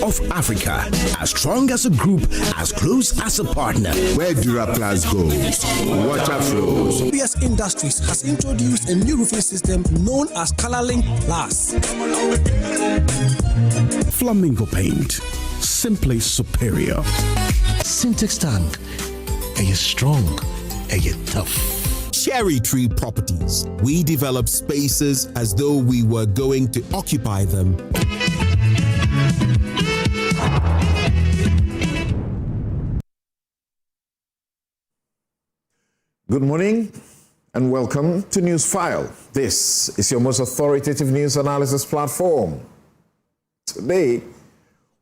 of Africa. As strong as a group, as close as a partner. Where Duraplast goes, water flows. PS Industries has introduced a new roofing system known as ColorLink Plus. Flamingo paint, simply superior. Syntax tank, are you strong? Are you tough? Cherry Tree Properties. We develop spaces as though we were going to occupy them. Good morning and welcome to Newsfile. This is your most authoritative news analysis platform. Today,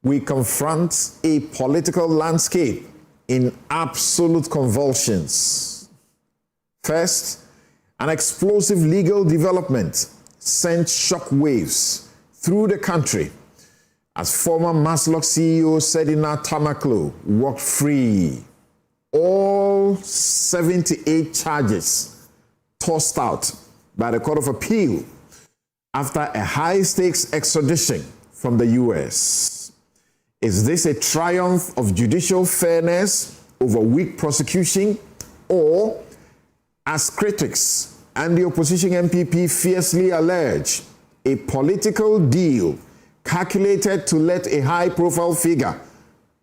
we confront a political landscape in absolute convulsions. First, an explosive legal development sent shockwaves through the country as former Maslock CEO Sedina walked free. All 78 charges tossed out by the Court of Appeal after a high-stakes extradition from the U.S. Is this a triumph of judicial fairness over weak prosecution, or, as critics and the opposition MPP fiercely allege, a political deal calculated to let a high-profile figure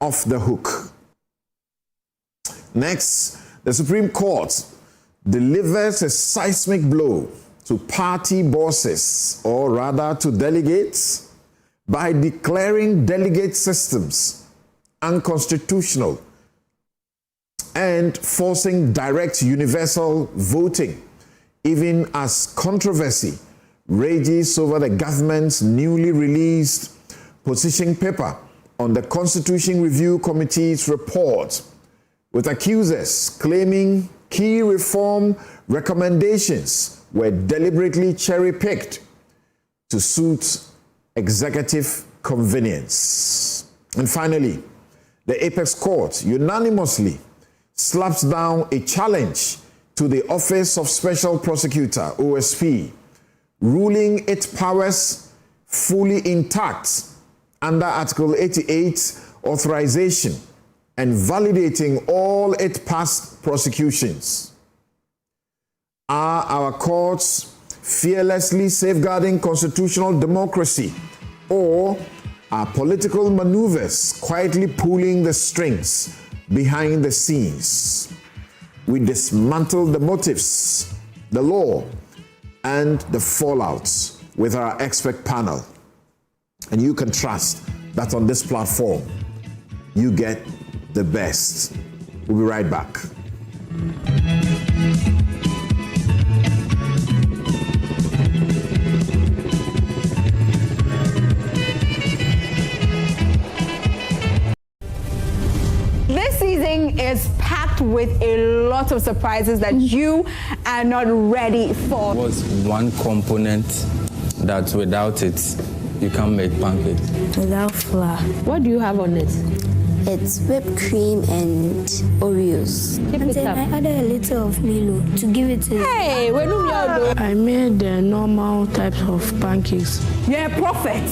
off the hook? Next, the Supreme Court delivers a seismic blow to party bosses, or rather to delegates, by declaring delegate systems unconstitutional and forcing direct universal voting, even as controversy rages over the government's newly released position paper on the Constitution Review Committee's report, with accusers claiming key reform recommendations were deliberately cherry-picked to suit executive convenience. And finally, the Apex Court unanimously slaps down a challenge to the Office of Special Prosecutor, OSP, ruling its powers fully intact under Article 88 authorization and validating all its past prosecutions. Are our courts fearlessly safeguarding constitutional democracy, or are political maneuvers quietly pulling the strings behind the scenes? We dismantle the motives, the law, and the fallouts with our expert panel. And you can trust that on this platform, you get the best. We'll be right back. This season is packed with a lot of surprises that you are not ready for. Was one component that without it, you can't make pancakes. Without flour. What do you have on it? It's whipped cream and Oreos. And then I added a little of Milo to give it to Hey, when you I made the normal types of pancakes. You're a prophet.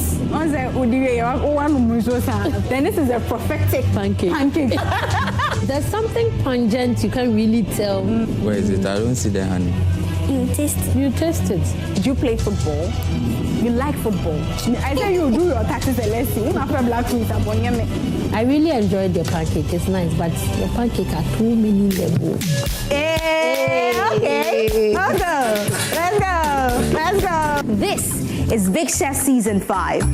Then this is a prophetic pancake. There's something pungent you can't really tell. Where is it? I don't see the honey. You taste it. You taste it. Did you play football? You like football? I say you do your taxes and let's see. I really enjoyed the pancake. It's nice, but the pancake are too many levels. Hey, okay. Let's go. This is Big Chef Season 5.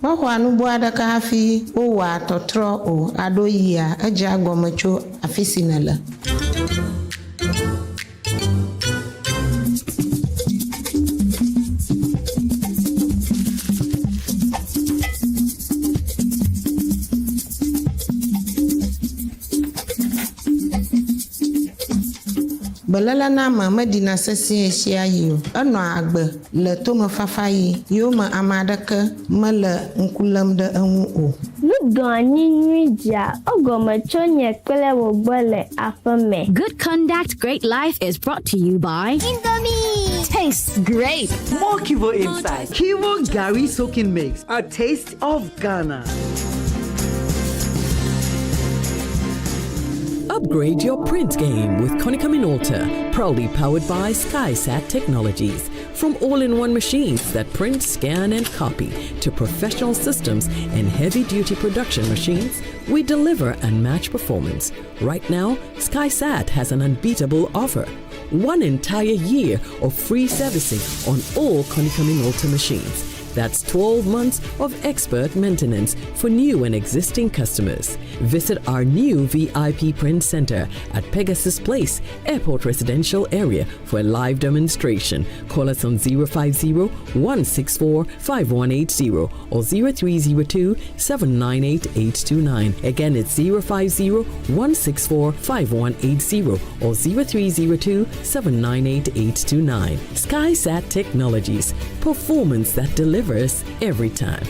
Wahwanu buada kafi owa totro o adoyia aja agbomacho afisinala. Belala na ma Medina sesi esia yi eno agbe le tome fafa yi yo ma amadaka mele nkulam de enwu o. Good conduct, great life is brought to you by Indomie. Tastes great. More Kivo inside. Kivo Gari Soaking Mix, a taste of Ghana. Upgrade your print game with Konica Minolta, proudly powered by SkySat Technologies. From all-in-one machines that print, scan, and copy to professional systems and heavy-duty production machines, we deliver unmatched performance. Right now, SkySat has an unbeatable offer. 1 entire year of free servicing on all Konica Minolta machines. That's 12 months of expert maintenance for new and existing customers. Visit our new VIP Print Center at Pegasus Place, Airport Residential Area for a live demonstration. Call us on 050-164-5180 or 0302-798-829. Again, it's 050-164-5180 or 0302-798-829. SkySat Technologies. Performance that delivers every time.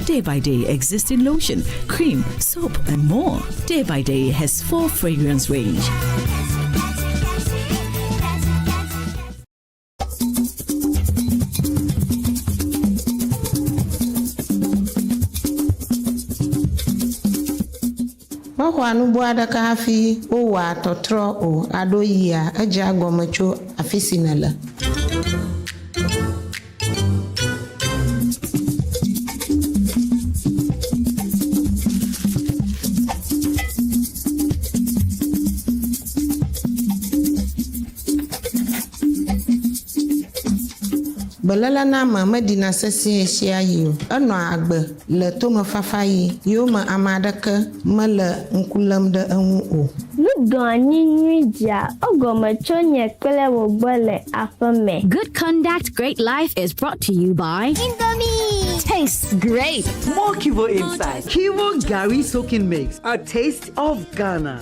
Day by Day exists in lotion, cream, soap, and more. Day by Day has 4 fragrance range. Wahwanu buada kafi owa totro o ado yia eja gomecho afisinala. Belala na ma Medina sesi esia yi eno agbe le tome fafa yi yo ma amadaka mele nkulam de enwu o. Good conduct, great life is brought to you by Indomie. Tastes great. More Kivo inside. Kivo Gari Soaking Mix, a taste of Ghana.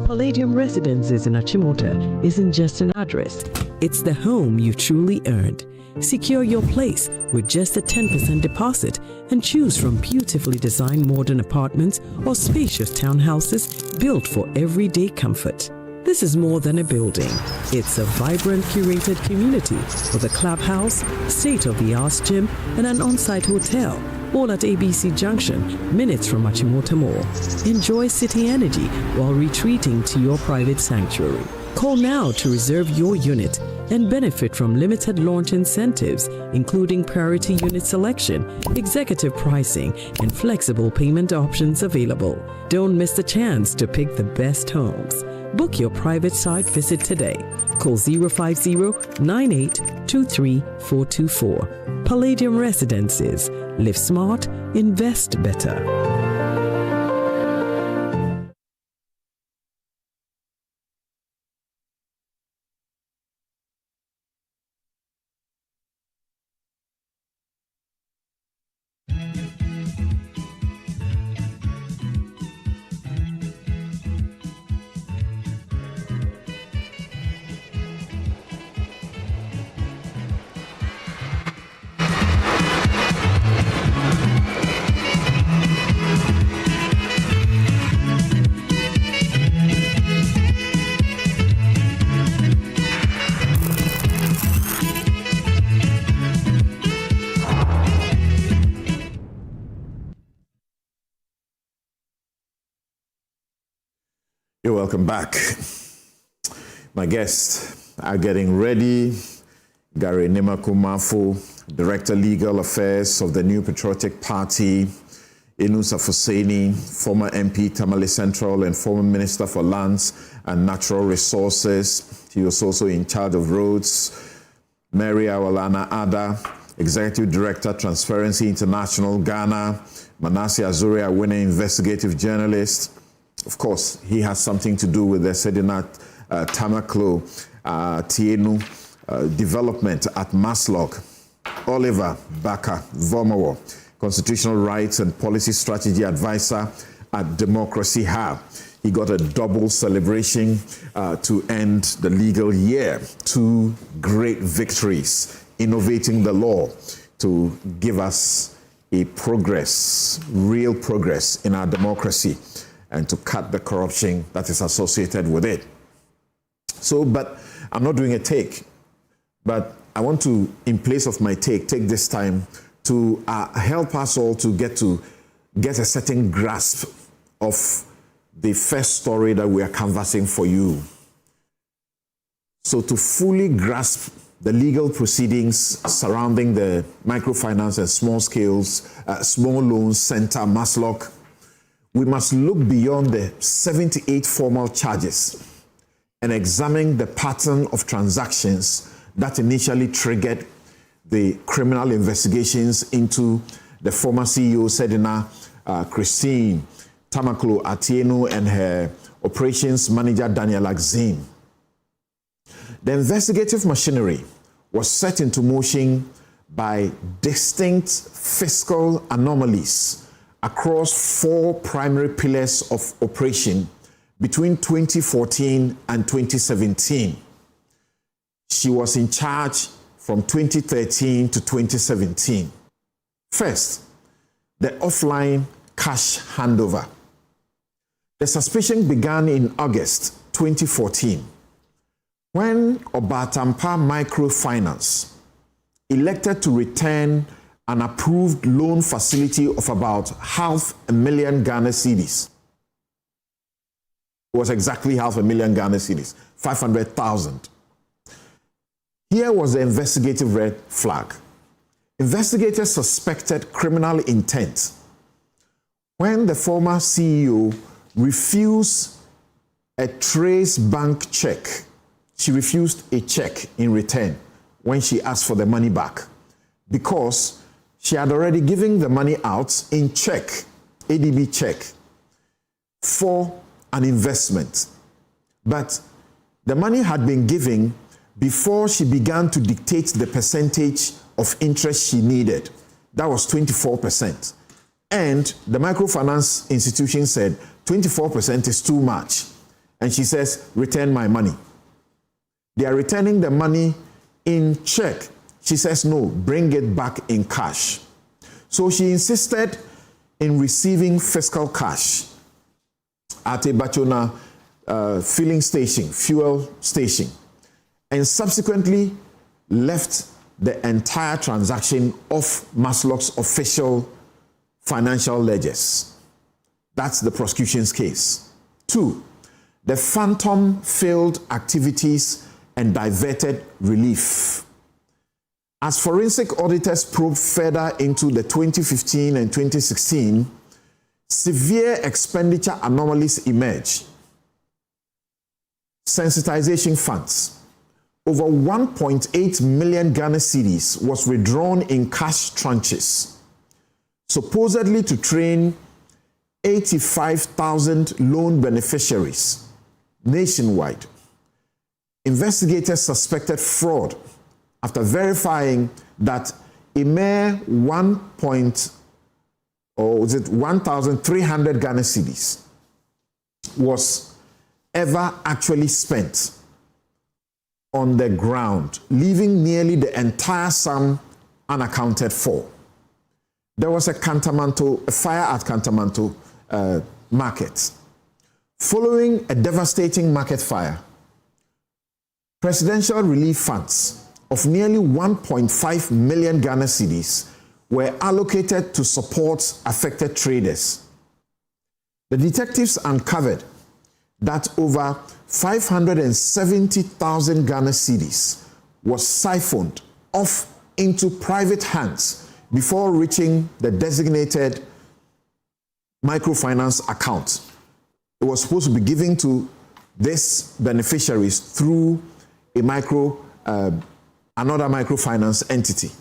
Palladium Residences in Achimota isn't just an address, it's the home you truly earned. Secure your place with just a 10% deposit and choose from beautifully designed modern apartments or spacious townhouses built for everyday comfort. This is more than a building. It's a vibrant, curated community with a clubhouse, state-of-the-art gym, and an on-site hotel, all at ABC Junction, minutes from Achimota Mall. Enjoy city energy while retreating to your private sanctuary. Call now to reserve your unit and benefit from limited launch incentives, including priority unit selection, executive pricing, and flexible payment options available. Don't miss the chance to pick the best homes. Book your private site visit today. Call 050-9823-424. Palladium Residences. Live smart, invest better. You're welcome back. My guests are getting ready. Gary Nemakumafo, Director Legal Affairs of the New Patriotic Party, Inusa Fuseni, former MP Tamale Central and former Minister for Lands and Natural Resources. He was also in charge of roads. Mary Awalana Ada, Executive Director, Transparency International Ghana. Manasseh Azuria, winner investigative journalist. Of course, he has something to do with the Sedina Tamaklo Tienu development at Maslog. Oliver Baka Vomawo, Constitutional Rights and Policy Strategy Advisor at Democracy Hub. He got a double celebration to end the legal year. 2 great victories, innovating the law to give us a progress, real progress in our democracy, and to cut the corruption that is associated with it. So, but I'm not doing a take, but I want to, in place of my take this time to help us all to get a certain grasp of the first story that we are canvassing for you. So to fully grasp the legal proceedings surrounding the microfinance and small loans center, Maslog, we must look beyond the 78 formal charges and examine the pattern of transactions that initially triggered the criminal investigations into the former CEO Sedina Christine Tamaklo Atieno and her operations manager Daniel Axim. The investigative machinery was set into motion by distinct fiscal anomalies across 4 primary pillars of operation between 2014 and 2017. She was in charge from 2013 to 2017. First, the offline cash handover. The suspicion began in August 2014 when Obatampa Microfinance elected to return an approved loan facility of about 500,000 Ghana cedis. It was exactly 500,000 Ghana cedis, 500,000. Here was the investigative red flag. Investigators suspected criminal intent when the former CEO refused a Trace Bank check. She refused a check in return when she asked for the money back because she had already given the money out in check, ADB check, for an investment. But the money had been given before she began to dictate the percentage of interest she needed. That was 24%. And the microfinance institution said 24% is too much. And she says, return my money. They are returning the money in check. She says, no, bring it back in cash. So she insisted in receiving fiscal cash at a Bachona filling station, fuel station, and subsequently left the entire transaction off Maslog's official financial ledgers. That's the prosecution's case. 2, the phantom failed activities and diverted relief. As forensic auditors probe further into the 2015 and 2016, severe expenditure anomalies emerge. Sensitization funds. Over 1.8 million Ghana cedis was withdrawn in cash tranches, supposedly to train 85,000 loan beneficiaries nationwide. Investigators suspected fraud after verifying that a mere 1,300 Ghana cedis was ever actually spent on the ground, leaving nearly the entire sum unaccounted for. There was a fire at Kantamanto market. Following a devastating market fire, presidential relief funds of nearly 1.5 million Ghana cedis were allocated to support affected traders. The detectives uncovered that over 570,000 Ghana cedis was siphoned off into private hands before reaching the designated microfinance account. It was supposed to be given to these beneficiaries through a another microfinance entity.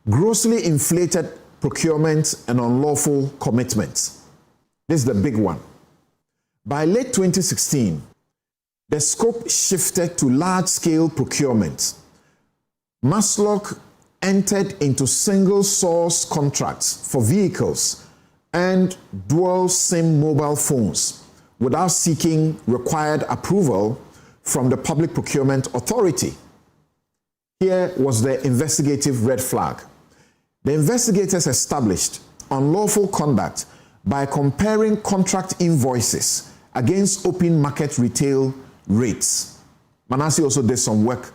Grossly inflated procurement and unlawful commitments. This is the big one. By late 2016, the scope shifted to large-scale procurement. Maslock entered into single-source contracts for vehicles and dual-SIM mobile phones without seeking required approval from the Public Procurement Authority. Here was the investigative red flag. The investigators established unlawful conduct by comparing contract invoices against open market retail rates. Manasseh also did some work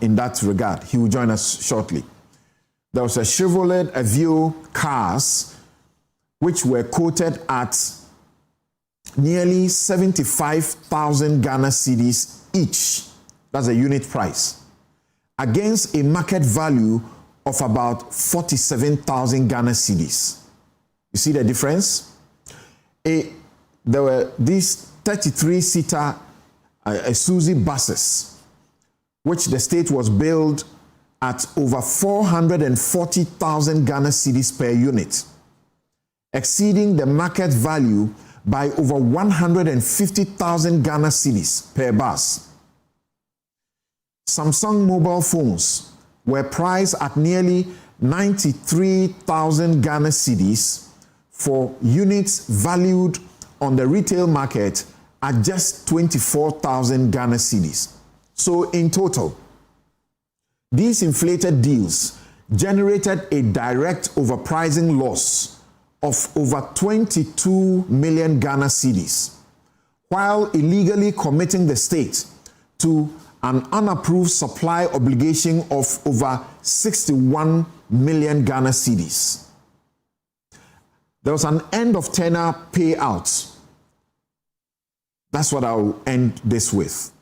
in that regard. He will join us shortly. There was a Chevrolet Aveo cars which were quoted at nearly 75,000 Ghana cedis each. That's a unit price. Against a market value of about 47,000 Ghana cedis. You see the difference? There were these 33-seater Isuzu buses, which the state was billed at over 440,000 Ghana cedis per unit, exceeding the market value by over 150,000 Ghana cedis per bus. Samsung mobile phones were priced at nearly 93,000 Ghana cedis for units valued on the retail market at just 24,000 Ghana cedis. So in total, these inflated deals generated a direct overpricing loss of over 22 million Ghana cedis, while illegally committing the state to an unapproved supply obligation of over 61 million Ghana cedis. There was an end of tenure payout. That's what I'll end this with.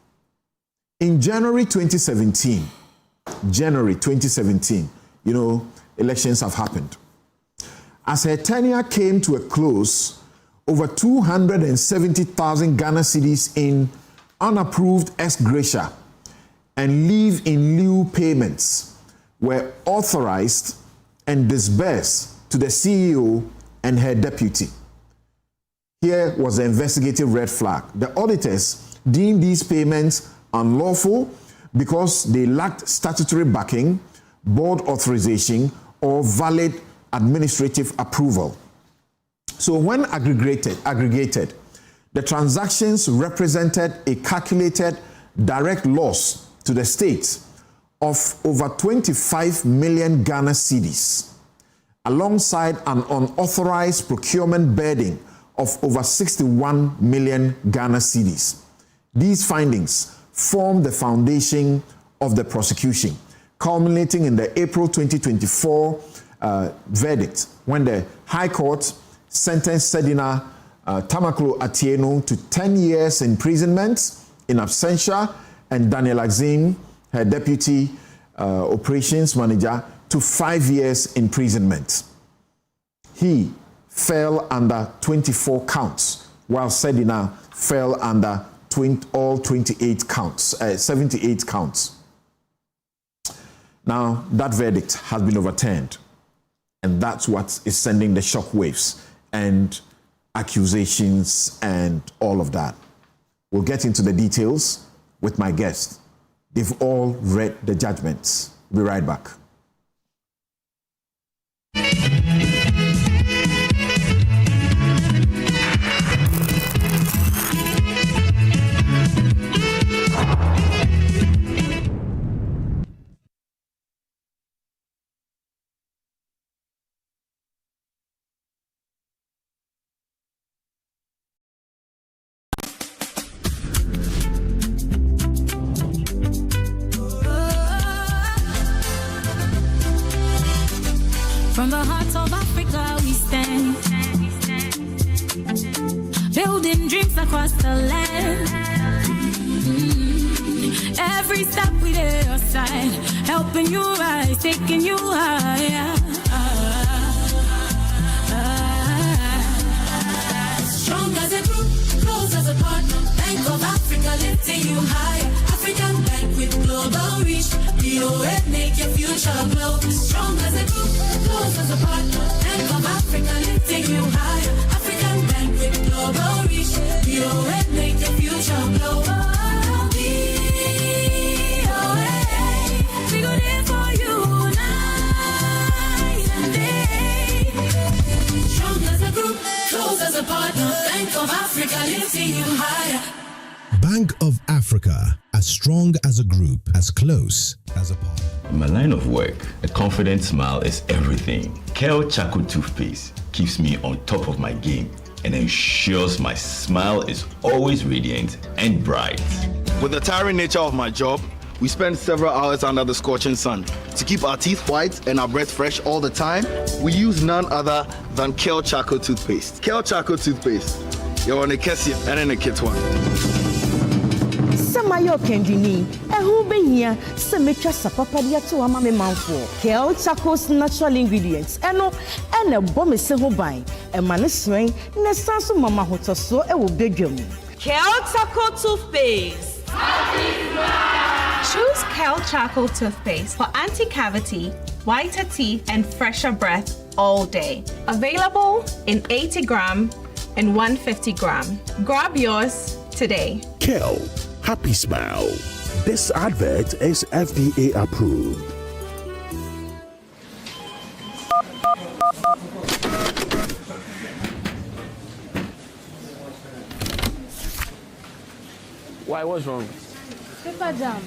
In January 2017, elections have happened. As her tenure came to a close, over 270,000 Ghana cedis in unapproved ex gratia and leave in lieu payments were authorized and disbursed to the CEO and her deputy. Here was the investigative red flag. The auditors deemed these payments unlawful because they lacked statutory backing, board authorization, or valid administrative approval. So when aggregated, the transactions represented a calculated direct loss to the state of over 25 million Ghana cedis, alongside an unauthorized procurement burden of over 61 million Ghana cedis. These findings form the foundation of the prosecution, culminating in the April 2024 verdict, when the High Court sentenced Sedina Tamaklo Atieno to 10 years imprisonment in absentia, and Daniel Axim, her deputy operations manager, to 5 years imprisonment. He fell under 24 counts, while Sedina fell under all 78 counts, 78 counts. Now, that verdict has been overturned, and that's what is sending the shockwaves and accusations and all of that. We'll get into the details with my guest. They've all read the judgments. We'll be right back. From the heart of dreams across the land. Every step we lay aside, helping you rise, taking you higher. Strong as a group, close as a partner. Bank of Africa lifting you higher. African Bank with global reach. BOA make your future glow. Strong as a group, close as a partner. Bank of Africa lifting you higher. African Bank with global reach. BOA make your future glow. BOA, we go there for you night and day. Strong as a group, close as a partner. Bank of Africa lifting you higher. Bank of Africa, as strong as a group, as close as a partner. In my line of work, a confident smile is everything. Kel Charcoal Toothpaste keeps me on top of my game and ensures my smile is always radiant and bright. With the tiring nature of my job, we spend several hours under the scorching sun. To keep our teeth white and our breath fresh all the time, we use none other than Kel Charcoal Toothpaste. Kel Charcoal Toothpaste. You're on a Kessie and in a kit one. Samayo Kendini, and who be here? Semetra Sapapadia to a mammy mouthful. Kel Charcoal's natural ingredients, and a bomb is so by a man's swing, Nesanso Mama Hotoso, a will beg you. Kel Charcoal Toothpaste. Choose Kel Charcoal Toothpaste for anti-cavity, whiter teeth, and fresher breath all day. Available in 80 gram and 150 gram. Grab yours today. Kel, happy smile. This advert is FDA approved. Why? What's wrong? Paper jam.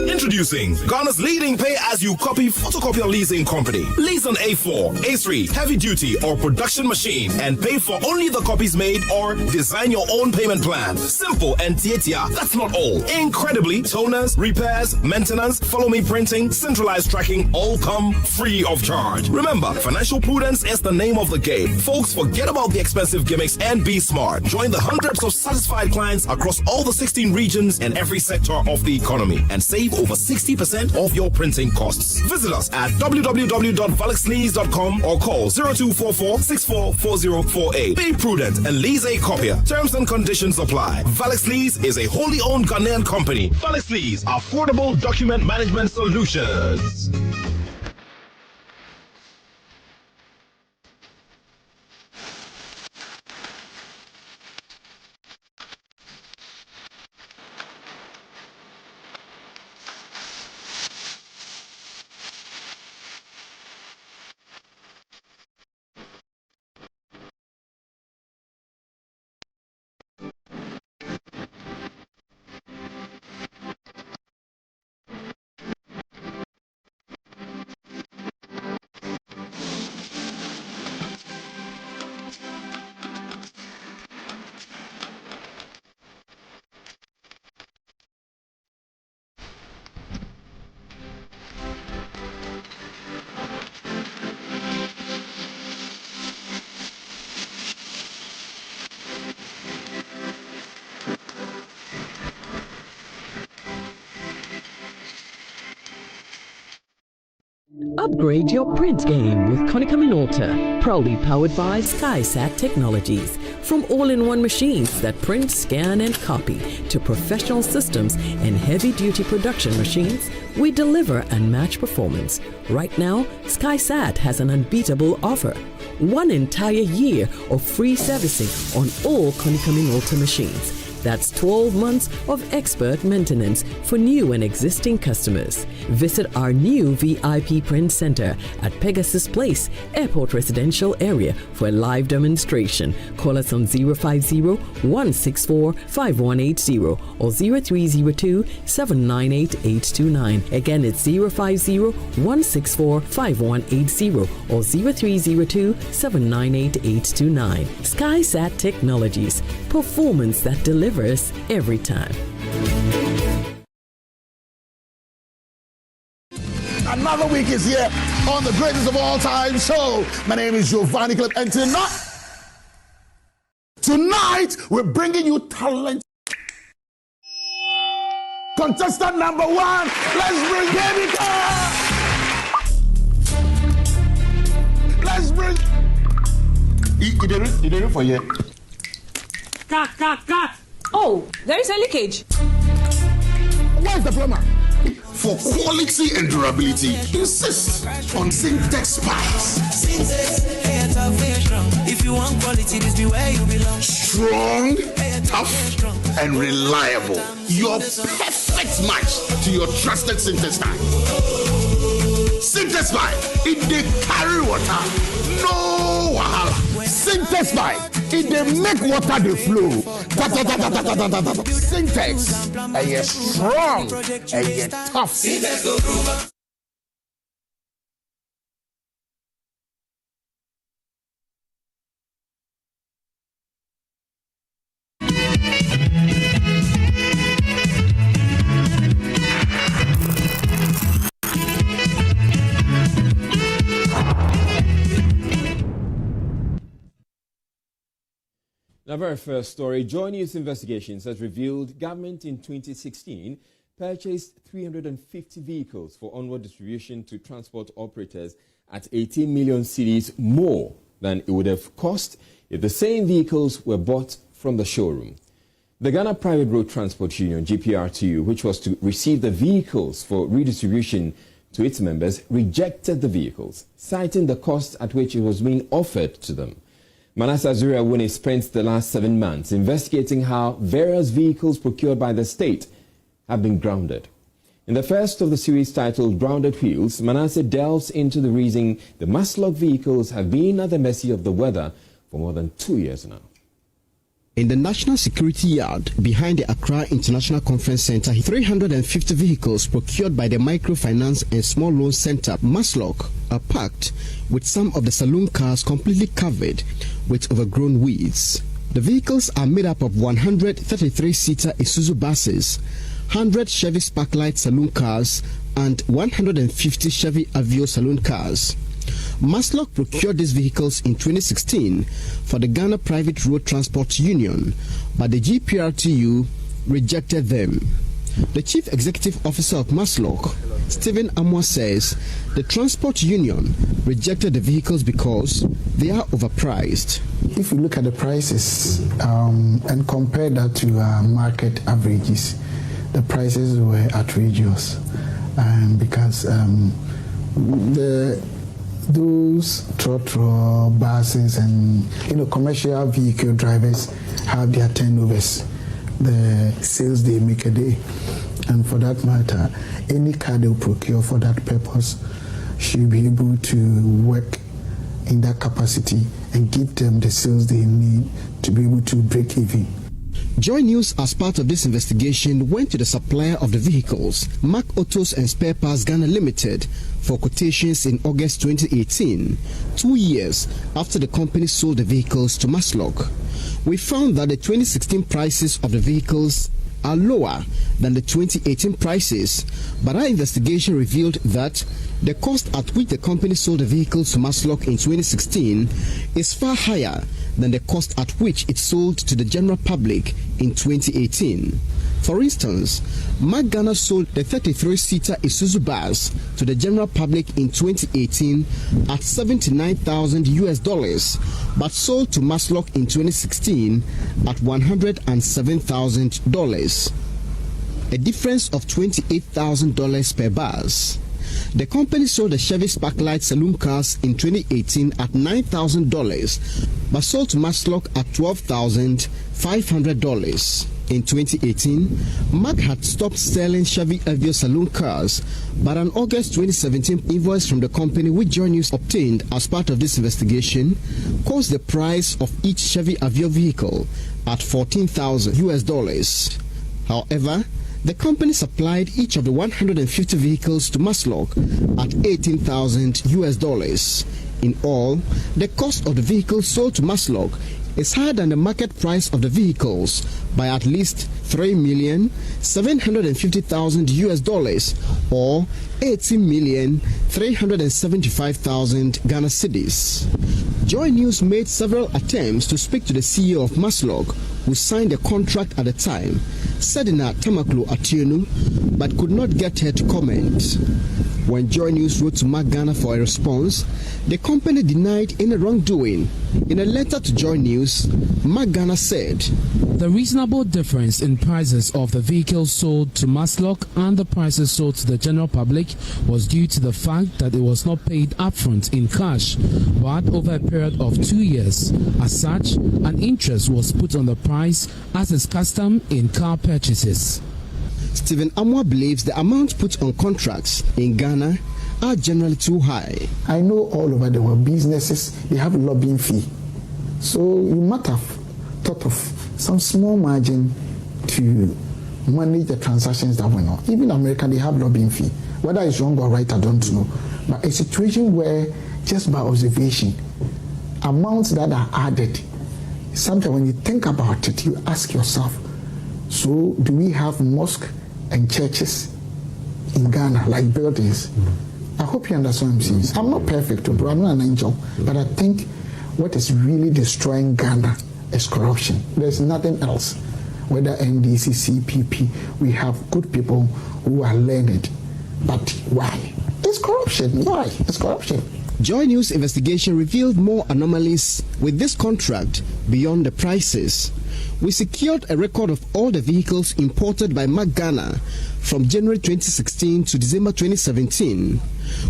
Introducing Ghana's leading pay-as-you-copy photocopier leasing company. Lease an A4, A3, heavy-duty or production machine and pay for only the copies made or design your own payment plan. Simple and tietia. That's not all. Incredibly, toners, repairs, maintenance, follow-me printing, centralized tracking all come free of charge. Remember, financial prudence is the name of the game. Folks, forget about the expensive gimmicks and be smart. Join the hundreds of satisfied clients across all the 16 regions and every sector of the economy and save over 60% of your printing costs. Visit us at www.valexlease.com or call 0244-644048. Be prudent and lease a copier. Terms and conditions apply. Valex Lease is a wholly owned Ghanaian company. Valex Lease, affordable document management solutions. Upgrade your print game with Konica Minolta, proudly powered by SkySat Technologies. From all-in-one machines that print, scan, and copy to professional systems and heavy-duty production machines, we deliver unmatched performance. Right now, SkySat has an unbeatable offer. 1 entire year of free servicing on all Konica Minolta machines. That's 12 months of expert maintenance for new and existing customers. Visit our new VIP Print Center at Pegasus Place, Airport Residential Area for a live demonstration. Call us on 050-164-5180 or 0302-798-829. Again, it's 050-164-5180 or 0302-798-829. SkySat Technologies, performance that delivers every time. Another week is here on the greatest of all time show. My name is Giovanni Clip, and tonight Tonight, we're bringing you talent. Contestant number 1, let's bring David. Let's bring. He did it for you. Oh, there is a leakage. Where's the plumber? For quality and durability, insist on Syntex pipes. If you want quality, this be where you belong. Strong, tough, and reliable. Your perfect match to your trusted Syntex pipe. Syntex pipe, it they carry water. No wahala. Syntex pipe, it they make water they flow. Syntex, and you're strong, and you're tough. Our very first story, Joy News Investigations has revealed government in 2016 purchased 350 vehicles for onward distribution to transport operators at 18 million cedis more than it would have cost if the same vehicles were bought from the showroom. The Ghana Private Road Transport Union, GPRTU, which was to receive the vehicles for redistribution to its members, rejected the vehicles, citing the cost at which it was being offered to them. Manasseh Azuriah spent the last 7 months investigating how various vehicles procured by the state have been grounded. In the first of the series titled Grounded Wheels, Manasseh delves into the reason the Maslok vehicles have been at the mercy of the weather for more than 2 years now. In the National Security Yard behind the Accra International Conference Center, 350 vehicles procured by the Microfinance and Small Loan Center, Maslok, are packed with some of the saloon cars completely covered with overgrown weeds. The vehicles are made up of 133-seater Isuzu buses, 100 Chevy Sparklight saloon cars, and 150 Chevy Aveo saloon cars. Maslok procured these vehicles in 2016 for the Ghana Private Road Transport Union, but the GPRTU rejected them. The Chief Executive Officer of Maslok, Stephen Amwa, says the Transport Union rejected the vehicles because they are overpriced. If you look at the prices and compare that to market averages, the prices were outrageous because those trotro buses and commercial vehicle drivers have their turnovers, the sales they make a day, and for that matter, any car they procure for that purpose should be able to work in that capacity and give them the sales they need to be able to break even. Joy News, as part of this investigation, went to the supplier of the vehicles, Mac Autos and Spare Parts Ghana Limited, for quotations in August 2018, 2 years after the company sold the vehicles to Maslok. We found that the 2016 prices of the vehicles are lower than the 2018 prices, but our investigation revealed that the cost at which the company sold the vehicles to Maslok in 2016 is far higher than the cost at which it sold to the general public in 2018. For instance, Mac Ghana sold the 33-seater Isuzu bus to the general public in 2018 at $79,000, but sold to Maslok in 2016 at $107,000, a difference of $28,000 per bus. The company sold the Chevy Sparklight saloon cars in 2018 at $9,000, but sold to Maslok at $12,500. In 2018, Mac had stopped selling Chevy Aveo saloon cars, but an August 2017 invoice from the company, which Joy News obtained as part of this investigation, caused the price of each Chevy Aveo vehicle at $14,000. However, the company supplied each of the 150 vehicles to Maslok at $18,000. In all, the cost of the vehicles sold to Maslok is higher than the market price of the vehicles by at least $3,750,000 or 18,375,000 Ghana cedis. Joy News made several attempts to speak to the CEO of Maslog, who signed the contract at the time, Sedina Akufo-Addo, but could not get her to comment. When Joy News wrote to Mark Ghana for a response, the company denied any wrongdoing. In a letter to Joy News, Mark Ghana said, "The reasonable difference in prices of the vehicles sold to Maslog and the prices sold to the general public was due to the fact that it was not paid upfront in cash, but over a period of 2 years. As such, an interest was put on the price as is custom in car purchases." Stephen Amwa believes the amount put on contracts in Ghana are generally too high. I know all over the world businesses, they have lobbying fee. So you might have thought of some small margin to manage the transactions that went on. Even America, they have lobbying fee. Whether it's wrong or right, I don't know. But a situation where just by observation, amounts that are added, sometimes when you think about it, you ask yourself, so do we have mosques and churches in Ghana, like buildings? I hope you understand what I'm saying. I'm not perfect, bro. I'm not an angel. But I think what is really destroying Ghana is corruption. There's nothing else. Whether NDC, CPP, we have good people who are learned. But why? It's corruption. Why? It's corruption. Joy News investigation revealed more anomalies with this contract beyond the prices. We secured a record of all the vehicles imported by Mark Ghana from January 2016 to December 2017.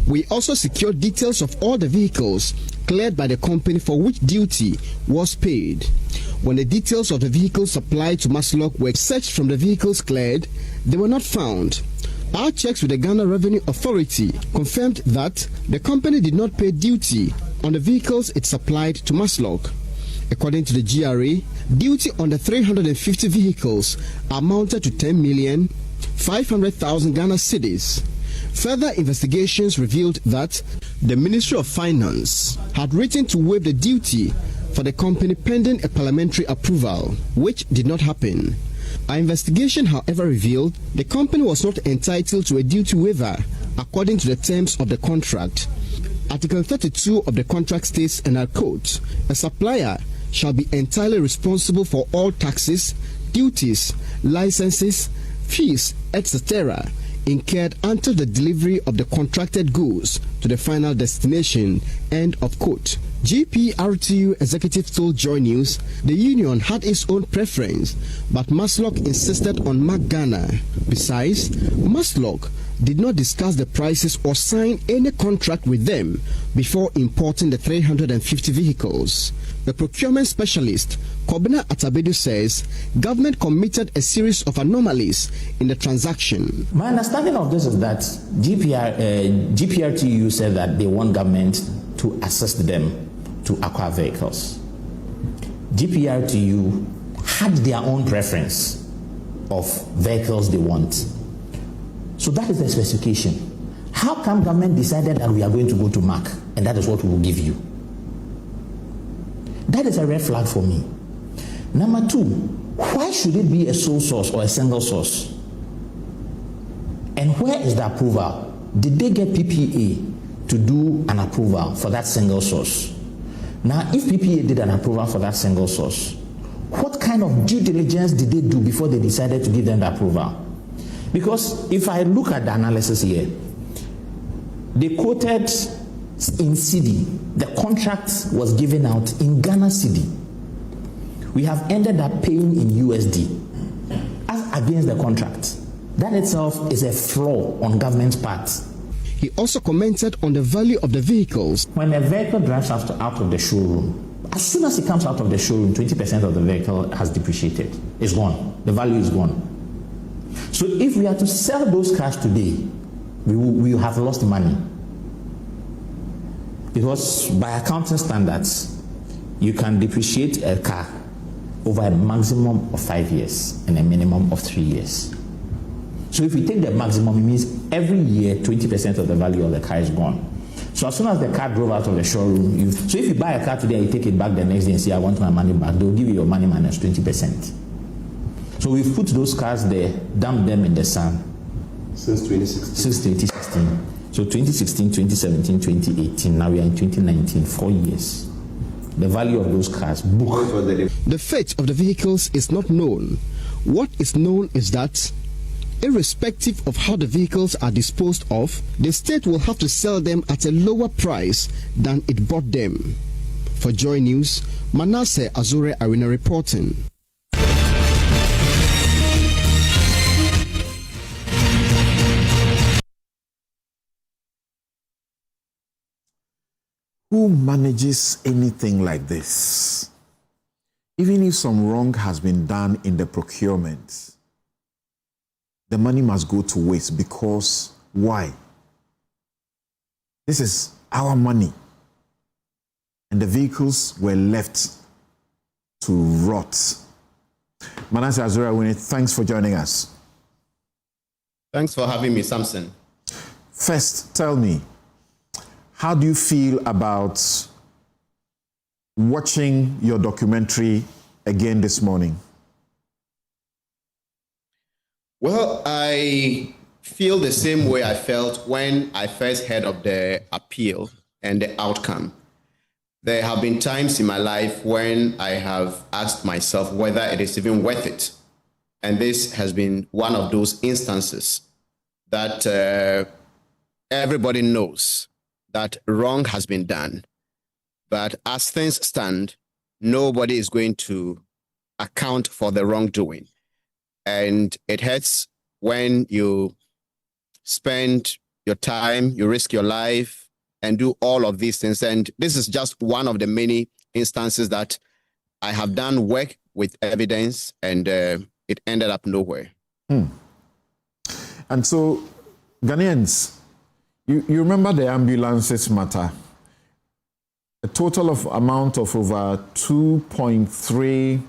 We also secured details of all the vehicles cleared by the company for which duty was paid. When the details of the vehicles supplied to Maslog were searched from the vehicles cleared, they were not found. Our checks with the Ghana Revenue Authority confirmed that the company did not pay duty on the vehicles it supplied to Maslog. According to the GRA, duty on the 350 vehicles amounted to 10,500,000 Ghana cedis. Further investigations revealed that the Ministry of Finance had written to waive the duty for the company pending a parliamentary approval, which did not happen. Our investigation, however, revealed the company was not entitled to a duty waiver according to the terms of the contract. Article 32 of the contract states, and I quote, "A supplier shall be entirely responsible for all taxes, duties, licenses, fees, etc. incurred until the delivery of the contracted goods to the final destination." End of quote. GPRTU executive told Joy News the union had its own preference, but Maslog insisted on Mark Ghana. Besides, Maslog did not discuss the prices or sign any contract with them before importing the 350 vehicles. The procurement specialist, Kobina Atabedu, says government committed a series of anomalies in the transaction. My understanding of this is that GPRTU said that they want government to assist them to acquire vehicles. GPRTU had their own preference of vehicles they want. So that is the specification. How come government decided that we are going to go to Mark and that is what we will give you? That is a red flag for me. Number two, why should it be a sole source or a single source? And where is the approval? Did they get PPA to do an approval for that single source? Now, if PPA did an approval for that single source, what kind of due diligence did they do before they decided to give them the approval? Because if I look at the analysis here, they quoted in cedi. The contract was given out in Ghana cedi. We have ended up paying in USD as against the contract. That itself is a flaw on government's part. He also commented on the value of the vehicles. When a vehicle drives out of the showroom, as soon as it comes out of the showroom, 20% of the vehicle has depreciated. It's gone. The value is gone. So if we are to sell those cars today, we will have lost money. Because by accounting standards, you can depreciate a car over a maximum of 5 years and a minimum of 3 years. So if we take the maximum, it means every year 20% of the value of the car is gone. So as soon as the car drove out of the showroom, so if you buy a car today, you take it back the next day and say, I want my money back, they'll give you your money minus 20%. So we've put those cars there, dumped them in the sun. Since 2016. Since 2016. So 2016, 2017, 2018, now we are in 2019, 4 years. the value of those cars, book. The fate of the vehicles is not known. What is known is that, irrespective of how the vehicles are disposed of, the state will have to sell them at a lower price than it bought them. For Joy News, Manasseh Azure Arena reporting. Who manages anything like this? Even if some wrong has been done in the procurement, the money must go to waste because why? This is our money. And the vehicles were left to rot. Manasseh Azura, thanks for joining us. Thanks for having me, Samson. First, tell me, how do you feel about watching your documentary again this morning? Well, I feel the same way I felt when I first heard of the appeal and the outcome. There have been times in my life when I have asked myself whether it is even worth it. And this has been one of those instances that everybody knows that wrong has been done. But as things stand, nobody is going to account for the wrongdoing. And it hurts when you spend your time, you risk your life, and do all of these things. And this is just one of the many instances that I have done work with evidence, and it ended up nowhere. And so, Ghanaians, you remember the ambulances matter? A total of amount of over 2.3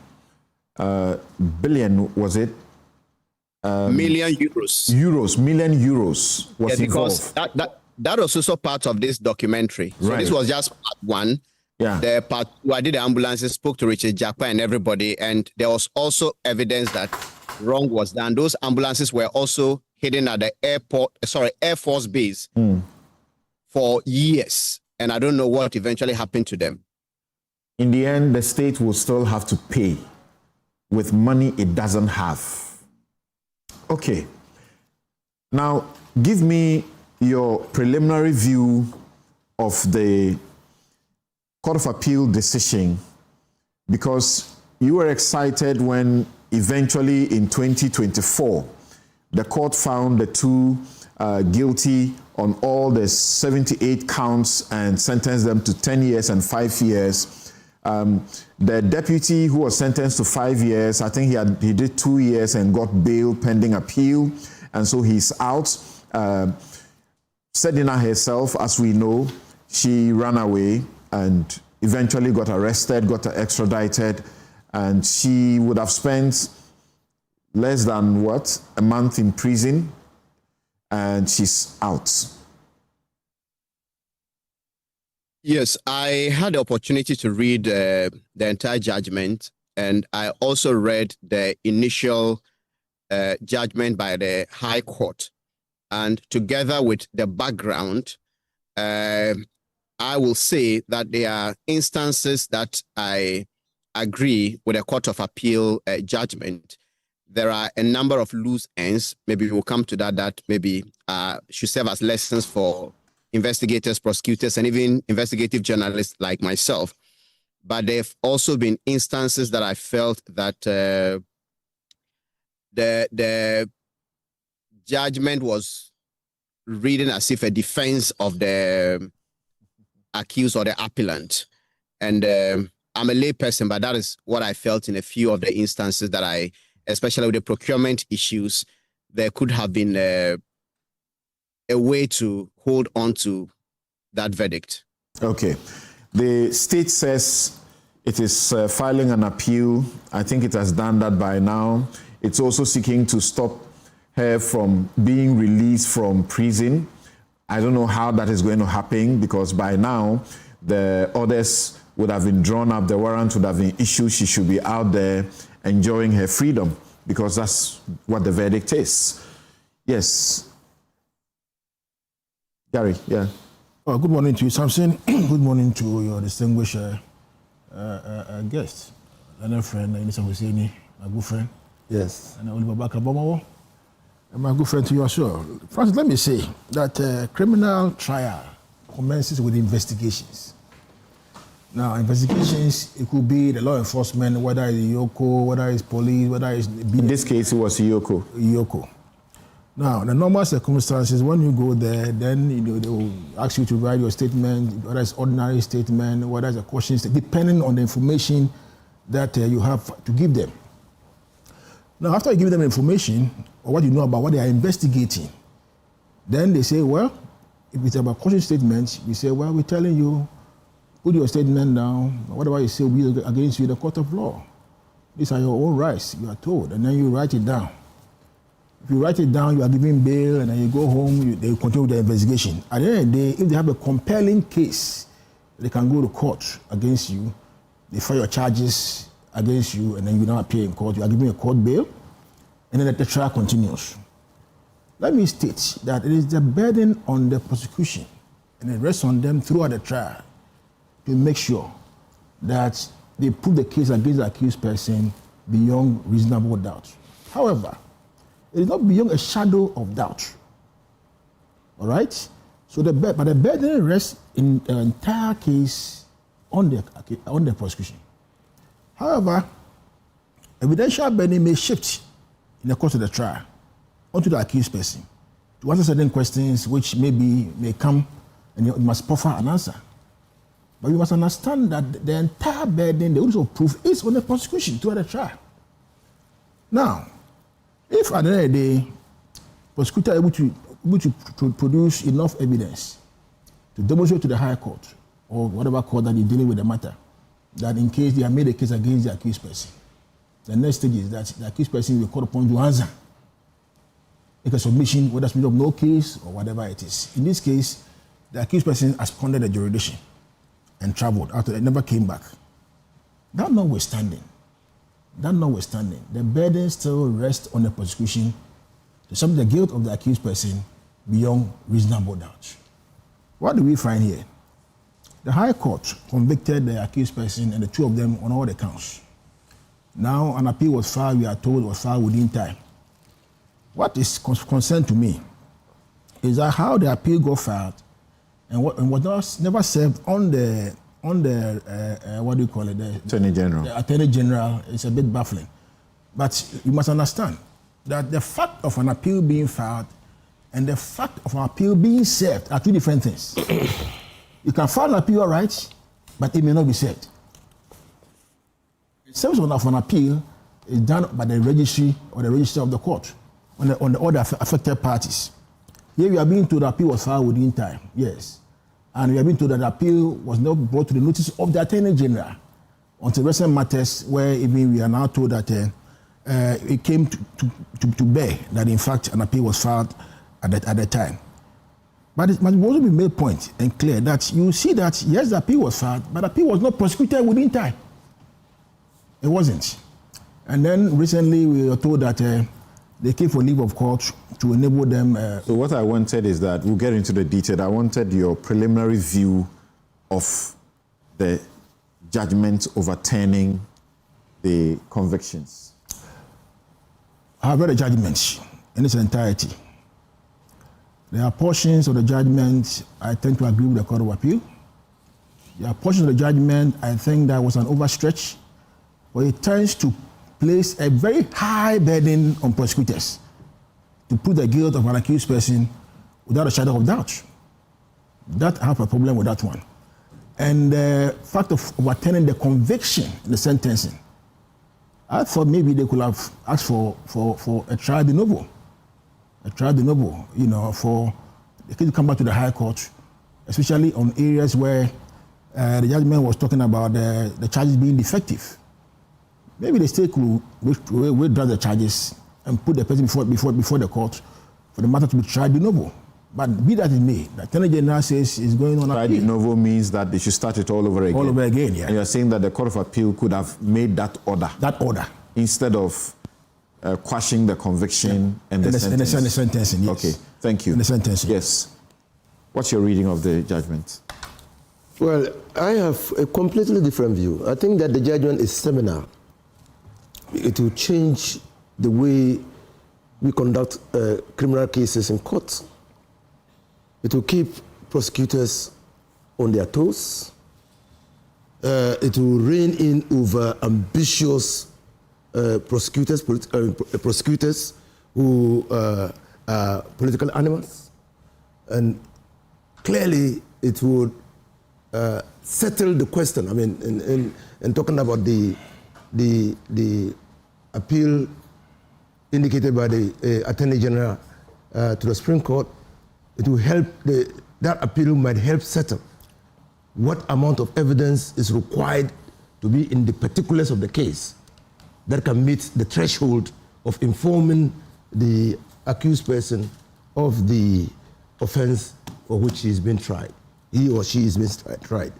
billion, was it? Million euros. Million euros was because involved. That was also part of this documentary. So Right. this was just part one. Yeah. The part two, I did the ambulances, spoke to Richard Japa and everybody, and there was also evidence that wrong was done. Those ambulances were also hidden at the Air Force Base for years, and I don't know what eventually happened to them. In the end, the state will still have to pay with money it doesn't have. Okay. Now, give me your preliminary view of the Court of Appeal decision, because you were excited when eventually in 2024, the court found the two guilty on all the 78 counts and sentenced them to 10 years and 5 years. The deputy who was sentenced to 5 years, I think he did 2 years and got bail pending appeal, and so he's out. Sedina herself, as we know, she ran away and eventually got arrested, got extradited, and she would have spent less than a month in prison, and she's out. Yes, I had the opportunity to read the entire judgment, and I also read the initial judgment by the High Court. And together with the background, I will say that there are instances that I agree with the Court of Appeal judgment. There are a number of loose ends, maybe we'll come to that maybe should serve as lessons for investigators, prosecutors, and even investigative journalists like myself. But there have also been instances that I felt that the judgment was reading as if a defense of the accused or the appellant. And I'm a lay person, but that is what I felt in a few of the instances that especially with the procurement issues, there could have been a way to hold on to that verdict. Okay. The state says it is filing an appeal. I think it has done that by now. It's also seeking to stop her from being released from prison. I don't know how that is going to happen, because by now the orders would have been drawn up, the warrant would have been issued. She should be out there enjoying her freedom, because that's what the verdict is. Yes. Gary, yeah. Good morning to you, Samson. Good morning to your distinguished a guest, another friend, Inisa Husseini, my good friend. Yes. And Oliver Bakabomawo, and my good friend to you as well. Francis, let me say that criminal trial commences with investigations. Now, investigations, it could be the law enforcement, whether it's Yoko, whether it's police, whether it's... In this case, it was Yoko. Yoko. Now, the normal circumstances, when you go there, then they will ask you to write your statement, whether it's ordinary statement, whether it's a caution statement, depending on the information that you have to give them. Now, after you give them information, or what you know about what they are investigating, then they say, well, if it's about caution statements, we say, well, we're telling you, put your statement down, whatever you say will be against you in the court of law. These are your own rights, you are told, and then you write it down. If you write it down, you are giving bail, and then you go home, they continue with the investigation. At the end of the day, if they have a compelling case, they can go to court against you, they file your charges against you, and then you now appear in court, you are giving a court bail, and then the trial continues. Let me state that it is the burden on the prosecution, and it rests on them throughout the trial to make sure that they put the case against the accused person beyond reasonable doubt. However, it is not beyond a shadow of doubt. All right? So the burden rests in the entire case on the prosecution. However, evidential burden may shift in the course of the trial onto the accused person to answer certain questions which may come and you must proffer an answer. But you must understand that the entire burden, the onus of proof, is on the prosecution throughout the trial. Now, if at the end of the day, prosecutor is able to produce enough evidence to demonstrate to the High Court or whatever court that is dealing with the matter, that in case they have made a case against the accused person, the next stage is that the accused person will be called upon to answer. Make a submission, whether it's of no case or whatever it is. In this case, the accused person has pondered the jurisdiction and traveled after they never came back. That notwithstanding, the burden still rests on the prosecution to submit the guilt of the accused person beyond reasonable doubt. What do we find here? The High Court convicted the accused person and the two of them on all the counts. Now an appeal was filed, we are told, was filed within time. What is concerned to me is that how the appeal got filed and was never served on the what do you call it? The Attorney General. The Attorney General is a bit baffling. But you must understand that the fact of an appeal being filed and the fact of an appeal being served are two different things. You can file an appeal, all right, but it may not be served. The service of an appeal is done by the registry or the register of the court on all the affected parties. Here we are being told the appeal was filed within time, yes. And we are being told that the appeal was not brought to the notice of the Attorney General until recent matters where even we are now told that it came to bear that in fact an appeal was filed at the time. But it must also be made point and clear that you see that yes, the appeal was filed, but the appeal was not prosecuted within time. It wasn't. And then recently we were told that they came for leave of court to enable them. So what I wanted is that, we'll get into the detail, I wanted your preliminary view of the judgment overturning the convictions. I have read the judgment in its entirety. There are portions of the judgment I tend to agree with the Court of Appeal. There are portions of the judgment I think that was an overstretch, but it tends to place a very high burden on prosecutors to prove the guilt of an accused person without a shadow of doubt. That I have a problem with that one. And the fact of overturning the conviction in the sentencing, I thought maybe they could have asked for a trial de novo. A trial de novo, for the case to come back to the High Court, especially on areas where the judgment was talking about the charges being defective. Maybe the state could withdraw the charges and put the person before the court for the matter to be tried de novo. But be that it may, the Attorney General says is going on appeal. Tried de novo means that they should start it all over again. All over again, yeah. And you're saying that the Court of Appeal could have made that order. That order. Instead of quashing the conviction and the sentence. And the sentencing, yes. Okay, thank you. And the sentencing. Yes. What's your reading of the judgment? Well, I have a completely different view. I think that the judgment is seminal. It will change the way we conduct criminal cases in court. It will keep prosecutors on their toes. It will rein in over ambitious prosecutors who are political animals. And clearly, it would settle the question. I mean, in talking about the appeal indicated by the Attorney General to the Supreme Court, it will help, that appeal might help settle what amount of evidence is required to be in the particulars of the case that can meet the threshold of informing the accused person of the offense for which he is being tried. He or she is being tried.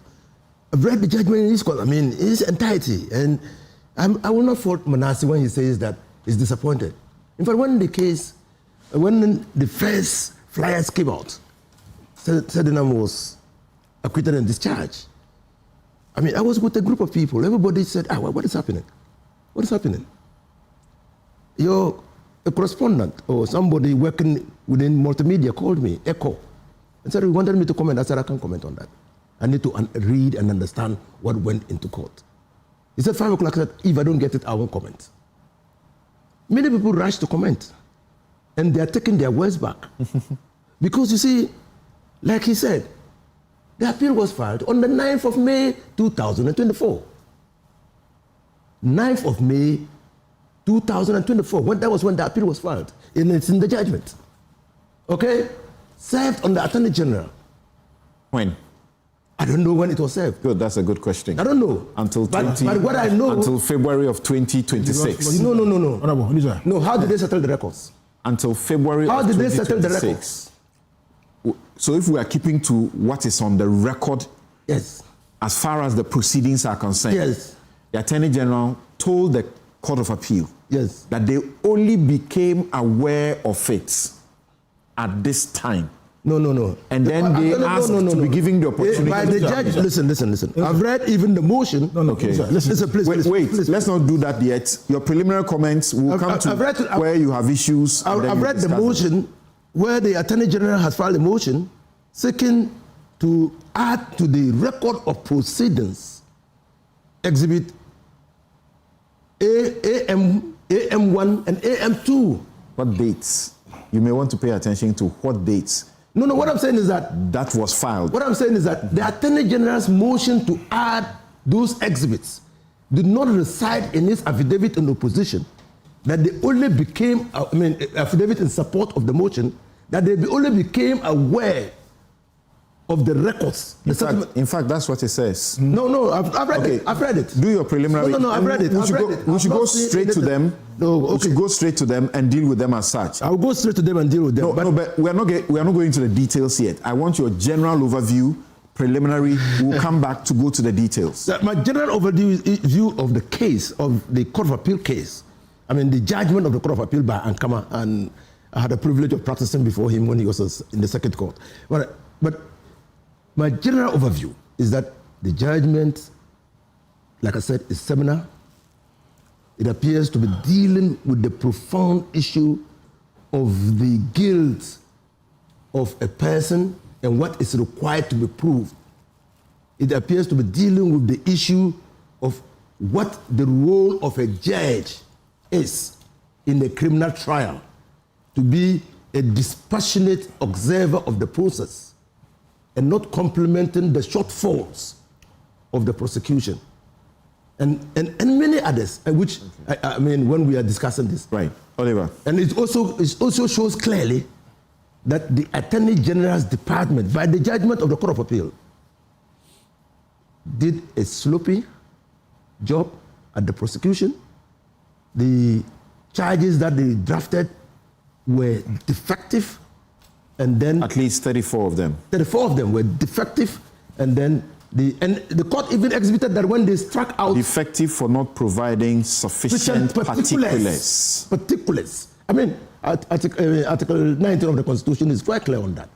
I've read the judgment in this court, in its entirety, and I will not fault Manasseh when he says that he's disappointed. In fact, when the first flyers came out, Sedina was acquitted and discharged. I was with a group of people. Everybody said, what is happening? What is happening? A correspondent or somebody working within multimedia called me, Echo, and said he wanted me to comment. I said, I can't comment on that. I need to read and understand what went into court. He said, 5 o'clock, I said, if I don't get it, I won't comment. Many people rush to comment, and they are taking their words back. Because you see, like he said, the appeal was filed on the 9th of May, 2024. 9th of May, 2024. That was when the appeal was filed. And it's in the judgment. Okay? Served on the Attorney General. When? I don't know when it was served. Good, that's a good question. I don't know. Until but what I know, until February of 2026. No. No, how did they settle the records? Until February how of 2026. How did they settle the records? So if we are keeping to what is on the record, yes, as far as the proceedings are concerned, yes, the Attorney General told the Court of Appeal, yes, that they only became aware of it at this time. No. And then they asked to be given the opportunity. By the judge, listen. I've read even the motion. Okay. Listen, please. Wait. Let's not do that yet. Your preliminary comments will come to where you have issues. I've read the motion where the Attorney General has filed a motion seeking to add to the record of proceedings Exhibit AM1 and AM2. What dates? You may want to pay attention to what dates. No, what I'm saying is that was filed. What I'm saying is that the Attorney General's motion to add those exhibits did not reside in his affidavit in opposition, that they only became, affidavit in support of the motion, that they only became aware of the records. In fact, that's what it says. No, I've read it. I've read it. Do your preliminary. No, I've read it. We should go straight to them. No, okay. We should go straight to them and deal with them as such. I'll go straight to them and deal with them. But we are not going into the details yet. I want your general overview, preliminary. We'll come back to go to the details. My general overview of the case, of the Court of Appeal case, the judgment of the Court of Appeal by Ankama, and I had the privilege of practicing before him when he was in the second court. But my general overview is that the judgment, like I said, is seminal. It appears to be dealing with the profound issue of the guilt of a person and what is required to be proved. It appears to be dealing with the issue of what the role of a judge is in a criminal trial, to be a dispassionate observer of the process and not complementing the shortfalls of the prosecution. And many others, which, when we are discussing this. Right, Oliver. And it also shows clearly that the Attorney General's Department, by the judgment of the Court of Appeal, did a sloppy job at the prosecution. The charges that they drafted were defective, and then at least 34 of them. 34 of them were defective, and then the court even exhibited that when they struck out defective for not providing sufficient particulars. Article 19 of the Constitution is quite clear on that.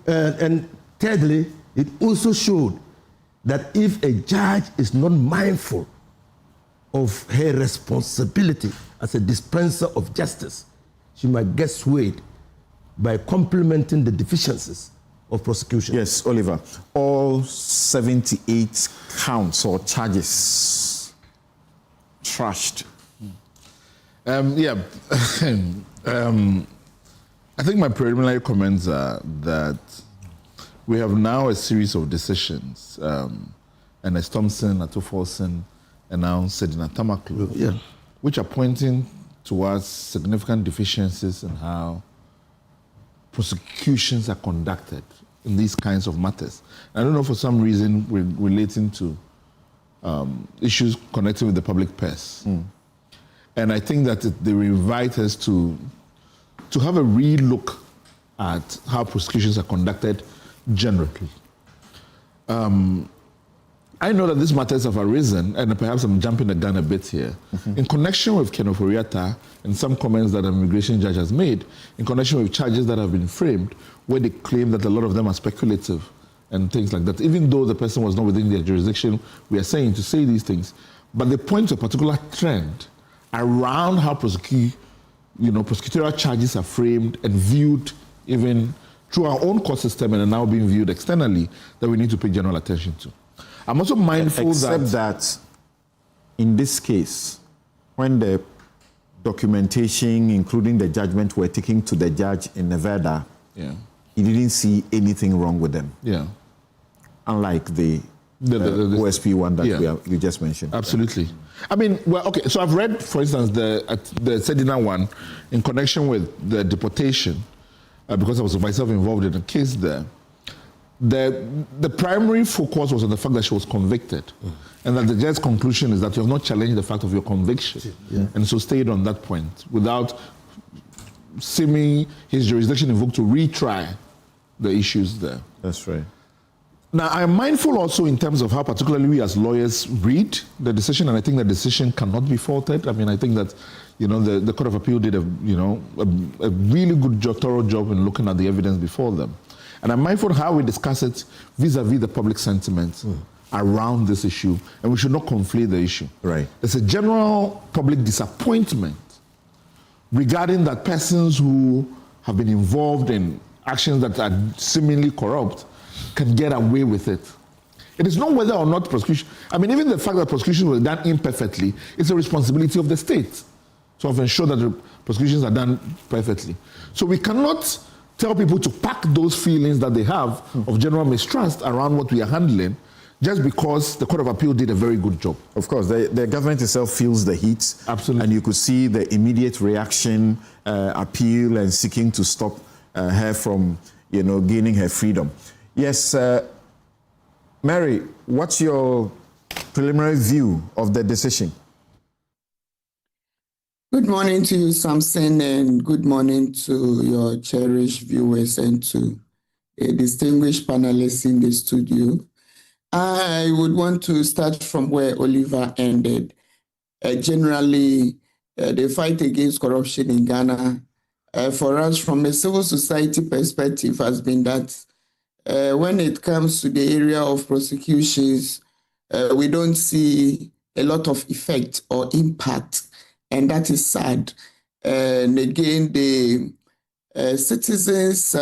And thirdly, It also showed that if a judge is not mindful of her responsibility as a dispenser of justice, she might get swayed by complementing the deficiencies of prosecution. Yes, Oliver. All 78 counts or charges trashed. I think my preliminary comments are that we have now a series of decisions, and as Thompson, Atufo-Addo, and now Sedina Tamaklo, which are pointing towards significant deficiencies in how prosecutions are conducted in these kinds of matters. I don't know, for some reason relating to issues connected with the public purse. And I think that they invite us to have a real look at how prosecutions are conducted generally. I know that these matters have arisen, and perhaps I'm jumping the gun a bit here, in connection with Ken Ofori-Atta and some comments that an immigration judge has made, in connection with charges that have been framed, where they claim that a lot of them are speculative and things like that. Even though the person was not within their jurisdiction, we are saying to say these things, but they point to a particular trend around how prosecutorial charges are framed and viewed even through our own court system and are now being viewed externally that we need to pay general attention to. I'm also mindful that in this case, when the documentation, including the judgment, were taken to the judge in Nevada, he didn't see anything wrong with them. Unlike the OSP one that you just mentioned. Absolutely. I mean, well, okay, so I've read, for instance, the Sedina one in connection with the deportation, because I was myself involved in the case there. The primary focus was on the fact that she was convicted, and that the judge's conclusion is that you have not challenged the fact of your conviction, and so stayed on that point without seeming his jurisdiction invoked to retry the issues there. That's right. Now, I'm mindful also in terms of how particularly we as lawyers read the decision, and I think the decision cannot be faulted. I mean, I think that, the Court of Appeal did a really good job, thorough job in looking at the evidence before them. And I'm mindful of how we discuss it vis-a-vis the public sentiment around this issue, and we should not conflate the issue. Right. There's a general public disappointment regarding that persons who have been involved in actions that are seemingly corrupt can get away with it. It is not whether or not prosecution, I mean, even the fact that prosecution was done imperfectly is a responsibility of the state to ensure that the prosecutions are done perfectly. So we cannot tell people to pack those feelings that they have of general mistrust around what we are handling just because the Court of Appeal did a very good job. Of course, the government itself feels the heat. Absolutely. And you could see the immediate reaction, appeal, and seeking to stop her from, gaining her freedom. Yes, Mary, what's your preliminary view of the decision? Good morning to you, Samson, and good morning to your cherished viewers and to a distinguished panelists in the studio. I would want to start from where Oliver ended. Generally, the fight against corruption in Ghana, for us from a civil society perspective, has been that when it comes to the area of prosecutions, we don't see a lot of effect or impact, and that is sad. And again, the citizens'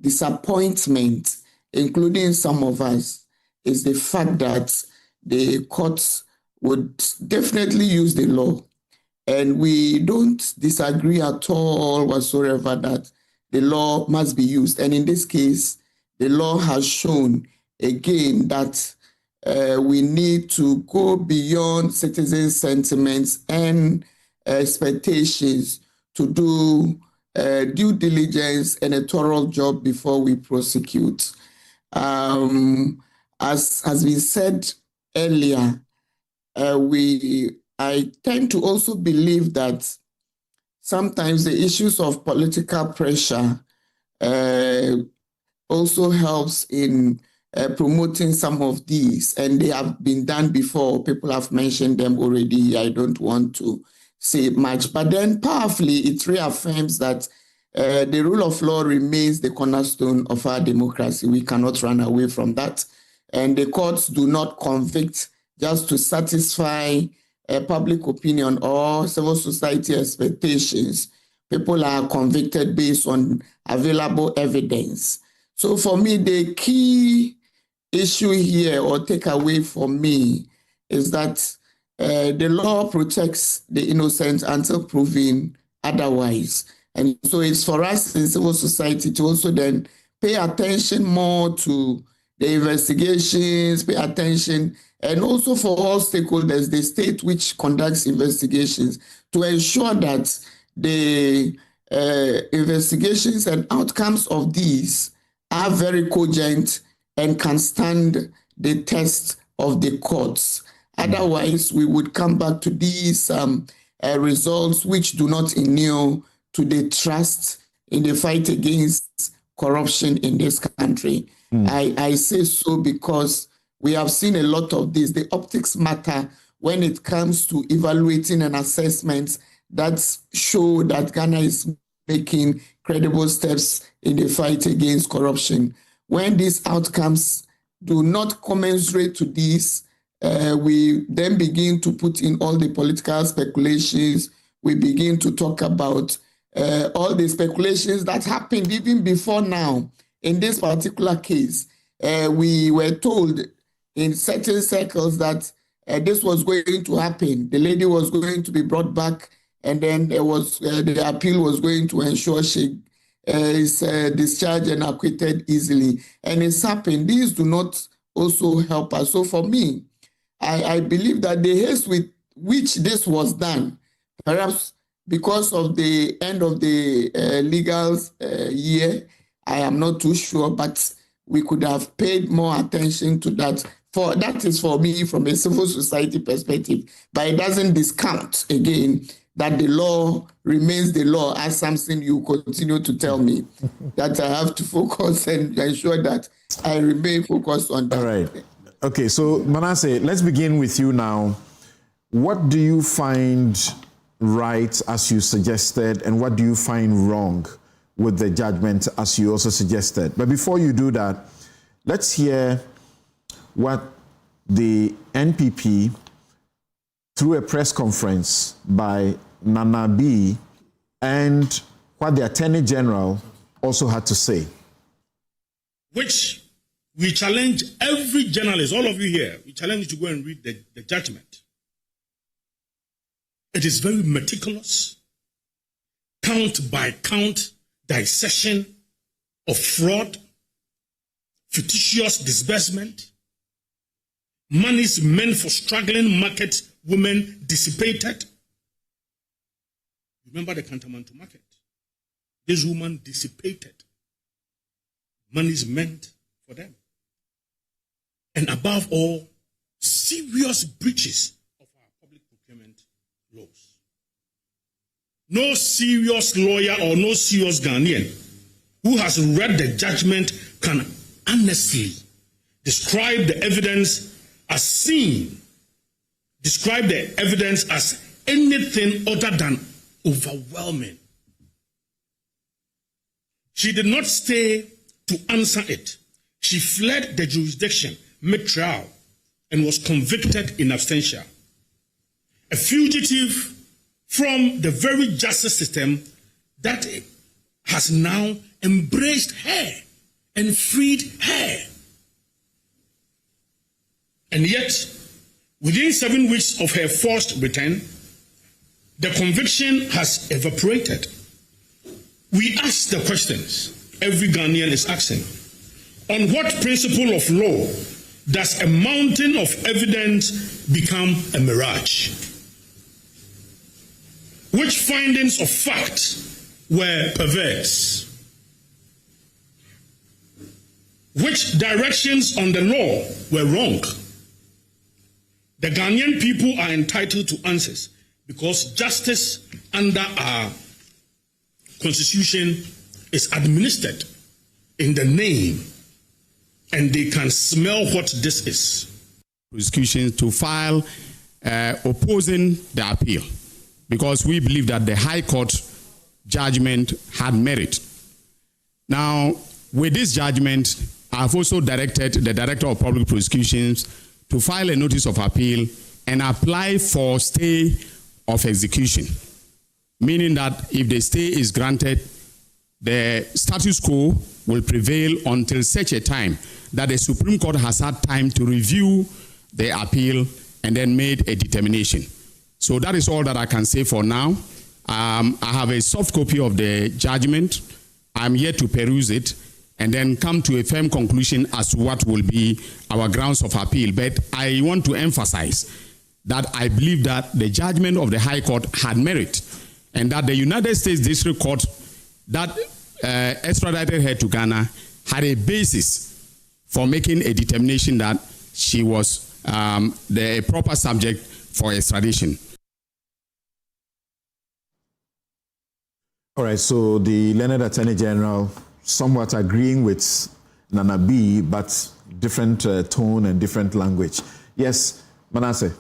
disappointment, including some of us, is the fact that the courts would definitely use the law. And we don't disagree at all whatsoever that the law must be used. And in this case, the law has shown again that we need to go beyond citizen sentiments and expectations to do due diligence and a thorough job before we prosecute. As has been said earlier, I tend to also believe that sometimes the issues of political pressure also helps in promoting some of these, and they have been done before. People have mentioned them already. I don't want to say much, but then powerfully it reaffirms that the rule of law remains the cornerstone of our democracy. We cannot run away from that. And the courts do not convict just to satisfy public opinion or civil society expectations. People are convicted based on available evidence. So for me, the key issue here or takeaway for me is that the law protects the innocent until proven otherwise. And so it's for us in civil society to also then pay attention more to the investigations, pay attention, and also for all stakeholders, the state which conducts investigations, to ensure that the investigations and outcomes of these are very cogent and can stand the test of the courts. Otherwise, we would come back to these results which do not inure to the trust in the fight against corruption in this country. I say so because we have seen a lot of this. The optics matter when it comes to evaluating and assessments that show that Ghana is making credible steps in the fight against corruption. When these outcomes do not commensurate to these, we then begin to put in all the political speculations. We begin to talk about all the speculations that happened even before now. In this particular case, we were told in certain circles that this was going to happen. The lady was going to be brought back, and then there was the appeal was going to ensure she is discharged and acquitted easily. And it's happened. These do not also help us. So for me, I believe that the haste with which this was done, perhaps because of the end of the legal year, I am not too sure, but we could have paid more attention to that. That is for me from a civil society perspective, but it doesn't discount again that the law remains the law, as something you continue to tell me that I have to focus and ensure that I remain focused on that. All right. Okay, so Manasseh, let's begin with you now. What do you find right, as you suggested, and what do you find wrong with the judgment, as you also suggested? But before you do that, let's hear what the NPP, through a press conference by Nana B, and what the Attorney General also had to say. Which we challenge every journalist, all of you here, we challenge you to go and read the judgment. It is very meticulous, count by count dissection of fraud, fictitious disbursement, monies meant for struggling market women dissipated. Remember the Kantamanto market. This woman dissipated monies meant for them. And above all, serious breaches of our public procurement laws. No serious lawyer or no serious Ghanaian who has read the judgment can honestly describe the evidence as seen, describe the evidence as anything other than overwhelming. She did not stay to answer it. She fled the jurisdiction mid-trial and was convicted in absentia. A fugitive from the very justice system that has now embraced her and freed her. And yet, within 7 weeks of her forced return, the conviction has evaporated. We ask the questions every Ghanaian is asking. On what principle of law does a mountain of evidence become a mirage? Which findings of fact were perverse? Which directions on the law were wrong? The Ghanaian people are entitled to answers because justice under our constitution is administered in the name, and they can smell what this is. Prosecution to file opposing the appeal, because we believe that the High Court judgment had merit. Now, with this judgment, I've also directed the Director of Public Prosecutions to file a notice of appeal and apply for stay of execution, meaning that if the stay is granted, the status quo will prevail until such a time that the Supreme Court has had time to review the appeal and then made a determination. So that is all that I can say for now. I have a soft copy of the judgment. I'm yet to peruse it and then come to a firm conclusion as to what will be our grounds of appeal. But I want to emphasize that I believe that the judgment of the High Court had merit and that the United States District Court that extradited her to Ghana had a basis for making a determination that she was the proper subject for extradition. All right, so the learned Attorney General somewhat agreeing with Nana B, but different tone and different language. Yes, Manasseh.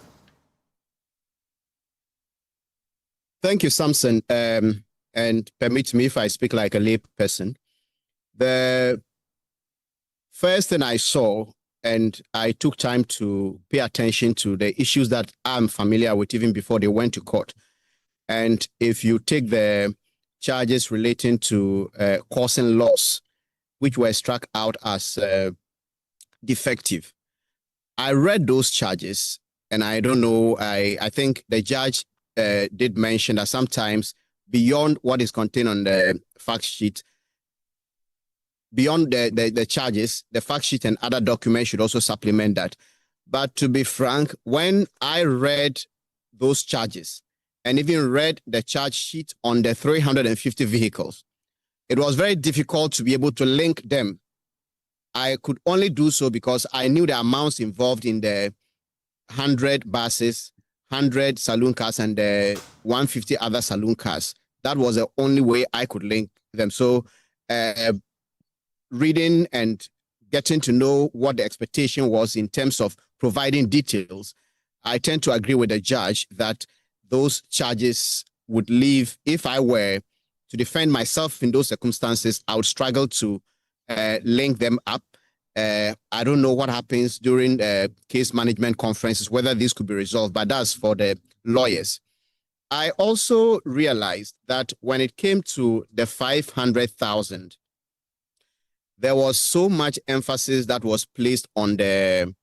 Thank you, Samson. And permit me if I speak like a lay person. The first thing I saw, and I took time to pay attention to the issues that I'm familiar with even before they went to court. And if you take the charges relating to causing loss, which were struck out as defective, I read those charges, and I don't know, I think the judge did mention that sometimes beyond what is contained on the fact sheet, beyond the charges, the fact sheet and other documents should also supplement that. But to be frank, when I read those charges and even read the charge sheet on the 350 vehicles, it was very difficult to be able to link them. I could only do so because I knew the amounts involved in the 100 buses, 100 saloon cars, and the 150 other saloon cars. That was the only way I could link them. So reading and getting to know what the expectation was in terms of providing details, I tend to agree with the judge that those charges would leave, if I were to defend myself in those circumstances, I would struggle to link them up. I don't know what happens during case management conferences, whether this could be resolved, but that's for the lawyers. I also realized that when it came to the 500,000, there was so much emphasis that was placed on the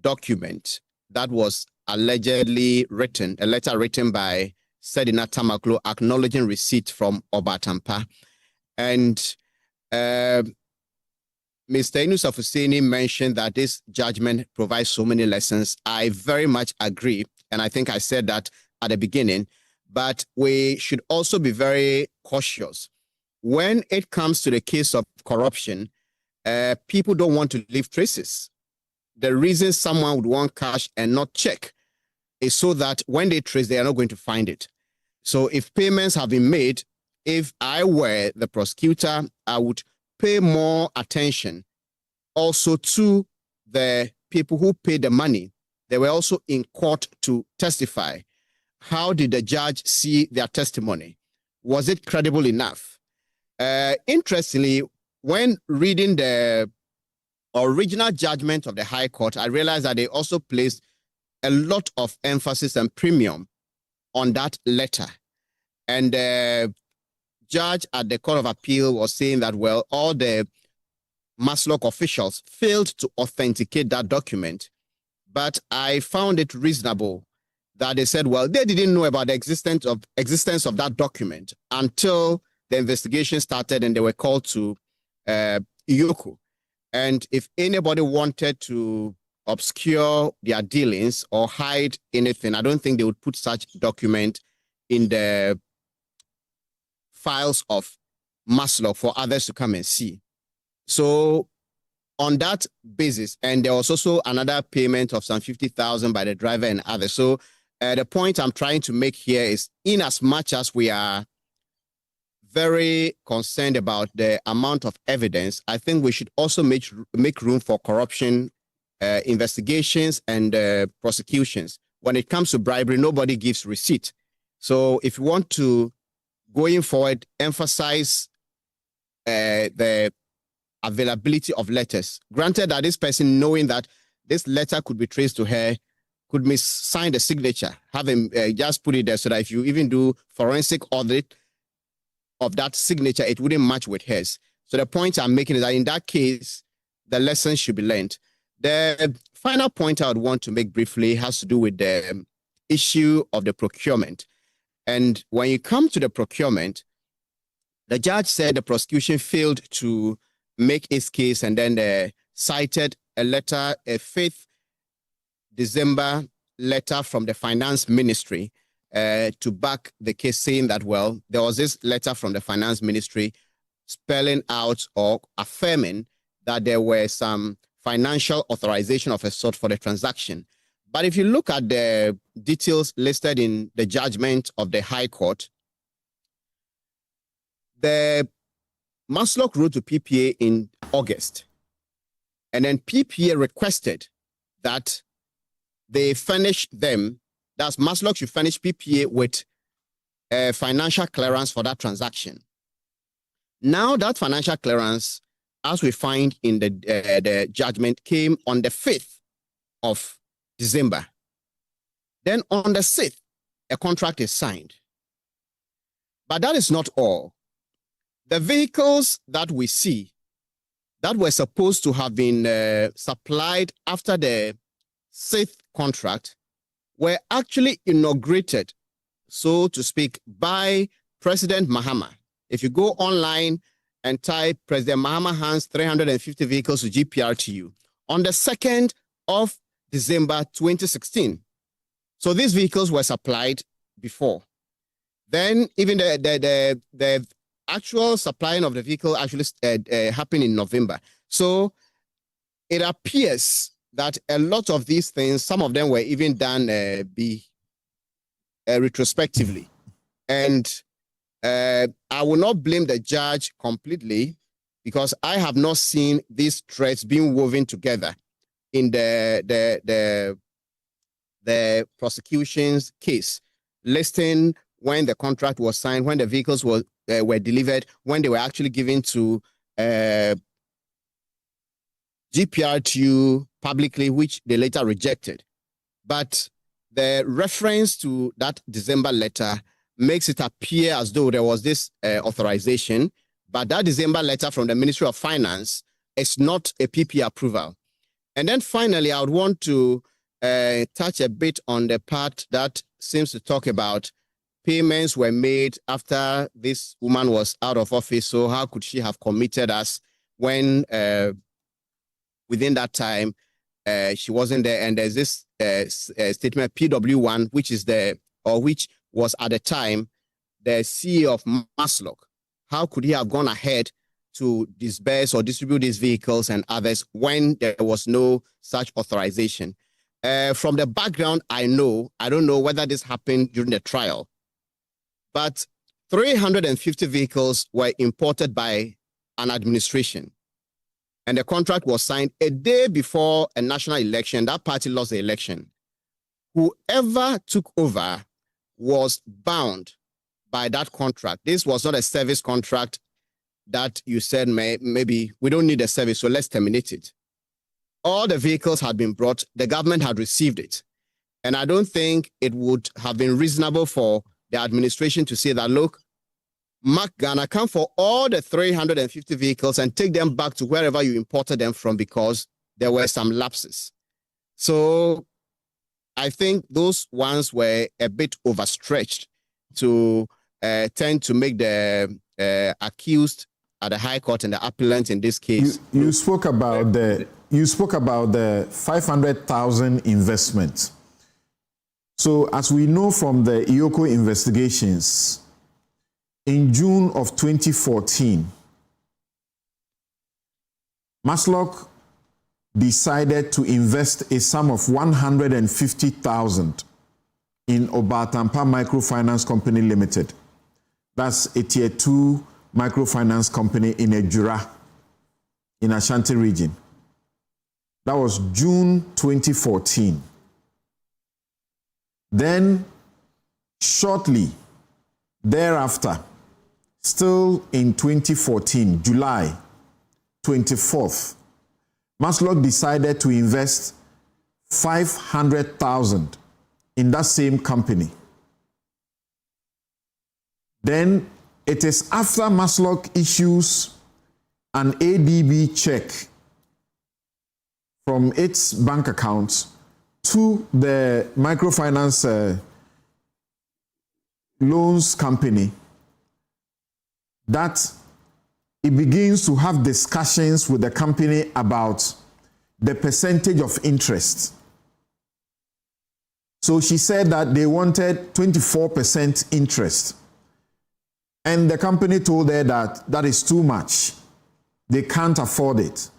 document that was allegedly written, a letter written by Sedina Tamaklo acknowledging receipt from Obatampa. And Mr. Inusafuseni mentioned that this judgment provides so many lessons. I very much agree, and I think I said that at the beginning, but we should also be very cautious. When it comes to the case of corruption, people don't want to leave traces. The reason someone would want cash and not check is so that when they trace, they are not going to find it. So if payments have been made, if I were the prosecutor, I would pay more attention also to the people who paid the money. They were also in court to testify. How did the judge see their testimony? Was it credible enough? Interestingly, when reading the original judgment of the High Court, I realized that they also placed a lot of emphasis and premium on that letter. And the judge at the Court of Appeal was saying that, well, all the Maslock officials failed to authenticate that document. But I found it reasonable that they said, well, they didn't know about the existence of that document until the investigation started and they were called to Iyoko. And if anybody wanted to obscure their dealings or hide anything, I don't think they would put such document in the files of Maslock for others to come and see. So on that basis, and there was also another payment of some 50,000 by the driver and others. So the point I'm trying to make here is, in as much as we are very concerned about the amount of evidence, I think we should also make room for corruption investigations and prosecutions. When it comes to bribery, nobody gives receipt. So if you want to going forward, emphasize the availability of letters. Granted that this person, knowing that this letter could be traced to her, could sign the signature, have him just put it there so that if you even do forensic audit of that signature, it wouldn't match with hers. So the point I'm making is that in that case, the lesson should be learned. The final point I would want to make briefly has to do with the issue of the procurement. And when you come to the procurement, the judge said the prosecution failed to make its case, and then cited a letter, a 5th December letter from the finance ministry to back the case, saying that, well, there was this letter from the finance ministry spelling out or affirming that there were some financial authorization of a sort for the transaction. But if you look at the details listed in the judgment of the High Court, the Maslock wrote to PPA in August, and then PPA requested that they furnish them, that's Maslock should furnish PPA with a financial clearance for that transaction. Now that financial clearance, as we find in the judgment, came on the 5th of December. Then on the 6th, a contract is signed. But that is not all. The vehicles that we see that were supposed to have been supplied after the 6th contract were actually inaugurated, so to speak, by President Mahama. If you go online and type President Mahama hands 350 vehicles to GPRTU on the 2nd of December 2016. So these vehicles were supplied before. Then even the actual supplying of the vehicle actually happened in November. So it appears that a lot of these things, some of them were even done retrospectively. And I will not blame the judge completely, because I have not seen these threads being woven together in the prosecution's case, listing when the contract was signed, when the vehicles were delivered, when they were actually given to GPRTU publicly, which they later rejected. But the reference to that December letter makes it appear as though there was this authorization, but that December letter from the Ministry of Finance is not a PP approval. And then finally, I would want to touch a bit on the part that seems to talk about payments were made after this woman was out of office. So how could she have committed us when within that time she wasn't there? And there's this statement PW1, which was at the time the CEO of Maslock. How could he have gone ahead to disburse or distribute these vehicles and others when there was no such authorization? From the background, I don't know whether this happened during the trial, but 350 vehicles were imported by an administration, and the contract was signed a day before a national election. That party lost the election. Whoever took over was bound by that contract. This was not a service contract that you said, maybe we don't need a service, so let's terminate it. All the vehicles had been brought, the government had received it. And I don't think it would have been reasonable for the administration to say that, look, Mark Ghana, come for all the 350 vehicles and take them back to wherever you imported them from, because there were some lapses. So I think those ones were a bit overstretched to tend to make the accused at the High Court and the appellant in this case. You spoke about the 500,000 investment. So as we know from the IOCO investigations, in June of 2014, Maslock decided to invest a sum of 150,000 in Obatampa Microfinance Company Limited. That's a tier 2 microfinance company in Ejura, in Ashanti region. That was June 2014. Then, shortly thereafter, still in 2014, July 24th, Maslock decided to invest 500,000 in that same company. Then it is after Maslock issues an ADB check from its bank account to the microfinance loans company that it begins to have discussions with the company about the percentage of interest. So she said that they wanted 24% interest. And the company told her that that is too much. They can't afford it.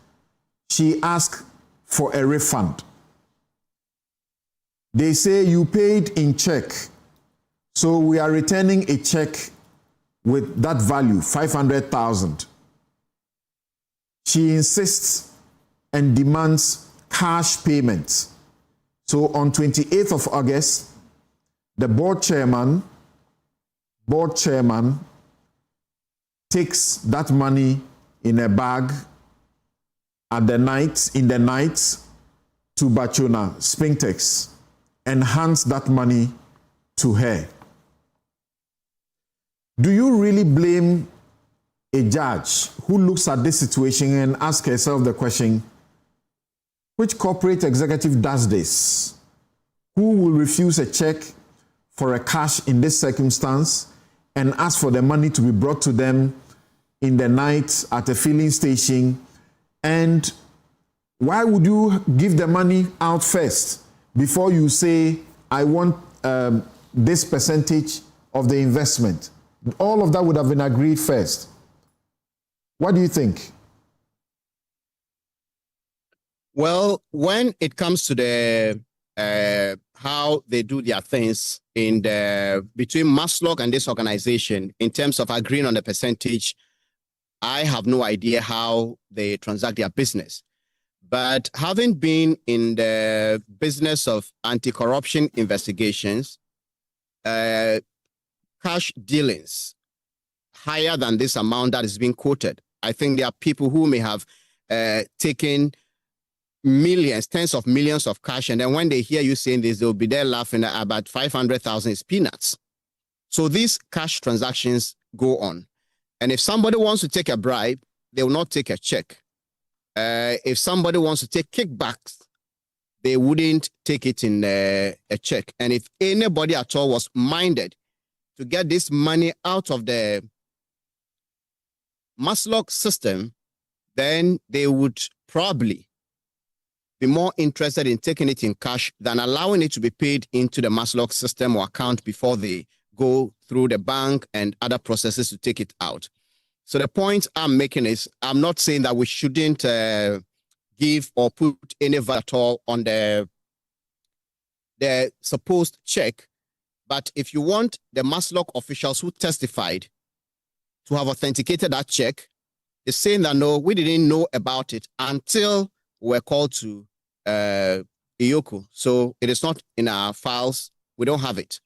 She asked for a refund. They say you paid in check, so we are returning a check with that value, 500,000. She insists and demands cash payments. So on 28th of August, the board chairman takes that money in a bag in the night to Bachona Spintex and hands that money to her. Do you really blame a judge who looks at this situation and asks herself the question, which corporate executive does this? Who will refuse a check for a cash in this circumstance and ask for the money to be brought to them in the night at a filling station? And why would you give the money out first before you say, I want this percentage of the investment? All of that would have been agreed first. What do you think? Well, when it comes to the how they do their things in the between Maslock and this organization in terms of agreeing on the percentage, I have no idea how they transact their business. But having been in the business of anti-corruption investigations, cash dealings higher than this amount that is being quoted, I think there are people who may have taken millions, tens of millions of cash, and then when they hear you saying this, they'll be there laughing at about 500,000 is peanuts. So these cash transactions go on. And if somebody wants to take a bribe, they will not take a check. If somebody wants to take kickbacks, they wouldn't take it in a check. And if anybody at all was minded to get this money out of the Maslock system, then they would probably be more interested in taking it in cash than allowing it to be paid into the Maslock system or account before they go through the bank and other processes to take it out. So the point I'm making is, I'm not saying that we shouldn't give or put any value at all on the supposed check. But if you want the Maslock officials who testified to have authenticated that check, they're saying that no, we didn't know about it until we were called to Iyoko. So it is not in our files. We don't have it.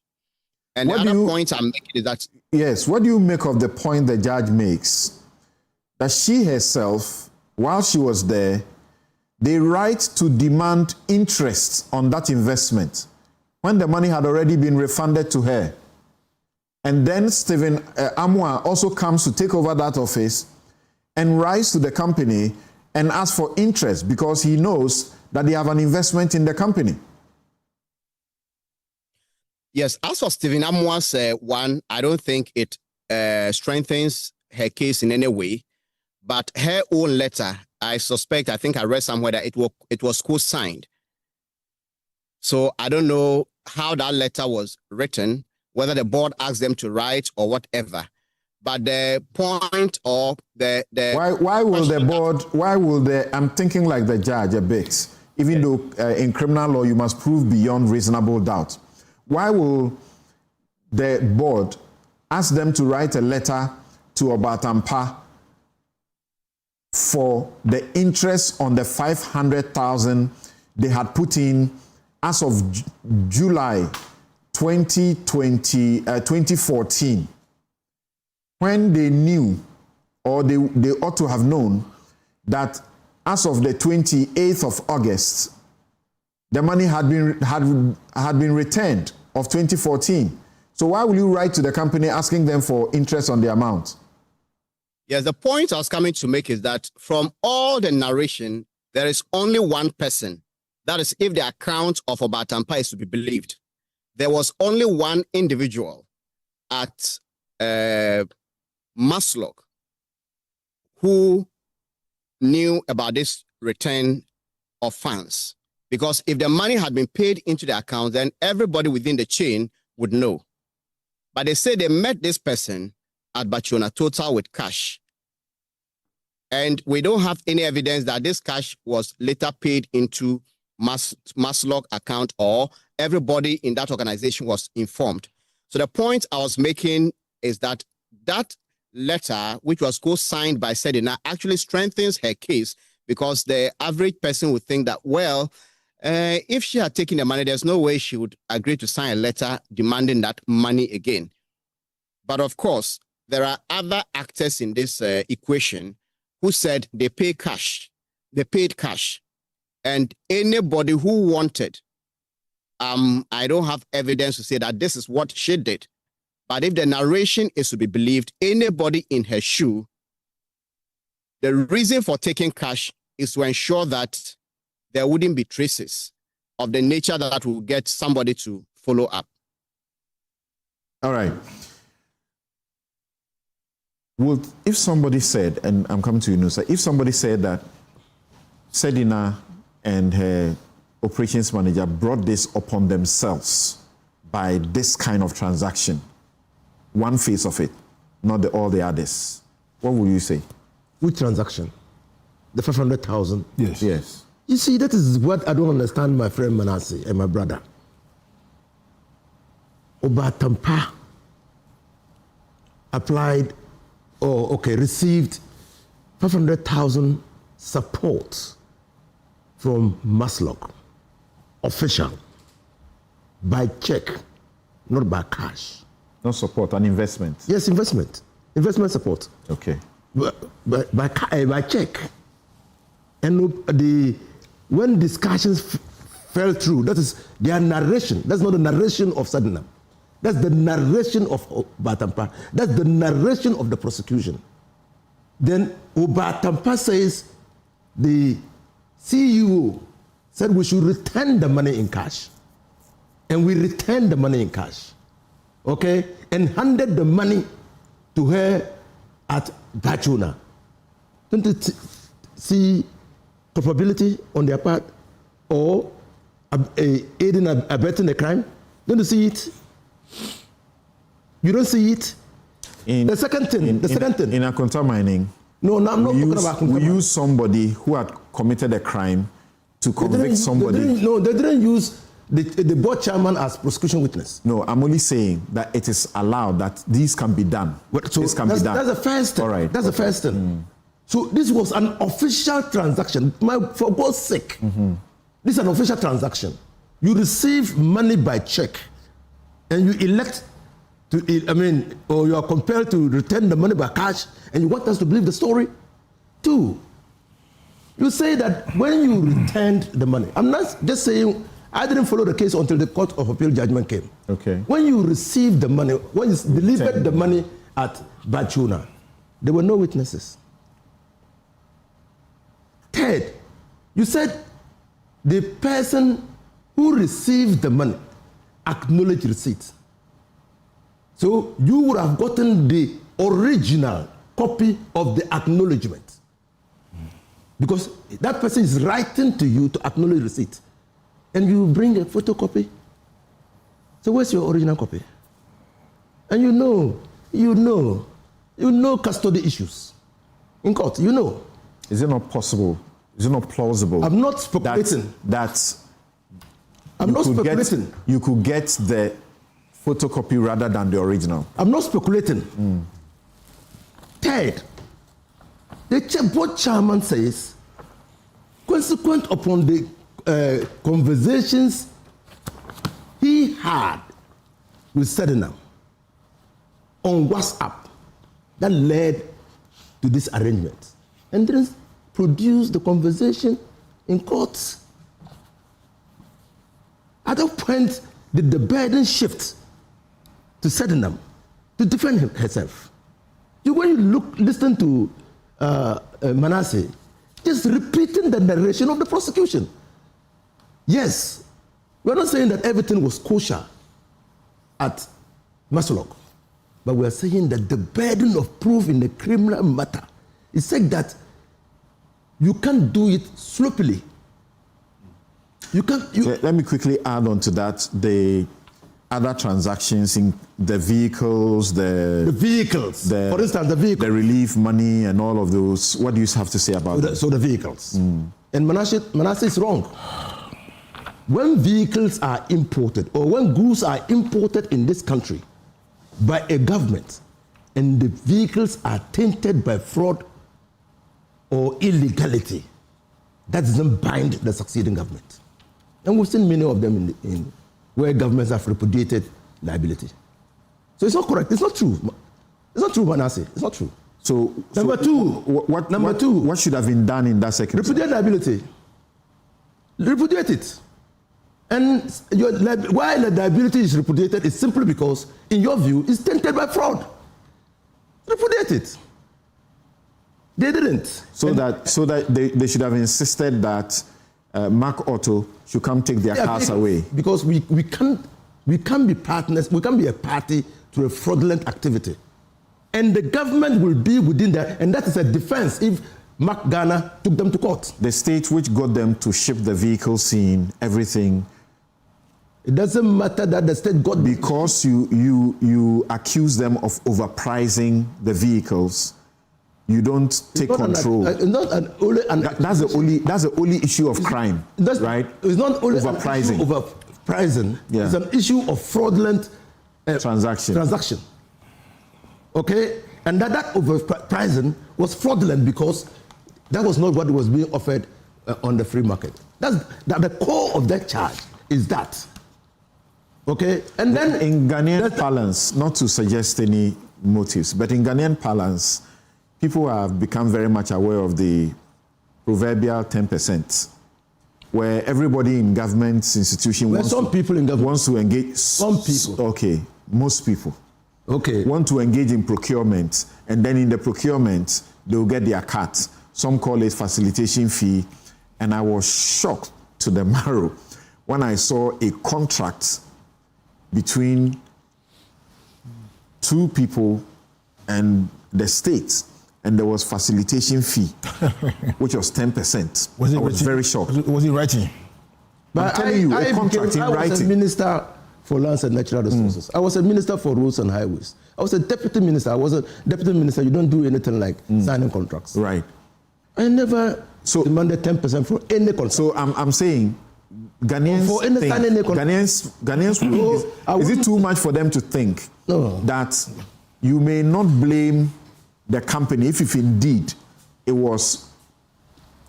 And the other point I'm making is that... Yes, what do you make of the point the judge makes? That she herself, while she was there, the right to demand interest on that investment when the money had already been refunded to her. And then Stephen Amwa also comes to take over that office and writes to the company and ask for interest because he knows that they have an investment in the company. Yes, as for Stephen Amwa's one, I don't think it strengthens her case in any way. But her own letter, I think I read somewhere that it was co-signed. So I don't know how that letter was written, whether the board asked them to write or whatever. But the point of the why will the board, I'm thinking like the judge a bit, even though in criminal law you must prove beyond reasonable doubt. Why will the board ask them to write a letter to Obatampa for the interest on the 500,000 they had put in as of July 2014? when they knew, or they ought to have known, that as of the 28th of August, the money had been returned of 2014. So why will you write to the company asking them for interest on the amount? Yes, the point I was coming to make is that from all the narration, there is only one person. That is, if the account of Obatampa is to be believed, there was only one individual at Maslock who knew about this return of funds. Because if the money had been paid into the account, then everybody within the chain would know. But they say they met this person at Bachona Total with cash. And we don't have any evidence that this cash was later paid into Maslock account, or everybody in that organization was informed. So the point I was making is that that letter, which was co-signed by Sedina, actually strengthens her case, because the average person would think that, well, if she had taken the money, there's no way she would agree to sign a letter demanding that money again. But of course, there are other actors in this equation who said they pay cash. They paid cash. And anybody who wanted, I don't have evidence to say that this is what she did. But if the narration is to be believed, anybody in her shoe, the reason for taking cash is to ensure that there wouldn't be traces of the nature that will get somebody to follow up. All right. Well, if somebody said, and I'm coming to you, Nusa, if somebody said that Sedina and her operations manager brought this upon themselves by this kind of transaction, one face of it, not all the others, what will you say? Which transaction? The 500,000? Yes. Yes. You see, that is what I don't understand, my friend Manasseh and my brother. Obatampa received 500,000 support from Maslock, official, by check, not by cash. No support, an investment. Yes, investment support. Okay. By check. And when discussions fell through, that is their narration. That's not the narration of Sedina. That's the narration of Obatampa. That's the narration of the prosecution. Then Obatampa says the CEO said we should return the money in cash. And we returned the money in cash. Okay? And handed the money to her at Bachona. Don't you see culpability on their part, or aiding and abetting the crime? Don't you see it? You don't see it? The second thing. In Akonta mining, no, I'm not talking about Akonta. We use somebody who had committed a crime to convict somebody. They didn't use the board chairman as prosecution witness. No, I'm only saying that it is allowed that these can be done. That's the first thing. All right. That's the first thing. So this was an official transaction. For God's sake, this is an official transaction. You receive money by check, and you elect to, or you are compelled to return the money by cash, and you want us to believe the story? 2, you say that when you returned the money, I'm not just saying, I didn't follow the case until the Court of Appeal judgment came. Okay. When you received the money, when you delivered the money at Bachona, there were no witnesses. 3rd, you said the person who received the money acknowledged receipt. So you would have gotten the original copy of the acknowledgement, because that person is writing to you to acknowledge receipt, and you bring a photocopy. So where's your original copy? And you know custody issues in court. You know. Is it not possible? Is it not plausible? I'm not speculating. You could get the photocopy rather than the original. I'm not speculating. 3rd, the board chairman says, consequent upon the conversations he had with Sedina on WhatsApp, that led to this arrangement. And then produced the conversation in courts. At that point, did the burden shift to Sedina to defend herself? When you listen to Manasseh, just repeating the narration of the prosecution. Yes, we're not saying that everything was kosher at Maslok, but we're saying that the burden of proof in the criminal matter is said that you can't do it sloppily. Let me quickly add on to that the other transactions in the vehicles, for instance, the vehicle, the relief money, and all of those. What do you have to say about that? So the vehicles, and Manasseh is wrong. When vehicles are imported or when goods are imported in this country by a government, and the vehicles are tainted by fraud or illegality, that doesn't bind the succeeding government. And we've seen many of them in where governments have repudiated liability. So it's not correct. It's not true. It's not true, Manasseh. It's not true. Number two, what should have been done in that circumstance? Repudiate liability. Repudiate it. And why the liability is repudiated is simply because, in your view, it's tainted by fraud. Repudiate it. They didn't. So that they should have insisted that Mark Otto should come take their cars away. Because we can't be partners, we can't be a party to a fraudulent activity. And the government will be within that, and that is a defense if Mark Ghana took them to court. The state which got them to ship the vehicle scene, everything. It doesn't matter that the state got because you accuse them of overpricing the vehicles. You don't take control. That's the only issue of crime, right? It's not only overpricing. Overpricing. Yeah. It's an issue of fraudulent transaction. Okay, and that overpricing was fraudulent because that was not what was being offered on the free market. That's the core of that charge is that. Okay, and then in Ghanaian parlance, not to suggest any motives, but in Ghanaian parlance, people have become very much aware of the proverbial 10%, where everybody in government institution wants to engage. Some people. Okay, most people. Okay. Want to engage in procurement, and then in the procurement, they will get their cut. Some call it facilitation fee, and I was shocked to the marrow when I saw a contract between two people and the state, and there was facilitation fee, which was 10%. I was very shocked. Was he writing? But I'm telling you, a contract in writing. I was a minister for lands and natural resources. I was a minister for roads and highways. I was a deputy minister. I was a deputy minister. You don't do anything like signing contracts. Right. I never demanded 10% for any contract. So I'm saying, Ghanaians is it too much for them to think that you may not blame the company if indeed it was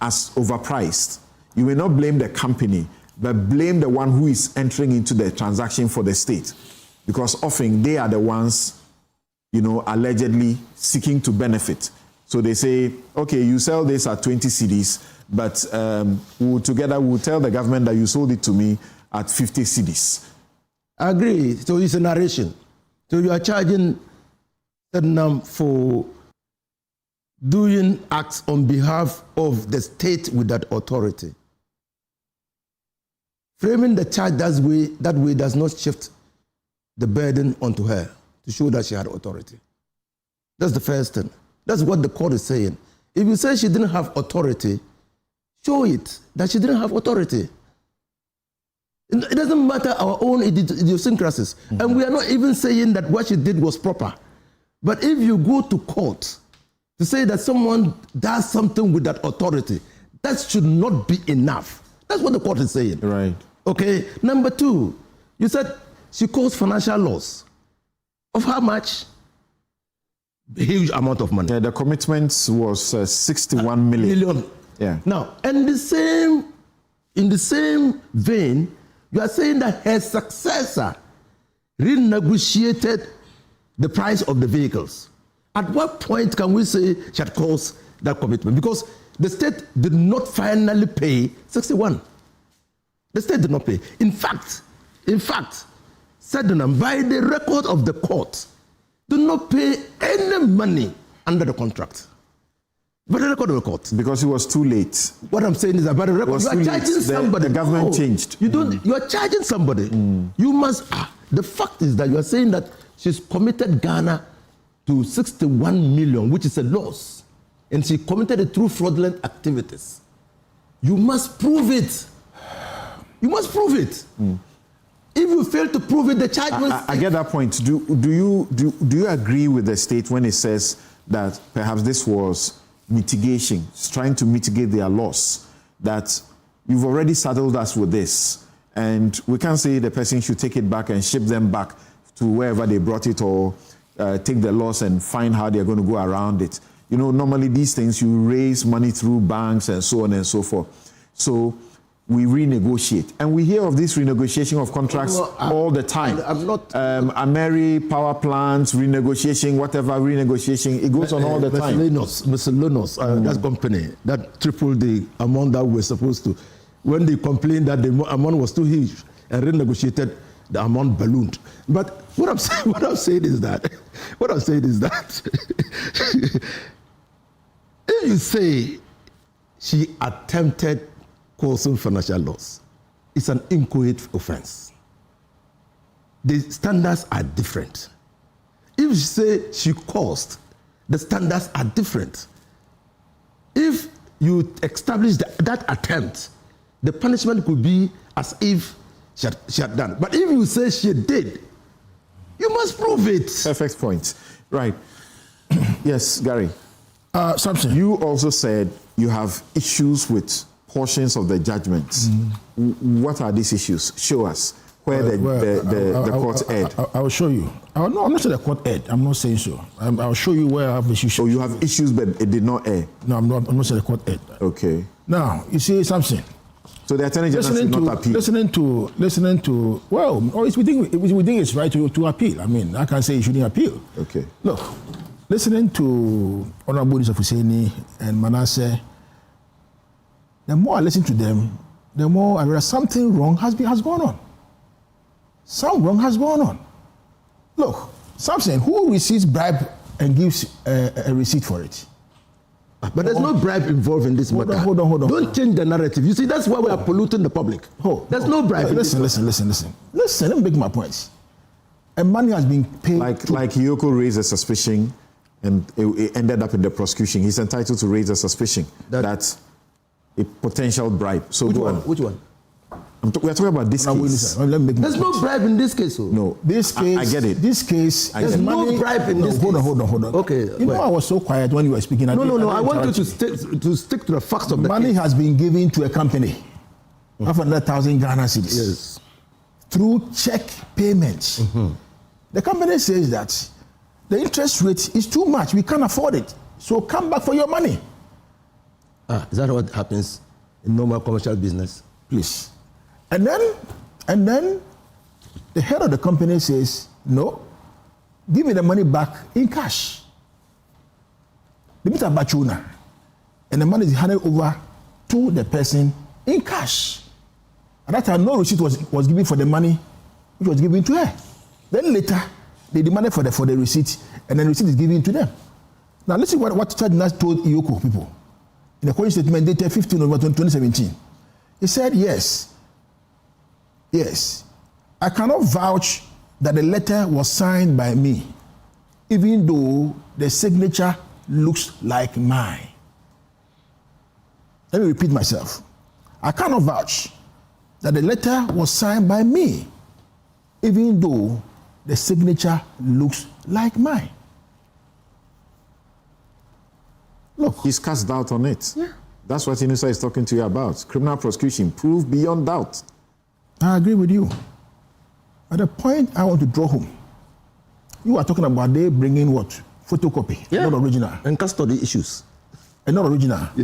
as overpriced? You may not blame the company, but blame the one who is entering into the transaction for the state, because often they are the ones, allegedly seeking to benefit. So they say, okay, you sell this at 20 cedis, but we'll tell the government that you sold it to me at 50 cedis. I agree. So it's a narration. So you are charging them for doing acts on behalf of the state with that authority. Framing the charge that way does not shift the burden onto her to show that she had authority. That's the first thing. That's what the court is saying. If you say she didn't have authority, show it that she didn't have authority. It doesn't matter our own idiosyncrasies. Mm-hmm. And we are not even saying that what she did was proper. But if you go to court to say that someone does something with that authority, that should not be enough. That's what the court is saying. Right. Okay. Number two, you said she caused financial loss. Of how much? A huge amount of money. Yeah, the commitment was 61 million. Yeah. Now, in the same vein, you are saying that her successor renegotiated the price of the vehicles. At what point can we say she had caused that commitment? Because the state did not finally pay 61. The state did not pay. In fact, Sedina, by the record of the court, did not pay any money under the contract. By the record of the court. Because it was too late. What I'm saying is about the record. You are charging somebody. The government changed. You don't. You are charging somebody. You must. The fact is that you are saying that she's committed Ghana to 61 million, which is a loss, and she committed it through fraudulent activities. You must prove it. You must prove it. If you fail to prove it, the charge must. I get that point. Do you agree with the state when it says that perhaps this was mitigation, trying to mitigate their loss? That you've already saddled us with this, and we can't say the person should take it back and ship them back to wherever they brought it, or take the loss and find how they're going to go around it. You know, normally these things, you raise money through banks and so on and so forth. So we renegotiate. And we hear of this renegotiation of contracts all the time. I'm not... Ameri power plants, renegotiation, whatever renegotiation, it goes on all the time. Mr. Lenos, that company, that tripled the amount that we're supposed to. When they complained that the amount was too huge and renegotiated, the amount ballooned. But what I'm saying is that if you say she attempted causing financial loss, it's an inchoate offense. The standards are different. If you say she caused, the standards are different. If you establish that attempt, the punishment could be as if she had done. But if you say she did, you must prove it. Perfect point. Right. Yes, Gary. Something. You also said you have issues with portions of the judgments. What are these issues? Show us where the court erred. I will show you. No, I'm not saying the court erred. I'm not saying so. I'll show you where I have issues. So you have issues, but it did not err? No, I'm not saying the court erred. Okay. Now, you see something. So the Attorney General should not appeal? Listening to, well, it's within its right to appeal. I mean, I can't say you shouldn't appeal. Okay. Look, listening to Honorable Yusuf Hussaini and Manasseh, the more I listen to them, the more I realize something wrong has gone on. Some wrong has gone on. Look, something, who receives bribe and gives a receipt for it? But there's no bribe involved in this matter. Hold on. Don't change the narrative. You see, that's why we are polluting the public. There's no bribe. Listen, let me make my points. And money has been paid. Like Yoko raised a suspicion and it ended up in the prosecution. He's entitled to raise a suspicion that's a potential bribe. So Which one? We're talking about this case. There's no bribe in this case. No. This case. I get it. This case. There's no bribe in this case. Hold on. Okay. You know, I was so quiet when you were speaking. No. I want you to stick to the facts of the money case. has been given to a company of 100,000 Ghana cedis. Yes. Through check payments. The company says that the interest rate is too much. We can't afford it. So come back for your money. Is that what happens in normal commercial business? Please. And then the head of the company says, no, give me the money back in cash. The meter bachuna. And the money is handed over to the person in cash. At that time, no receipt was given for the money which was given to her. Then later, they demanded for the receipt, and then the receipt is given to them. Now, listen what Sedina told Iyoko people. In the court statement dated 15 November 2017. He said, yes, I cannot vouch that the letter was signed by me, even though the signature looks like mine. Let me repeat myself. I cannot vouch that the letter was signed by me, even though the signature looks like mine. Look. He's cast doubt on it. Yeah. That's what Inusa is talking to you about. Criminal prosecution, proof beyond doubt. I agree with you. At the point I want to draw home, you are talking about they bringing what? Photocopy, not original. And custody issues. And not original. Yeah.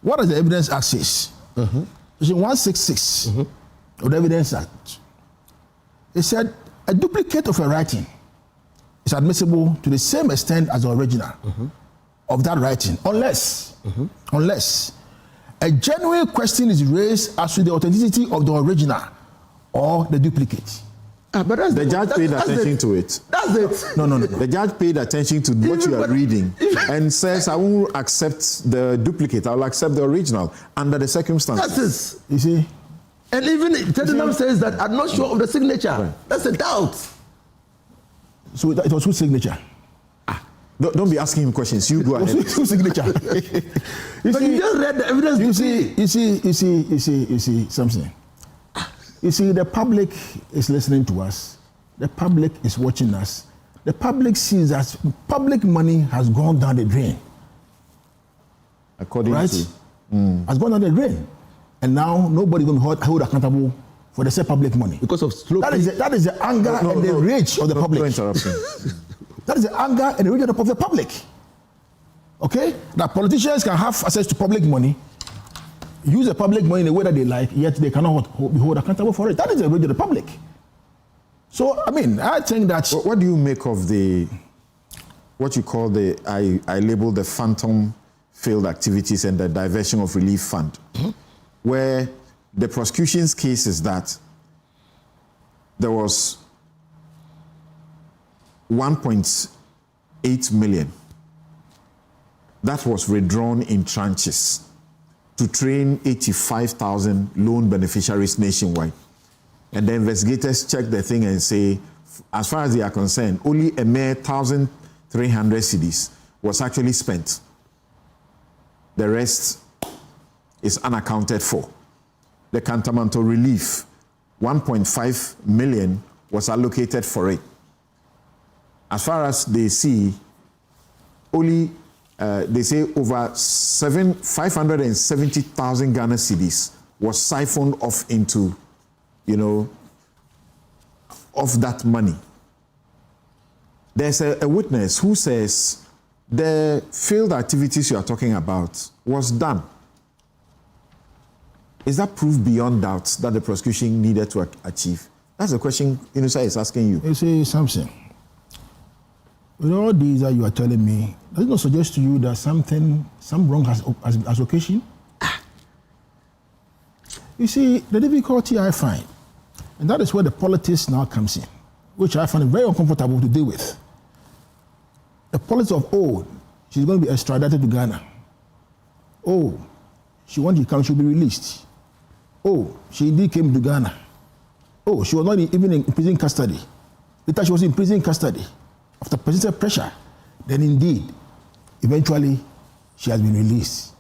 What does the Evidence Act says? Section 166 of the Evidence Act. It said a duplicate of a writing is admissible to the same extent as the original of that writing, unless a genuine question is raised as to the authenticity of the original or the duplicate. But the judge paid attention to it. That's it. No. The judge paid attention to what you are reading and says, I won't accept the duplicate, I will accept the original under the circumstances. That's it. You see? And even Sedina says that I'm not sure of the signature. Right. That's a doubt. So it was whose signature? Don't be asking him questions. You go ahead. Whose signature? You just read the evidence. You see something. You see, the public is listening to us. The public is watching us. The public sees that public money has gone down the drain. According to has gone down the drain, and now nobody going to hold accountable for the said public money because of slow. That is the anger and the rage of the public. No interruption. That is the anger and the rage of the public. Okay, that politicians can have access to public money, use the public money in the way that they like, yet they cannot be held accountable for it. That is the rage of the public. So, I mean, I think that... What do you make of what you call I label the phantom failed activities and the diversion of relief fund, where the prosecution's case is that there was 1.8 million that was withdrawn in tranches to train 85,000 loan beneficiaries nationwide. And the investigators check the thing and say, as far as they are concerned, only a mere 1,300 cedis was actually spent. The rest is unaccounted for. The Cantonmental relief, 1.5 million was allocated for it. As far as they see, only they say over 570,000 Ghana cedis was siphoned off into, of that money. There's a witness who says the failed activities you are talking about was done. Is that proof beyond doubt that the prosecution needed to achieve? That's the question Inusa is asking you. You see something. With all these that you are telling me, does it not suggest to you that some wrong has occasion? You see, the difficulty I find, and that is where the politics now comes in, which I find very uncomfortable to deal with. The politics of, she's going to be extradited to Ghana. She wants to come, she'll be released. She indeed came to Ghana. She was not even in prison custody. Later she was in prison custody. After persistent pressure, then indeed, eventually, she has been released.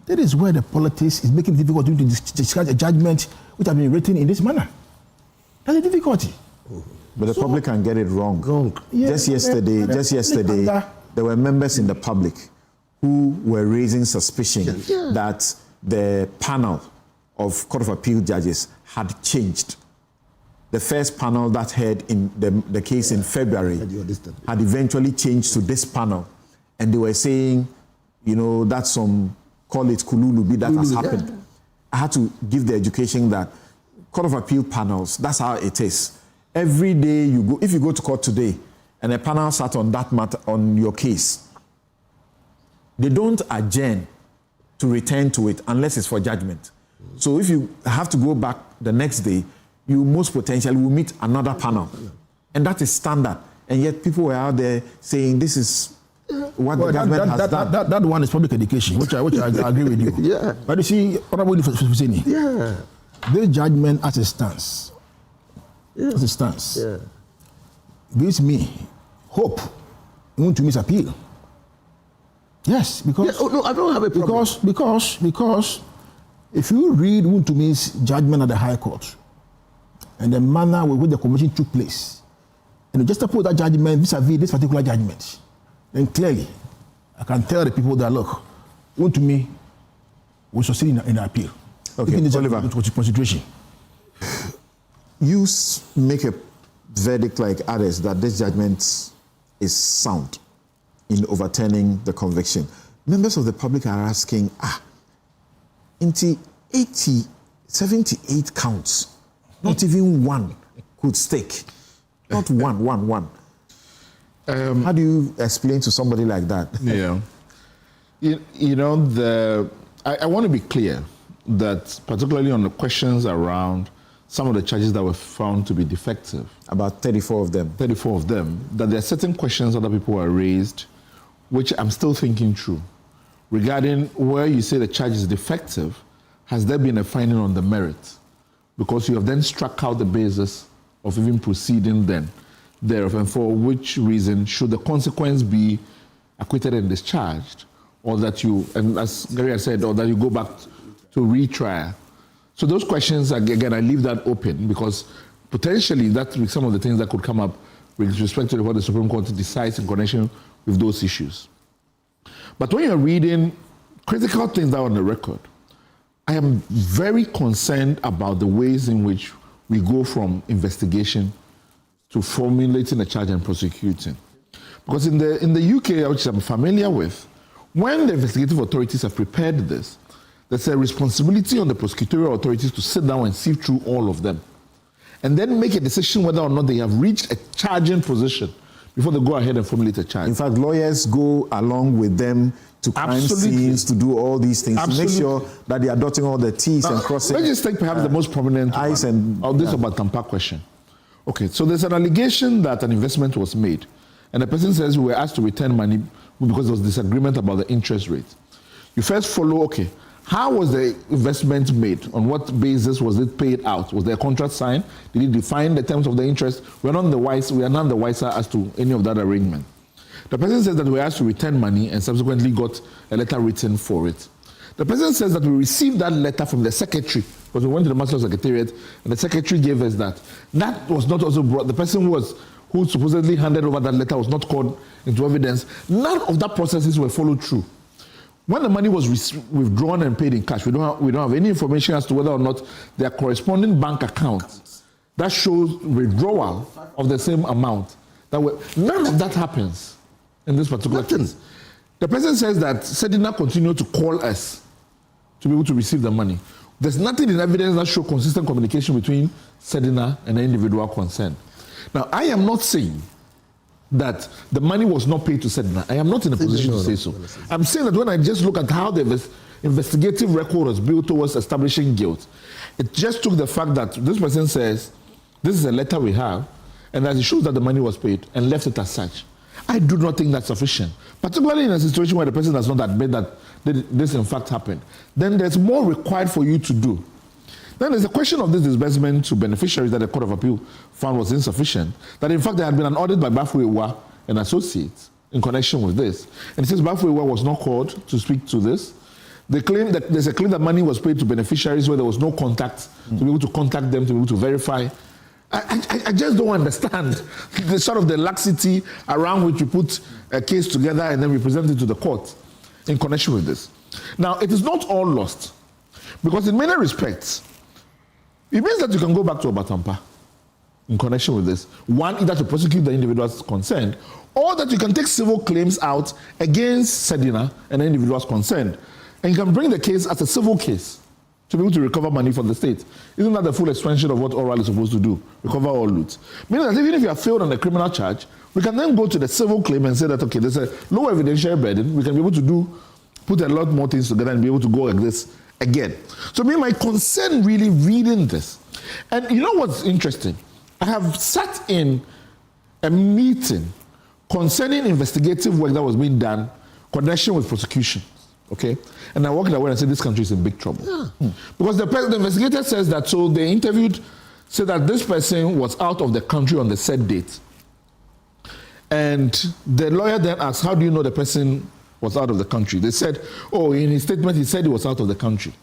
That is where the politics is making it difficult to discuss a judgment which has been written in this manner. That's a difficulty. But the public can get it wrong. Just yesterday, there were members in the public who were raising suspicion that the panel of Court of Appeal judges had changed. The first panel that heard in the case in February had eventually changed to this panel. And they were saying, that's some, call it kululubi, that has happened. I had to give the education that Court of Appeal panels, that's how it is. Every day you go, if you go to court today and a panel sat on that matter, on your case, they don't adjourn to return to it unless it's for judgment. So if you have to go back the next day, you most potentially will meet another panel. And that is standard. And yet people were out there saying this is what the government has done. That one is public education, which I agree with you. Yeah. But you see, Honorable Sedina, this judgment as it stands, gives me hope to miss appeal. Yes, because I don't have a problem. Because if you read Wuntumi's judgment at the High Court and the manner with which the convention took place, and you just put that judgment vis-a-vis this particular judgment, then clearly I can tell the people that look, Wuntumi will succeed in the appeal. Okay, Oliver, consideration. You make a verdict like others that this judgment is sound in overturning the conviction. Members of the public are asking, into 78 counts, not even one could stake. Not one. How do you explain to somebody like that? Yeah. You know, I want to be clear that particularly on the questions around some of the charges that were found to be defective. About 34 of them. 34 of them. That there are certain questions other people are raised, which I'm still thinking through. Regarding where you say the charge is defective, has there been a finding on the merit? Because you have then struck out the basis of even proceeding then thereof, and for which reason should the consequence be acquitted and discharged, or that you, and as Gary has said, or that you go back to retrial? So those questions, again, I leave that open because potentially that will be some of the things that could come up with respect to what the Supreme Court decides in connection with those issues. But when you're reading critical things that are on the record, I am very concerned about the ways in which we go from investigation to formulating a charge and prosecuting. Because in the UK, which I'm familiar with, when the investigative authorities have prepared this, there's a responsibility on the prosecutorial authorities to sit down and sift through all of them and then make a decision whether or not they have reached a charging position before they go ahead and formulate a charge. In fact, lawyers go along with them to crime scenes, to do all these things, to make sure that they are dotting all the T's and crossing. Let's just take perhaps the most prominent I's and this about Tampa question. Okay, so there's an allegation that an investment was made, and the person says we were asked to return money because there was disagreement about the interest rate. You first follow, okay, how was the investment made? On what basis was it paid out? Was there a contract signed? Did it define the terms of the interest? We are none the wiser as to any of that arrangement. The person says that we were asked to return money and subsequently got a letter written for it. The person says that we received that letter from the secretary, because we went to the Master Secretariat and the secretary gave us that. That was not also brought, the person who supposedly handed over that letter was not called into evidence. None of that processes were followed through. When the money was withdrawn and paid in cash, we don't have any information as to whether or not there are corresponding bank accounts that shows withdrawal of the same amount. None of that happens in this particular case. The person says that Sedina continued to call us to be able to receive the money. There's nothing in evidence that shows consistent communication between Sedina and the individual concerned. Now, I am not saying that the money was not paid to Sedina. I am not in a position to say so. I'm saying that when I just look at how the investigative record was built towards establishing guilt, it just took the fact that this person says, this is a letter we have, and that it shows that the money was paid, and left it as such. I do not think that's sufficient, particularly in a situation where the person does not admit that this in fact happened. Then there's more required for you to do. Then there's a question of this disbursement to beneficiaries that the Court of Appeal found was insufficient, that in fact there had been an audit by Bafuewa and Associates in connection with this. And it says Bafuewa was not called to speak to this. They claim that there's a claim that money was paid to beneficiaries where there was no contact to be able to contact them, to be able to verify. I just don't understand the sort of the laxity around which we put a case together and then we present it to the court in connection with this. Now, it is not all lost, because in many respects, it means that you can go back to Obatampa in connection with this. One, either to prosecute the individuals concerned, or that you can take civil claims out against Sedina and the individuals concerned. And you can bring the case as a civil case to be able to recover money from the state. Isn't that the full expansion of what oral is supposed to do? Recover all loot. Meaning that even if you have failed on a criminal charge, we can then go to the civil claim and say that, okay, there's a low evidentiary burden. We can be able to put a lot more things together and be able to go like this again. So my concern really reading this, and you know what's interesting? I have sat in a meeting concerning investigative work that was being done in connection with prosecution, okay? And I walked away and said, this country is in big trouble. Yeah. Because the investigator says that, so they interviewed, said that this person was out of the country on the said date. And the lawyer then asked, how do you know the person was out of the country? They said, oh, in his statement, he said he was out of the country.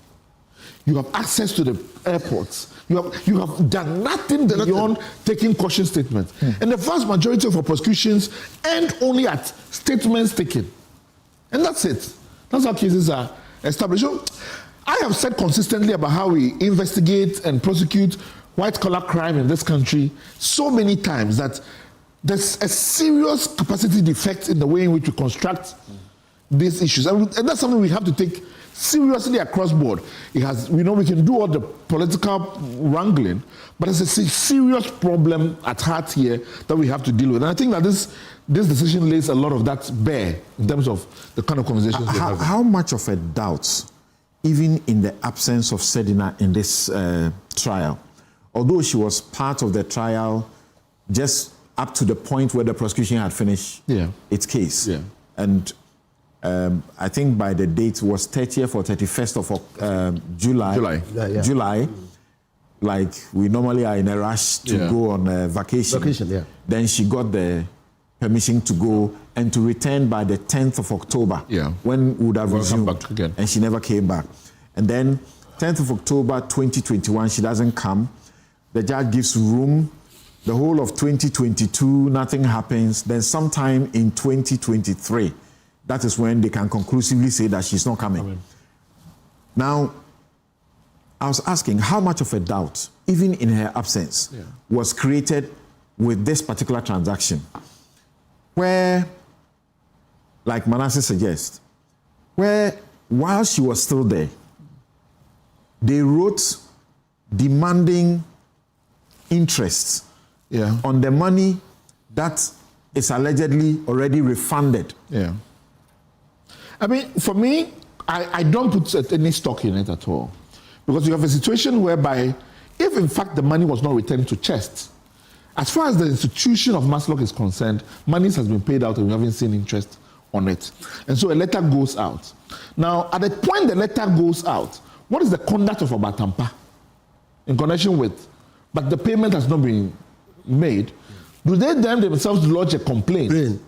You have access to the airports. You have done nothing beyond taking caution statements. And the vast majority of our prosecutions end only at statements taken. And that's it. That's how cases are established. So I have said consistently about how we investigate and prosecute white-collar crime in this country so many times that there's a serious capacity defect in the way in which we construct these issues. And that's something we have to take seriously across board. We know we can do all the political wrangling, but it's a serious problem at heart here that we have to deal with. And I think that this decision lays a lot of that bare in terms of the kind of conversations we have. How much of a doubt, even in the absence of Sedina in this trial, although she was part of the trial just up to the point where the prosecution had finished its case. And I think by the date was 30th or 31st of July. Like we normally are in a rush to go on vacation. Then she got the permission to go and to return by the 10th of October, when we would have resumed back again. And she never came back. And then 10th of October 2021, she doesn't come. The judge gives room. The whole of 2022, nothing happens. Then sometime in 2023, that is when they can conclusively say that she's not coming. Now, I was asking how much of a doubt, even in her absence, was created with this particular transaction, where, like Manasseh suggests, where while she was still there, they wrote demanding interest on the money that is allegedly already refunded. I mean, for me, I don't put any stock in it at all. Because you have a situation whereby, if in fact the money was not returned to chest, as far as the institution of Maslock is concerned, money has been paid out and we haven't seen interest on it. And so a letter goes out. Now, at the point the letter goes out, what is the conduct of Obatampa in connection with, but the payment has not been made? Do they then themselves lodge a complaint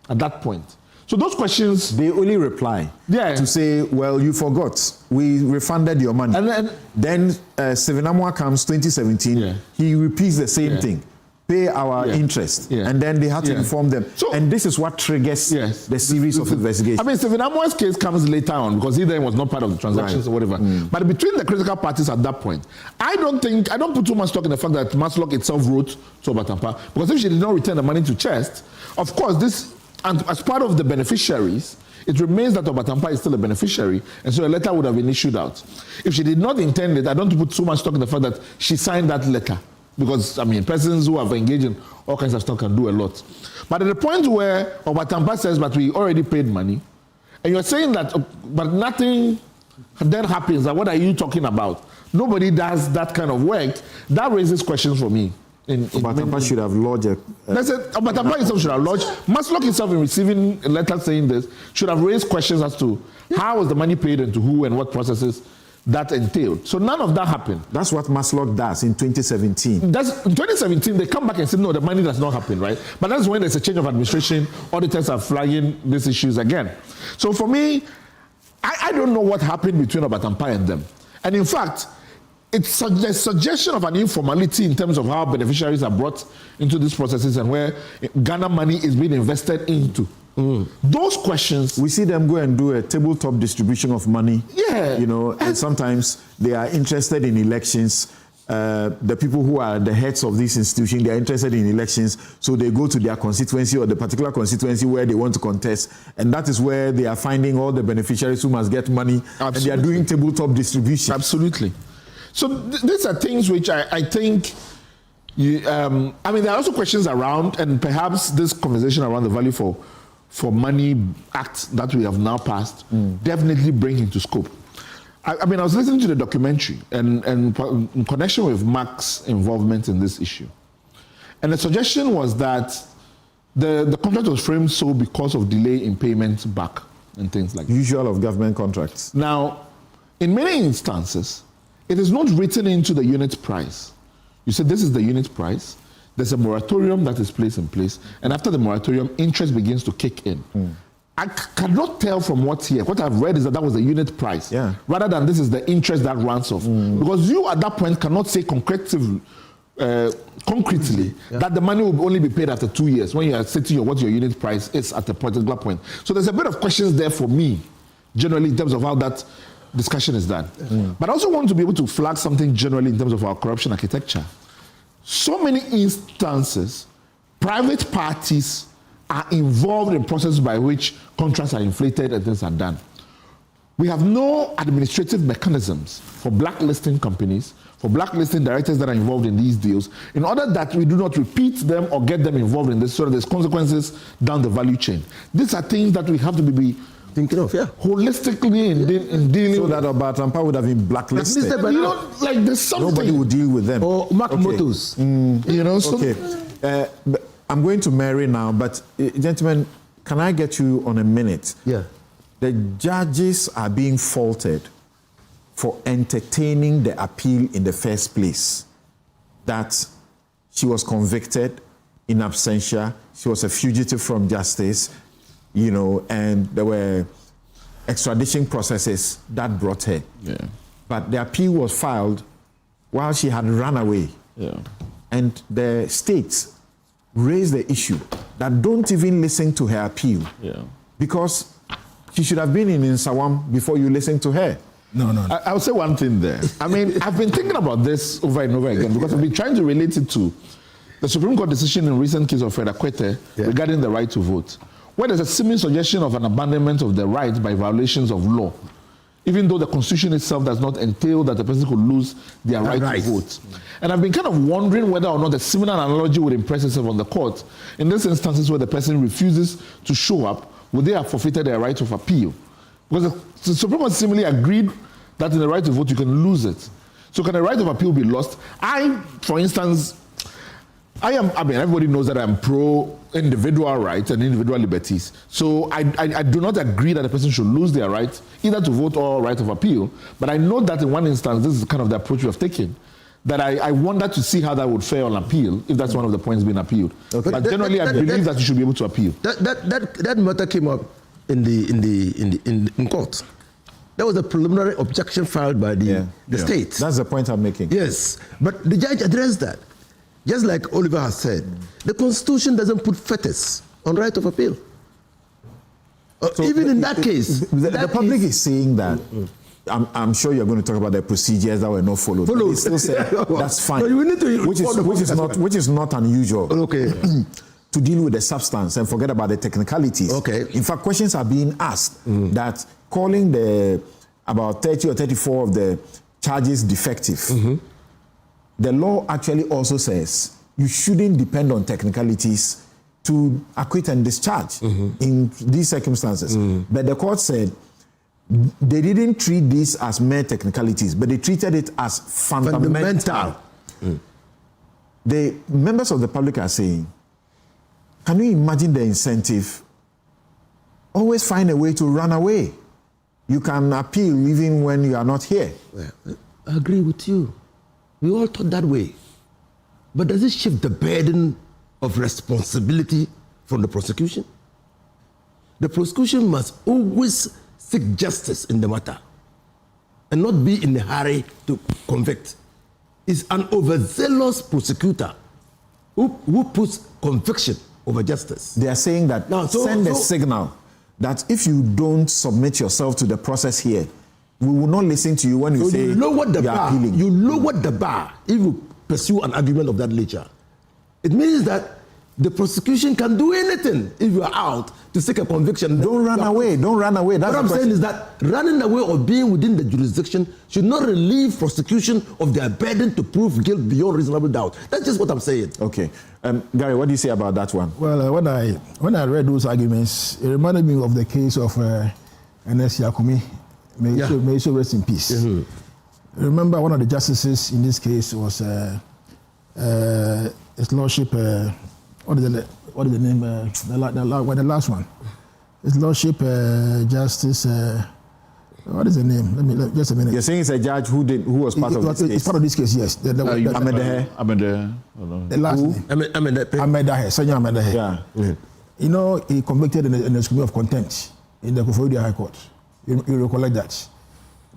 at that point? So those questions... They only reply to say, well, you forgot. We refunded your money. And then Stephen Amwa comes 2017. He repeats the same thing. Pay our interest. And then they have to inform them. So, and this is what triggers the series of investigations. I mean, Stephen Amwa's case comes later on because he then was not part of the transactions or whatever. But between the critical parties at that point, I don't put too much stock in the fact that Maslock itself wrote to Obatampa, because if she did not return the money to chest, of course, this... And as part of the beneficiaries, it remains that Obatampa is still a beneficiary, and so a letter would have been issued out. If she did not intend it, I don't put so much stock in the fact that she signed that letter, because, I mean, persons who have engaged in all kinds of stuff can do a lot. But at the point where Obatampa says, but we already paid money, and you're saying that, but nothing then happens, and what are you talking about? Nobody does that kind of work. That raises questions for me. Obatampa should have lodged Obatampa himself should have lodged. Maslock himself, in receiving a letter saying this, should have raised questions as to how was the money paid and to who and what processes that entailed. So none of that happened. That's what Maslock does in 2017. In 2017, they come back and say, no, the money does not happen, right? But that's when there's a change of administration, auditors are flagging these issues again. So for me, I don't know what happened between Obatampa and them. And in fact, it's the suggestion of an informality in terms of how beneficiaries are brought into these processes and where Ghana money is being invested into. Those questions... We see them go and do a tabletop distribution of money. You know, and sometimes they are interested in elections. The people who are the heads of this institution, they are interested in elections, so they go to their constituency or the particular constituency where they want to contest, and that is where they are finding all the beneficiaries who must get money, and they are doing tabletop distribution. Absolutely. So these are things which I think, I mean, there are also questions around, and perhaps this conversation around the Value for Money Act that we have now passed definitely bring into scope. I mean, I was listening to the documentary and in connection with Mark's involvement in this issue. And the suggestion was that the contract was framed so because of delay in payments back and things like that. Usual of government contracts. Now, in many instances, it is not written into the unit price. You said this is the unit price. There's a moratorium that is placed in place. And after the moratorium, interest begins to kick in. I cannot tell from what's here. What I've read is that was the unit price. Rather than this is the interest that runs off. Because you at that point cannot say concretely that the money will only be paid after 2 years when you are setting what your unit price is at a particular point. So there's a bit of questions there for me, generally, in terms of how that discussion is done. But I also want to be able to flag something generally in terms of our corruption architecture. So many instances, private parties are involved in processes by which contracts are inflated and things are done. We have no administrative mechanisms for blacklisting companies, for blacklisting directors that are involved in these deals, in order that we do not repeat them or get them involved in this, so that there's consequences down the value chain. These are things that we have to be thinking of, holistically in dealing so with. that Obatampa would have been blacklisted. But you know, like there's something. Nobody would deal with them. Or Mark Motors. You know, so okay. I'm going to Mary now, but gentlemen, can I get you on a minute? Yeah. The judges are being faulted for entertaining the appeal in the first place. That she was convicted in absentia, she was a fugitive from justice, you know, and there were extradition processes that brought her. Yeah. But the appeal was filed while she had run away. Yeah. And the states raised the issue that don't even listen to her appeal. Yeah. Because she should have been in Nsawam before you listen to her. No. I'll say one thing there. I mean, I've been thinking about this over and over again because I've been trying to relate it to the Supreme Court decision in recent case of Fred Akwete regarding the right to vote, where there's a seeming suggestion of an abandonment of the right by violations of law, even though the Constitution itself does not entail that the person could lose their right to vote. And I've been kind of wondering whether or not a similar analogy would impress itself on the court in these instances where the person refuses to show up. Would they have forfeited their right of appeal? Because the Supreme Court similarly agreed that in the right to vote you can lose it. So can the right of appeal be lost? For instance, I mean, everybody knows that I'm pro individual rights and individual liberties. So I do not agree that a person should lose their right either to vote or right of appeal. But I know that in one instance, this is kind of the approach we have taken. That I wonder to see how that would fare on appeal, if that's one of the points being appealed. Okay. But generally, I believe that you should be able to appeal. That matter came up in court. There was a preliminary objection filed by the state. That's the point I'm making. Yes, but the judge addressed that. Just like Oliver has said, the Constitution doesn't put fetters on right of appeal. So even in that case, the public is saying that. I'm sure you're going to talk about the procedures that were not followed. They still say that's fine, no, we need to which is not unusual. Okay. To deal with the substance and forget about the technicalities. Okay. In fact, questions are being asked that calling about 30 or 34 of the charges defective. The law actually also says you shouldn't depend on technicalities to acquit and discharge in these circumstances. But the court said they didn't treat this as mere technicalities, but they treated it as fundamental. The members of the public are saying, can you imagine the incentive? Always find a way to run away. You can appeal even when you are not here. Well, I agree with you. We all thought that way. But does it shift the burden of responsibility from the prosecution? The prosecution must always seek justice in the matter and not be in a hurry to convict. It's an overzealous prosecutor who puts conviction over justice. They are saying that send a signal that if you don't submit yourself to the process here, we will not listen to you when you say you lower the bar. appealing. You lower the bar if you pursue an argument of that nature. It means that the prosecution can do anything if you are out to seek a conviction. Don't run away. Don't run away. That's what I'm saying is that running away or being within the jurisdiction should not relieve prosecution of their burden to prove guilt beyond reasonable doubt. That's just what I'm saying. Okay. Gary, what do you say about that one? Well, when I read those arguments, it reminded me of the case of Ernest Yakumi. May he so rest in peace. Remember, one of the justices in this case was His Lordship. What is the name? The last one. His Lordship Justice. What is the name? Just a minute. You're saying it's a judge who was part of this case? It's part of this case, yes. Amedahe. The last name. Amedahe. Senior Amedahe. Yeah. You know, he convicted in the School of Contempt in the Akufo-Addo High Court. You recollect that.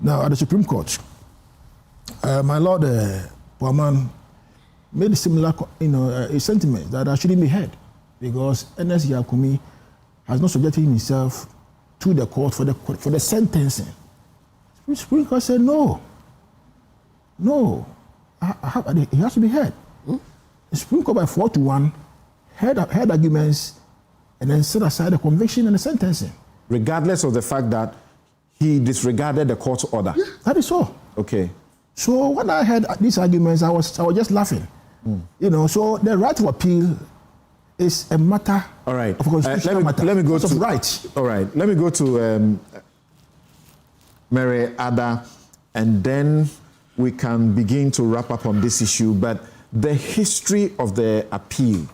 Now, at the Supreme Court, my Lord Poaman made a similar, a sentiment that I shouldn't be heard because Ernest Yakumi has not subjected himself to the court for the sentencing. The Supreme Court said no, he has to be heard. The Supreme Court by 4-1 heard arguments and then set aside the conviction and the sentencing. Regardless of the fact that he disregarded the court order. Yeah, that is all. Okay. So when I heard these arguments, I was just laughing. You know, so the right to appeal is a matter all right. of constitutional matter. Let me go to rights. All right. Let me go to Mary Ada, and then we can begin to wrap up on this issue. But the history of the appeal,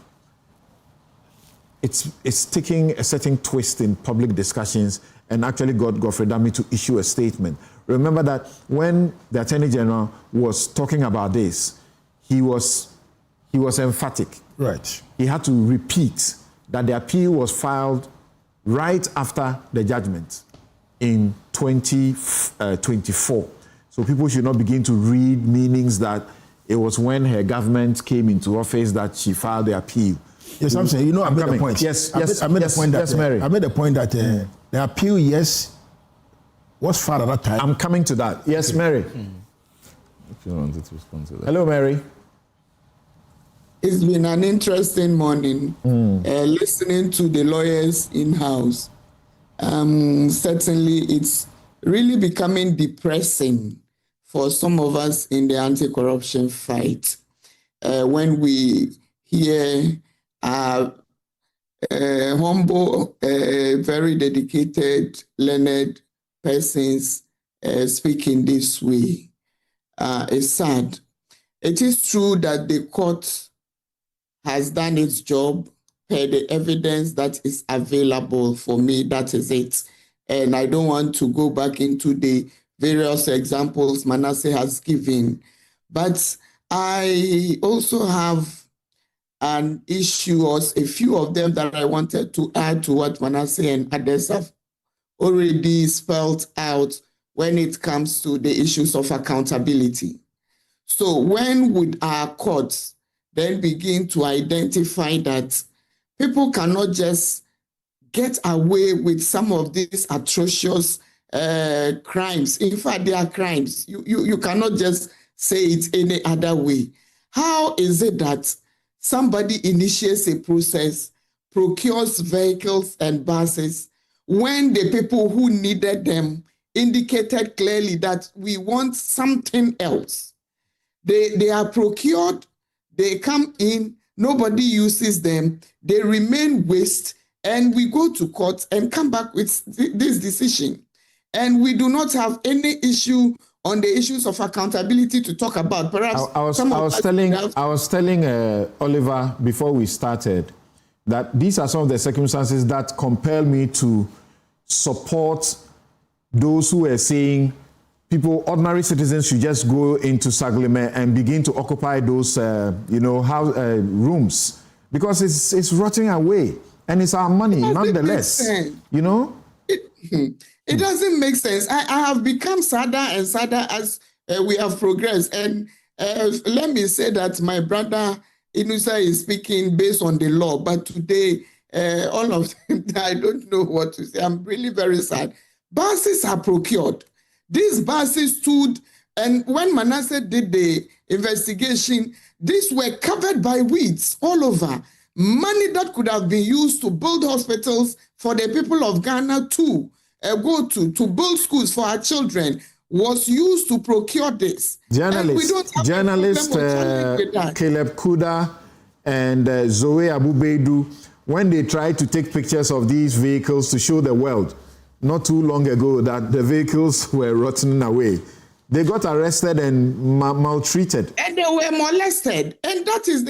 it's taking a certain twist in public discussions, and actually got Godfrey Dami to issue a statement. Remember that when the Attorney General was talking about this, he was emphatic. Right. He had to repeat that the appeal was filed right after the judgment in 2024. So people should not begin to read meanings that it was when her government came into office that she filed the appeal. Yes, I'm saying, I made the point. Yes, I made the point that, yes, Mary. I made the point that the appeal, yes, was filed at that time. I'm coming to that. Yes, Mary. If you wanted to respond to that. Hello, Mary. It's been an interesting morning listening to the lawyers in-house. Certainly, it's really becoming depressing for some of us in the anti-corruption fight when we hear humble, very dedicated, learned persons speaking this way. It's sad. It is true that the court has done its job per the evidence that is available for me. That is it. And I don't want to go back into the various examples Manasseh has given. But I also have an issue, or a few of them, that I wanted to add to what Manasseh and others have already spelled out when it comes to the issues of accountability. So when would our courts then begin to identify that people cannot just get away with some of these atrocious crimes? In fact, they are crimes. You cannot just say it any other way. How is it that somebody initiates a process, procures vehicles and buses, when the people who needed them indicated clearly that we want something else? They are procured, they come in, nobody uses them, they remain waste, and we go to court and come back with this decision. And we do not have any issue on the issues of accountability to talk about. Perhaps I was telling Oliver before we started that these are some of the circumstances that compel me to support those who are saying ordinary citizens should just go into Saglime and begin to occupy those, rooms, because it's rotting away and it's our money, nonetheless. It doesn't make sense. I have become sadder and sadder as we have progressed. And let me say that my brother Inusa is speaking based on the law, but today, all of them, I don't know what to say. I'm really very sad. Buses are procured. These buses stood, and when Manasseh did the investigation, these were covered by weeds all over. Money that could have been used to build hospitals for the people of Ghana to build schools for our children was used to procure this. Journalist Caleb Kuda and Zoe Abubedu, when they tried to take pictures of these vehicles to show the world, not too long ago, that the vehicles were rotting away, they got arrested and maltreated. And they were molested. And that is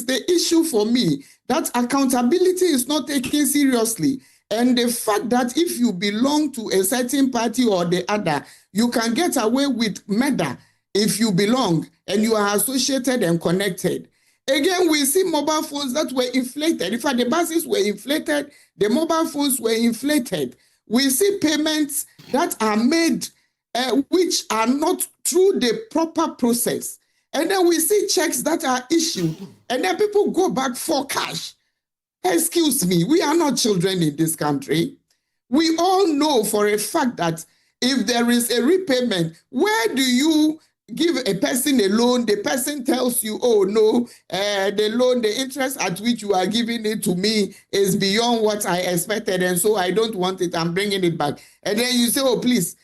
the issue for me, that accountability is not taken seriously. And the fact that if you belong to a certain party or the other, you can get away with murder if you belong and you are associated and connected. Again, we see mobile phones that were inflated. In fact, the buses were inflated, the mobile phones were inflated. We see payments that are made which are not through the proper process. And then we see checks that are issued, and then people go back for cash. Excuse me, we are not children in this country. We all know for a fact that if there is a repayment, where do you give a person a loan, the person tells you, oh no, the loan, the interest at which you are giving it to me is beyond what I expected, and so I don't want it, I'm bringing it back. And then you say, oh please,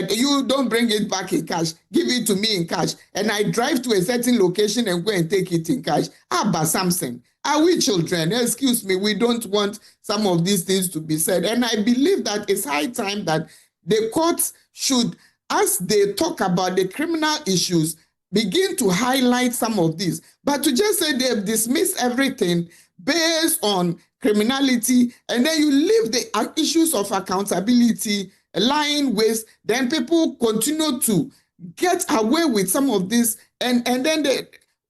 you don't bring it back in cash, give it to me in cash. And I drive to a certain location and go and take it in cash. Abba Samson, are we children? Excuse me, we don't want some of these things to be said. And I believe that it's high time that the courts should, as they talk about the criminal issues, begin to highlight some of these. But to just say they've dismissed everything based on criminality, and then you leave the issues of accountability lying waste, then people continue to get away with some of this, and then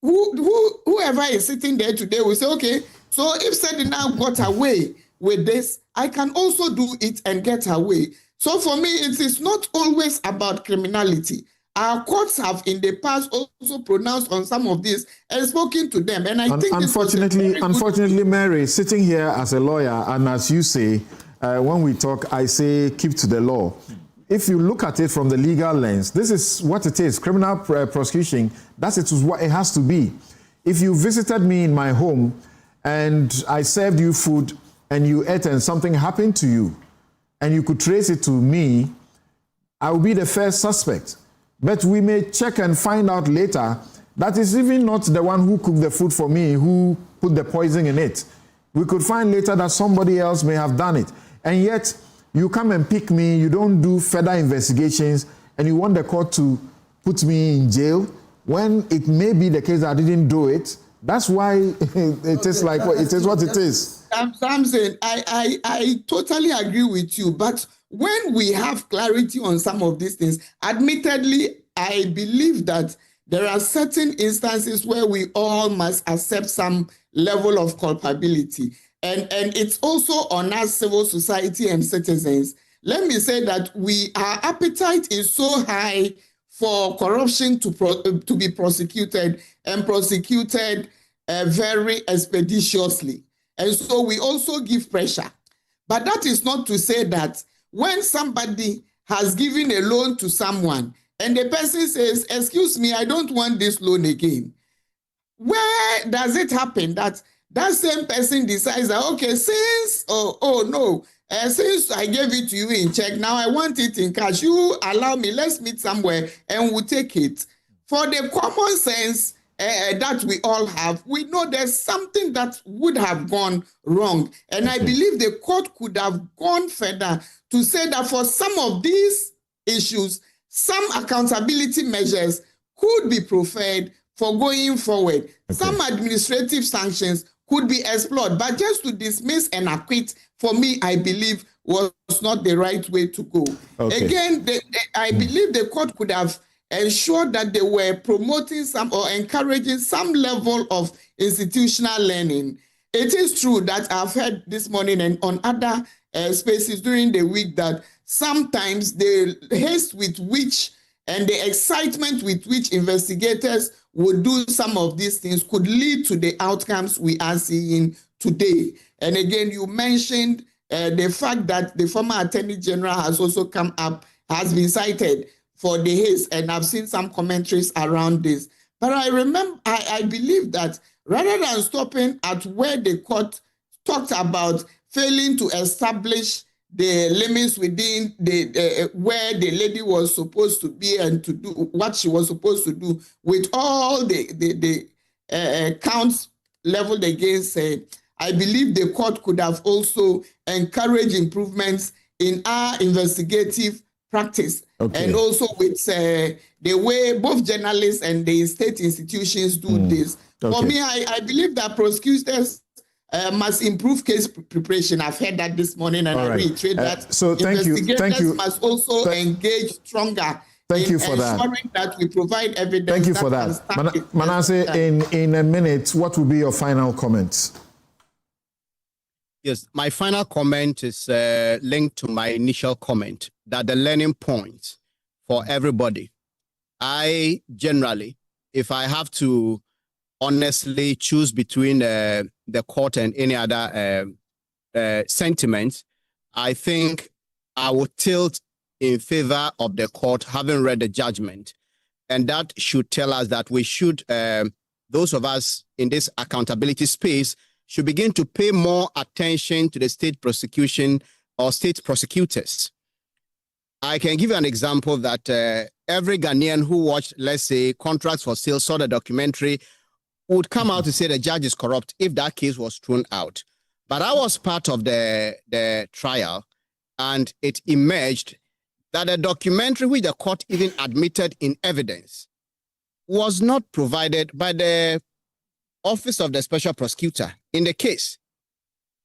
whoever is sitting there today will say, okay, so if Sedina got away with this, I can also do it and get away. So for me, it is not always about criminality. Our courts have in the past also pronounced on some of this and spoken to them. And I think unfortunately, Mary, sitting here as a lawyer, and as you say, when we talk, I say keep to the law. If you look at it from the legal lens, this is what it is. Criminal prosecution, that's what it has to be. If you visited me in my home and I served you food and you ate and something happened to you, and you could trace it to me, I will be the first suspect. But we may check and find out later that it's even not the one who cooked the food for me who put the poison in it. We could find later that somebody else may have done it. And yet, you come and pick me, you don't do further investigations, and you want the court to put me in jail when it may be the case that I didn't do it. That's why it is like it is what it is. Samson, I totally agree with you. But when we have clarity on some of these things, admittedly, I believe that there are certain instances where we all must accept some level of culpability. And it's also on us, civil society and citizens. Let me say that our appetite is so high for corruption to be prosecuted and prosecuted very expeditiously. And so we also give pressure. But that is not to say that when somebody has given a loan to someone and the person says, excuse me, I don't want this loan again. Where does it happen that that same person decides that, okay, since, since I gave it to you in check, now I want it in cash. You allow me, let's meet somewhere and we'll take it. For the common sense that we all have, we know there's something that would have gone wrong. And I believe the court could have gone further to say that for some of these issues, some accountability measures could be preferred for going forward. Okay. Some administrative sanctions could be explored, but just to dismiss and acquit, for me, I believe, was not the right way to go. Okay. Again, I believe the court could have ensured that they were promoting some or encouraging some level of institutional learning. It is true that I've heard this morning and on other spaces during the week that sometimes the haste with which and the excitement with which investigators would do some of these things could lead to the outcomes we are seeing today. And again, you mentioned the fact that the former Attorney General has also come up, has been cited for the haste, and I've seen some commentaries around this. But I believe that rather than stopping at where the court talked about failing to establish the limits within where the lady was supposed to be and to do what she was supposed to do with all the counts leveled against her, I believe the court could have also encouraged improvements in our investigative practice. Okay. And also with the way both journalists and the state institutions do this. Okay. For me, I believe that prosecutors must improve case preparation. I've heard that this morning, and I reiterate that. So thank you. Must also engage stronger. Thank you for that. Ensuring that we provide evidence. Thank you for that. Manasseh, in a minute, what will be your final comments? Yes, my final comment is linked to my initial comment that the learning point for everybody. I generally, if I have to honestly choose between the court and any other sentiment, I think I would tilt in favor of the court having read the judgment And that should tell us that we should, those of us in this accountability space, should begin to pay more attention to the state prosecution or state prosecutors. I can give you an example that every Ghanaian who watched, let's say, Contracts for Sale, saw the documentary, would come out to say the judge is corrupt if that case was thrown out. But I was part of the trial, and it emerged that the documentary, which the court even admitted in evidence, was not provided by the Office of the Special Prosecutor in the case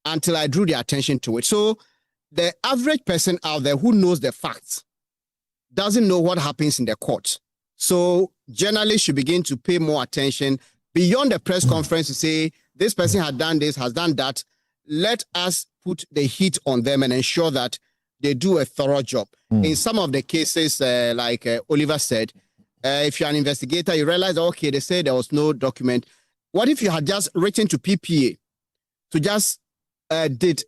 until I drew the attention to it. So the average person out there who knows the facts doesn't know what happens in the court. So journalists should begin to pay more attention beyond the press conference to say, this person had done this, has done that. Let us put the heat on them and ensure that they do a thorough job. In some of the cases, like Oliver said, if you're an investigator, you realize, okay, they say there was no document. What if you had just written to PPA to just did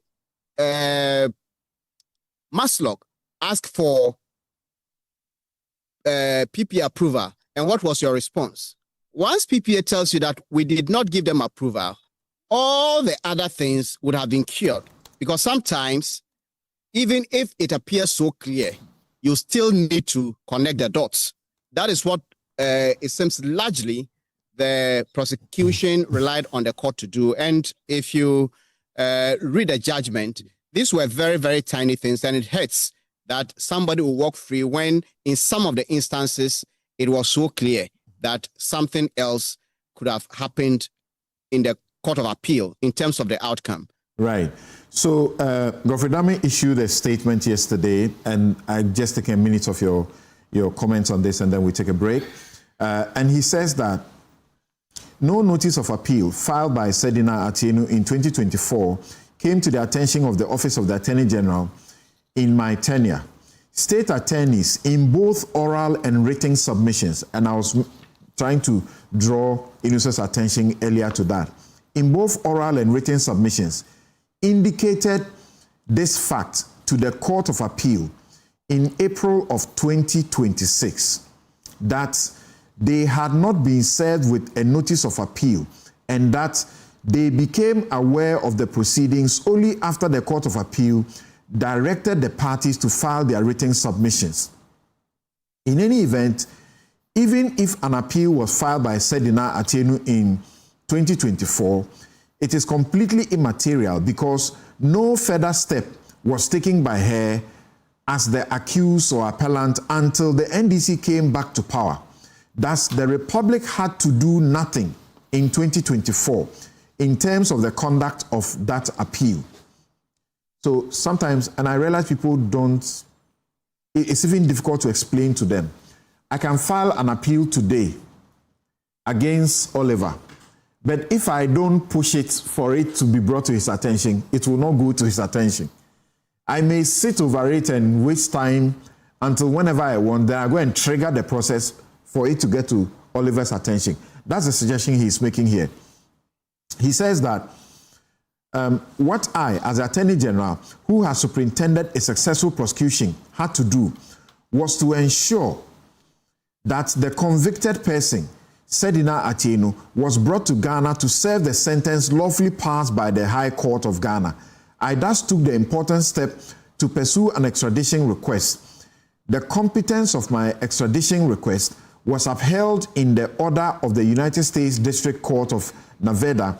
Maslock ask for PPA approval, and what was your response? Once PPA tells you that we did not give them approval, all the other things would have been cured. Because sometimes, even if it appears so clear, you still need to connect the dots. That is what it seems largely the prosecution relied on the court to do. And if you read the judgment, these were very, very tiny things, and it hurts that somebody will walk free when in some of the instances it was so clear that something else could have happened in the Court of Appeal in terms of the outcome. Right. So Godfrey Dame issued a statement yesterday, and I just take a minute of your comments on this, and then we take a break. And he says that no notice of appeal filed by Sedina Atienu in 2024 came to the attention of the Office of the Attorney General in my tenure. State attorneys in both oral and written submissions, and I was trying to draw Inusa's attention earlier to that, in both oral and written submissions, indicated this fact to the Court of Appeal in April of 2026, that they had not been served with a notice of appeal, and that they became aware of the proceedings only after the Court of Appeal directed the parties to file their written submissions. In any event, even if an appeal was filed by Sedina Atienu in 2024, it is completely immaterial because no further step was taken by her as the accused or appellant until the NDC came back to power. Thus, the Republic had to do nothing in 2024 in terms of the conduct of that appeal. So sometimes, and I realize people don't, it's even difficult to explain to them. I can file an appeal today against Oliver, but if I don't push it for it to be brought to his attention, it will not go to his attention. I may sit over it and waste time until whenever I want, then I go and trigger the process for it to get to Oliver's attention. That's the suggestion he's making here. He says that what I, as Attorney General, who has superintended a successful prosecution, had to do was to ensure that the convicted person, Sedina Atienu, was brought to Ghana to serve the sentence lawfully passed by the High Court of Ghana. I thus took the important step to pursue an extradition request. The competence of my extradition request was upheld in the order of the United States District Court of Nevada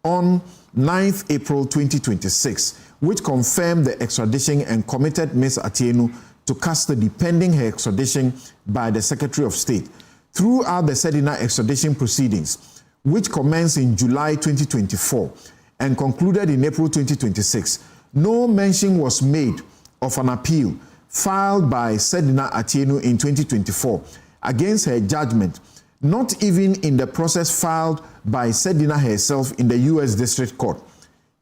on 9th April 2026, which confirmed the extradition and committed Ms. Atienu to custody pending her extradition by the Secretary of State. Throughout the Sedina extradition proceedings, which commenced in July 2024 and concluded in April 2026, no mention was made of an appeal filed by Sedina Atienu in 2024 against her judgment, not even in the process filed by Sedina herself in the U.S. District Court.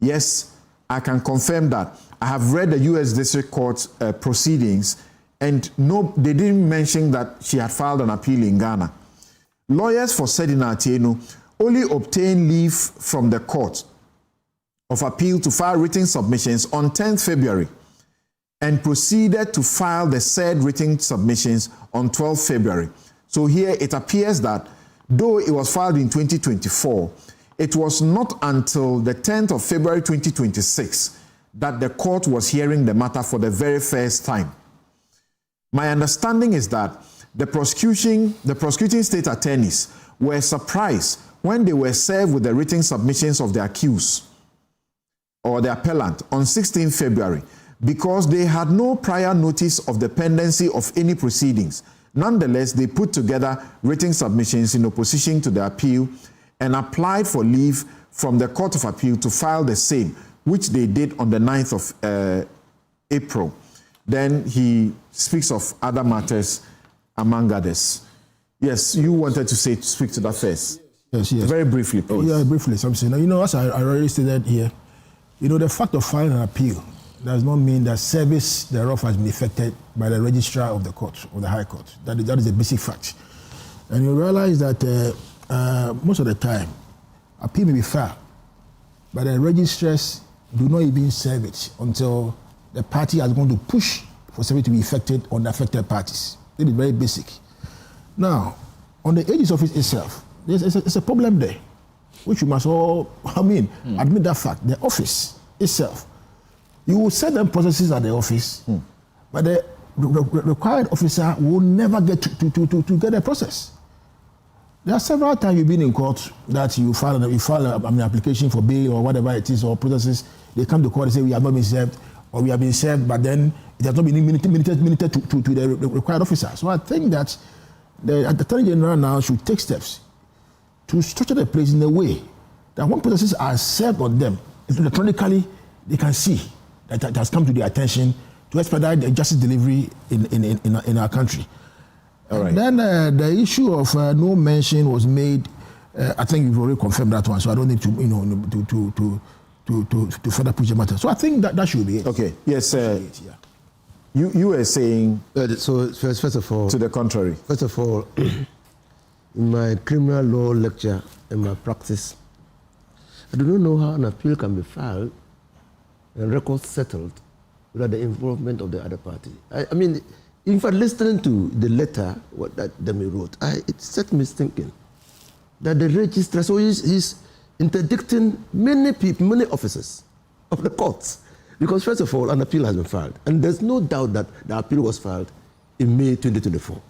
Yes, I can confirm that. I have read the U.S. District Court proceedings, and no, they didn't mention that she had filed an appeal in Ghana. Lawyers for Sedina Atienu only obtained leave from the Court of Appeal to file written submissions on 10th February and proceeded to file the said written submissions on 12th February. So here it appears that though it was filed in 2024, it was not until the 10th of February 2026 that the court was hearing the matter for the very first time. My understanding is that the prosecuting state attorneys were surprised when they were served with the written submissions of the accused or the appellant on 16 February because they had no prior notice of the pendency of any proceedings. Nonetheless, they put together written submissions in opposition to the appeal and applied for leave from the Court of Appeal to file the same, which they did on the 9th of April. Then he speaks of other matters, among others. Yes, you wanted to speak to that first. Yes. Very briefly, please. Yeah, briefly, something. You know, as I already stated here, you know, the fact of filing an appeal does not mean that service thereof has been effected by the registrar of the court, or the High Court. That is a basic fact. And you realize that most of the time, appeal may be filed, but the registrars do not even serve it until the party has gone to push for service to be effected on the affected parties. It is very basic. Now, on the AG's office itself, there's a problem there, which we must all, admit that fact. The office itself, you will set them processes at the office, but the required officer will never get to get a process. There are several times you've been in court that you file an application for bail or whatever it is, or processes. They come to court and say we have not been served, or we have been served, but then it has not been minuted to the required officer. So I think that the Attorney General now should take steps to structure the place in a way that when processes are served on them, electronically, they can see that it has come to their attention to expedite the justice delivery in our country. All right. Then the issue of no mention was made. I think you've already confirmed that one, so I don't need to further push the matter. So I think that should be it. Okay. Yes. You were saying. So first of all, to the contrary. First of all, in my criminal law lecture and my practice, I do not know how an appeal can be filed and records settled without the involvement of the other party. I mean, in fact, listening to the letter that Demi wrote, it set me thinking that the registrar, so he's interdicting many people, many officers of the courts. Because first of all, an appeal has been filed. And there's no doubt that the appeal was filed in May 2024.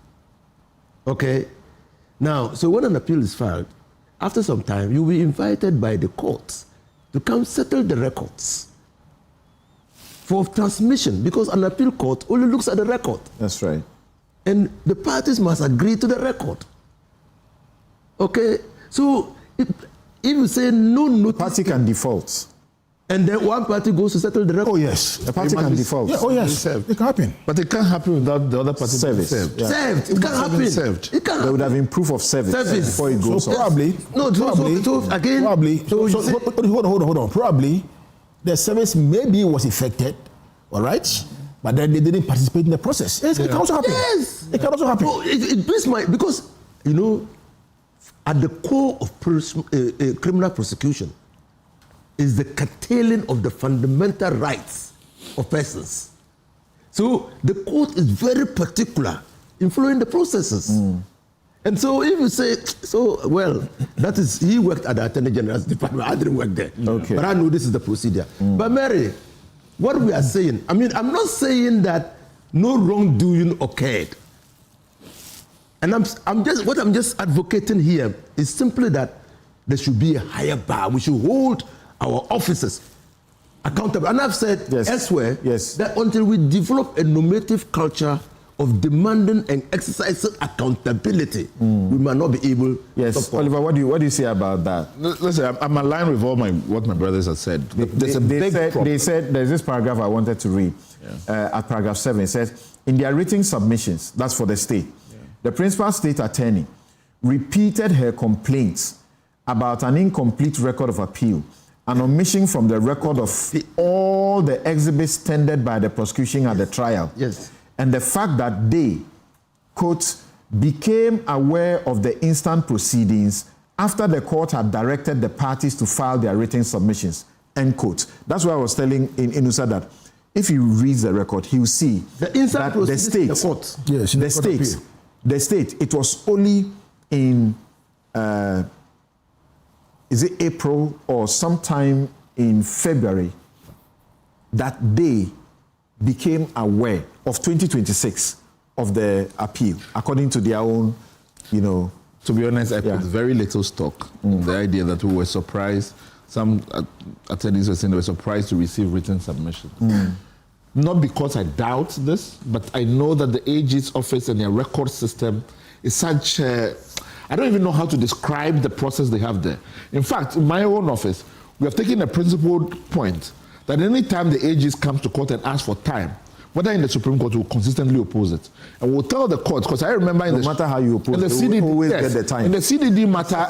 Okay? Now, so when an appeal is filed, after some time, you'll be invited by the courts to come settle the records for transmission, because an appeal court only looks at the record. That's right. And the parties must agree to the record. Okay? So if you say no notice, party can default. And then one party goes to settle the record. Oh yes, the party can default. Yeah, oh yes, it can happen. But it can't happen without the other party service. Served. Yeah. Served. It can't happen. Served. It can't. There would have been proof of service before it goes so probably, off. No, probably. So again. Probably. Hold on. Probably, the service maybe was effected, all right, but then they didn't participate in the process. Yes, it can also happen. Yes, it can also happen. So it brings my, because you know, at the core of criminal prosecution is the curtailing of the fundamental rights of persons. So the court is very particular in following the processes. And so if you say, that is, he worked at the Attorney General's department, I didn't work there. Okay. But I know this is the procedure. But Mary, what we are saying, I mean, I'm not saying that no wrongdoing occurred. And I'm just advocating here is simply that there should be a higher bar. We should hold our officers accountable. And I've said elsewhere that until we develop a normative culture of demanding and exercising accountability, we might not be able to support. Oliver, what do you say about that? Listen, I'm aligned with what my brothers have said. There's a big problem. They said, there's this paragraph I wanted to read. At paragraph 7, it says, in their written submissions, that's for the state, the principal state attorney repeated her complaints about an incomplete record of appeal, an omission from the record of all the exhibits tendered by the prosecution at the trial. Yes. And the fact that they, quote, became aware of the instant proceedings after the court had directed the parties to file their written submissions, end quote. That's why I was telling Inusa that if he reads the record, he will see the instant that the state, the court. the state the state, it was only in, is it April or sometime in February that they became aware of 2026 of the appeal, according to their own, To be honest, I put very little stock in the idea that we were surprised. Some attorneys were saying they were surprised to receive written submissions. Not because I doubt this, but I know that the AG's office and their record system is such I don't even know how to describe the process they have there. In fact, in my own office, we have taken a principled point that any time the AGs comes to court and ask for time, whether in the Supreme Court, will consistently oppose it. And we'll tell the court, because I remember no matter how you oppose it, CDD, always get the time. In the CDD matter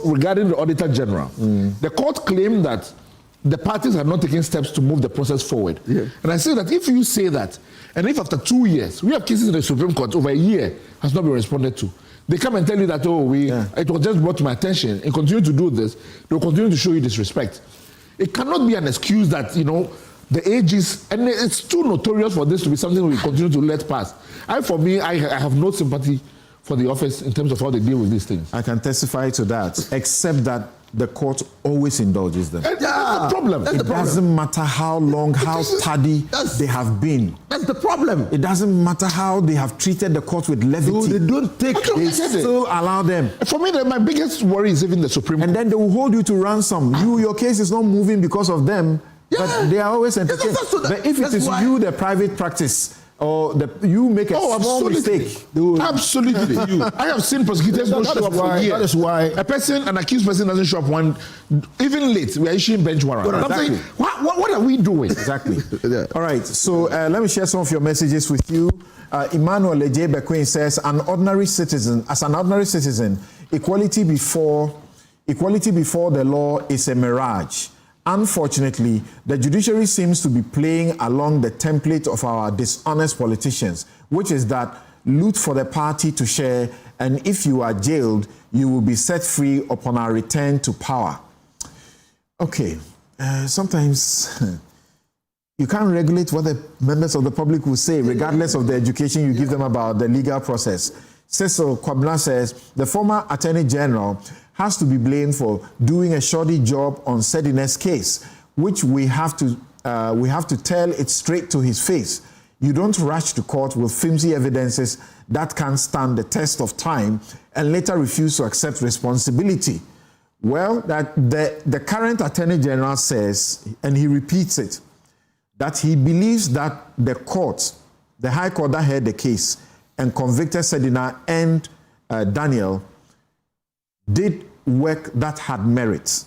regarding the Auditor General, the court claimed that the parties have not taken steps to move the process forward. And I say that if you say that, and if after 2 years, we have cases in the Supreme Court over a year has not been responded to, they come and tell you that, it was just brought to my attention, and continue to do this, they will continue to show you disrespect. It cannot be an excuse that, the AGs, and it's too notorious for this to be something we continue to let pass. For me, I have no sympathy for the office in terms of how they deal with these things. I can testify to that, except that the court always indulges them. That's the problem. It doesn't matter how long, how tardy they have been. That's the problem. It doesn't matter how they have treated the court with levity. They don't take. They still allow them. For me, my biggest worry is even the Supreme Court. And then they will hold you to ransom. Your case is not moving because of them, but they are always entertained. But if it is you, the private practice, or you make a small mistake. Absolutely. I have seen prosecutors not show up for years. That is why an accused person doesn't show up even late. We are issuing bench warrant. Exactly. I'm saying, what are we doing? Exactly. All right. So let me share some of your messages with you. Emmanuel Leje Bequin says, as an ordinary citizen, equality before the law is a mirage. Unfortunately, the judiciary seems to be playing along the template of our dishonest politicians, which is that loot for the party to share, and if you are jailed, you will be set free upon our return to power. Okay, sometimes you can't regulate what the members of the public will say, regardless of the education you give them about the legal process. Cecil Kwabna says, the former Attorney General has to be blamed for doing a shoddy job on Sedina's case, which we have to tell it straight to his face. You don't rush to court with flimsy evidences that can't stand the test of time and later refuse to accept responsibility. Well, that the current Attorney General says, and he repeats it, that he believes that the High Court that heard the case and convicted Sedina and Daniel did work that had merit.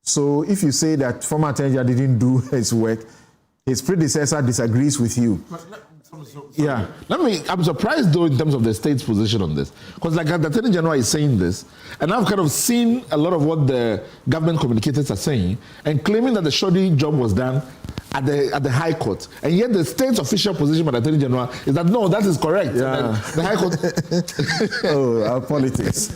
So if you say that former Attorney General didn't do his work, his predecessor disagrees with you. I'm surprised though in terms of the state's position on this. Because like the Attorney General is saying this, and I've kind of seen a lot of what the government communicators are saying, and claiming that the shoddy job was done at the High Court. And yet the state's official position by the Attorney General is that no, that is correct. Yeah. The High Court. Our politics.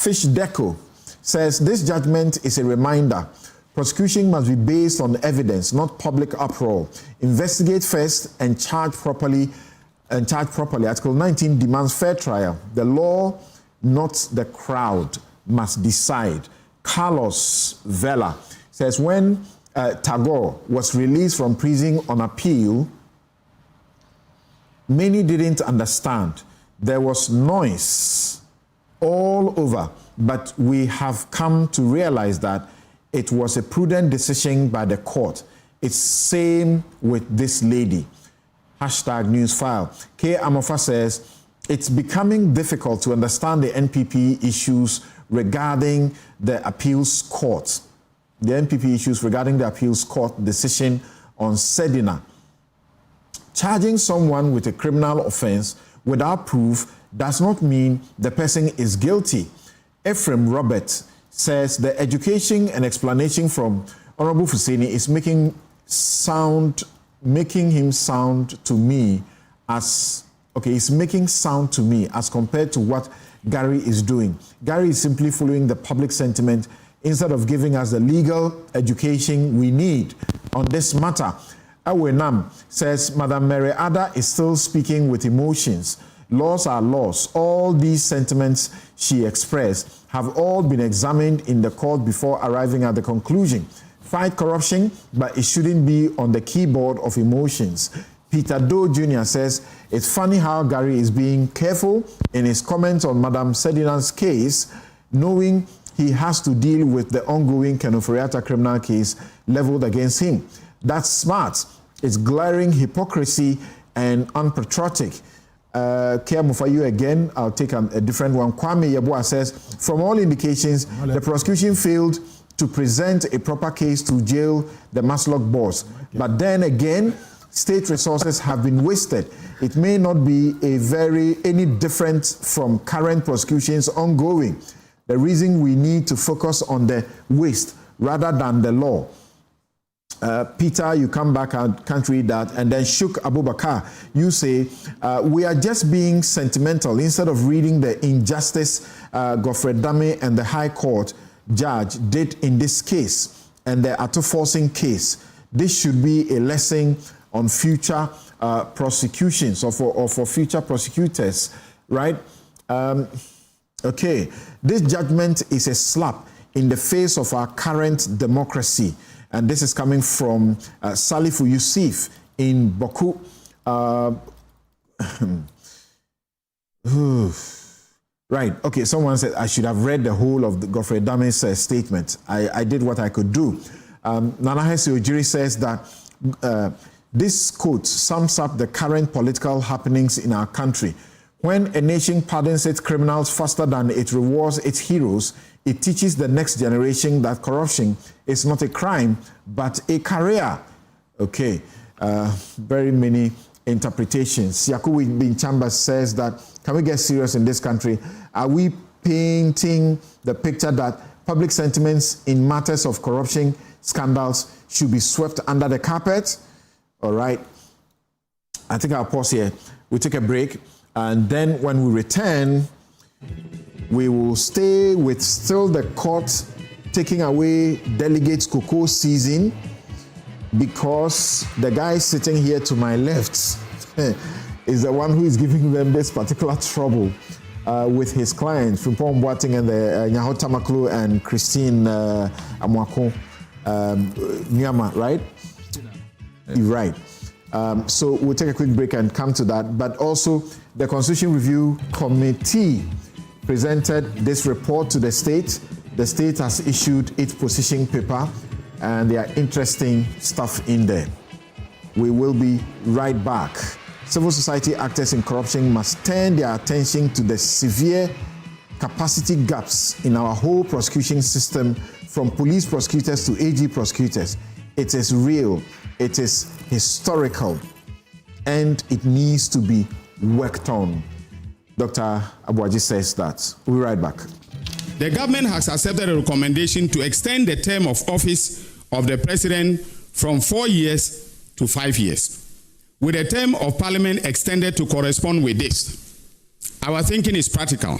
Fish Deco says this judgment is a reminder. Prosecution must be based on evidence, not public uproar. Investigate first and charge properly. Article 19 demands fair trial. The law, not the crowd, must decide. Carlos Vela says when Tagore was released from prison on appeal, many didn't understand. There was noise all over, but we have come to realize that it was a prudent decision by the court. It's same with this lady. #Newsfile. K. Amofa says, it's becoming difficult to understand the NPP issues regarding the appeals court. The NPP issues regarding the appeals court decision on Sedina. Charging someone with a criminal offense without proof does not mean the person is guilty. Ephraim Robert says the education and explanation from Honorable Fuseni is making him sound to me as compared to what Gary is doing. Gary is simply following the public sentiment instead of giving us the legal education we need on this matter. Awenam says Madam Mary Ada is still speaking with emotions. Laws are laws. All these sentiments she expressed have all been examined in the court before arriving at the conclusion. Fight corruption, but it shouldn't be on the keyboard of emotions. Peter Doe Jr. says, it's funny how Gary is being careful in his comments on Madam Sedina's case, knowing he has to deal with the ongoing Ken Ofori-Atta criminal case leveled against him. That's smart. It's glaring hypocrisy and unpatriotic. Care for you again, I'll take a different one. Kwame Yeboah says, from all indications, the prosecution failed to present a proper case to jail the Maslock boss. But then again, state resources have been wasted. It may not be any different from current prosecutions ongoing. The reason we need to focus on the waste rather than the law. Peter, you come back and can't read that. And then Shuk Abubakar, you say, we are just being sentimental instead of reading the injustice Godfred Dame and the High Court judge did in this case and the auto-forcing case. This should be a lesson on future prosecutions or for future prosecutors, right? Okay, this judgment is a slap in the face of our current democracy. And this is coming from Salifu Yusuf in Boku. Right, okay, someone said I should have read the whole of the Godfred Dame's statement. I did what I could do. Nanahesi Ojiri says that this quote sums up the current political happenings in our country. When a nation pardons its criminals faster than it rewards its heroes, it teaches the next generation that corruption is not a crime, but a career. Okay, very many interpretations. Yakubu bin Chambers says that, can we get serious in this country? Are we painting the picture that public sentiments in matters of corruption scandals should be swept under the carpet? All right, I think I'll pause here. We'll take a break. And then when we return, we will stay with still the court taking away Delegate's cocoa season, because the guy sitting here to my left is the one who is giving them this particular trouble with his clients, Frimpong Boateng and the Nyaho Tamaklu and Christine Amwako Nyama, right? Right. So we'll take a quick break and come to that. But also, the Constitution Review Committee presented this report to the state. The state has issued its position paper, and there are interesting stuff in there. We will be right back. Civil society actors in corruption must turn their attention to the severe capacity gaps in our whole prosecution system, from police prosecutors to AG prosecutors. It is real, it is historical, and it needs to be worked on. Dr. Abuaji says that. We'll be right back. The government has accepted a recommendation to extend the term of office of the president from 4 years to 5 years, with the term of parliament extended to correspond with this. Our thinking is practical.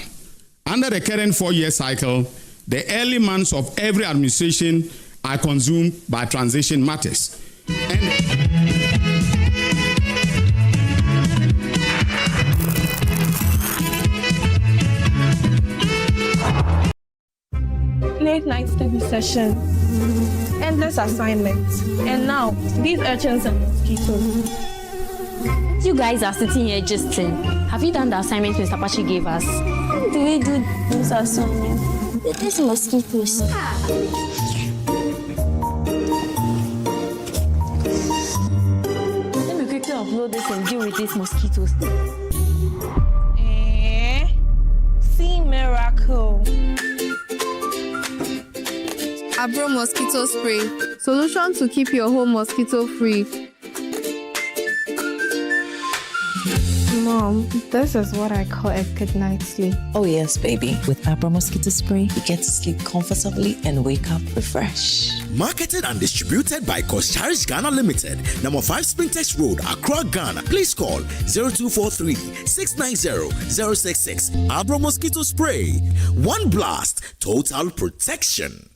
Under the current 4-year cycle, the early months of every administration are consumed by transition matters. Late night study sessions, endless assignments, and now these urchins and mosquitoes. You guys are sitting here just have you done the assignment Mr. Pachi gave us? How do we do this assignment? These mosquitoes. Let me quickly upload this and deal with these mosquitoes. See miracle. Abro mosquito spray. Solution to keep your home mosquito free. Mom, this is what I call a good night's sleep. Oh yes, baby. With Abra Mosquito Spray, you get to sleep comfortably and wake up refreshed. Marketed and distributed by Kosharish Ghana Limited, number 5 Sprintex Road, Accra, Ghana. Please call 0243-690-066. Abra Mosquito Spray. One blast, total protection.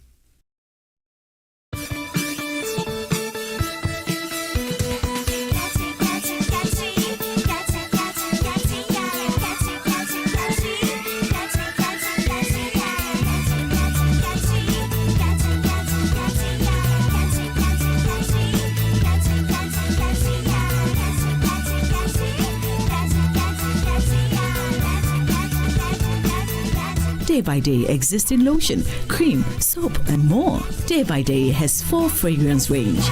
Day by Day exists in lotion, cream, soap, and more. Day by Day has 4 fragrance range.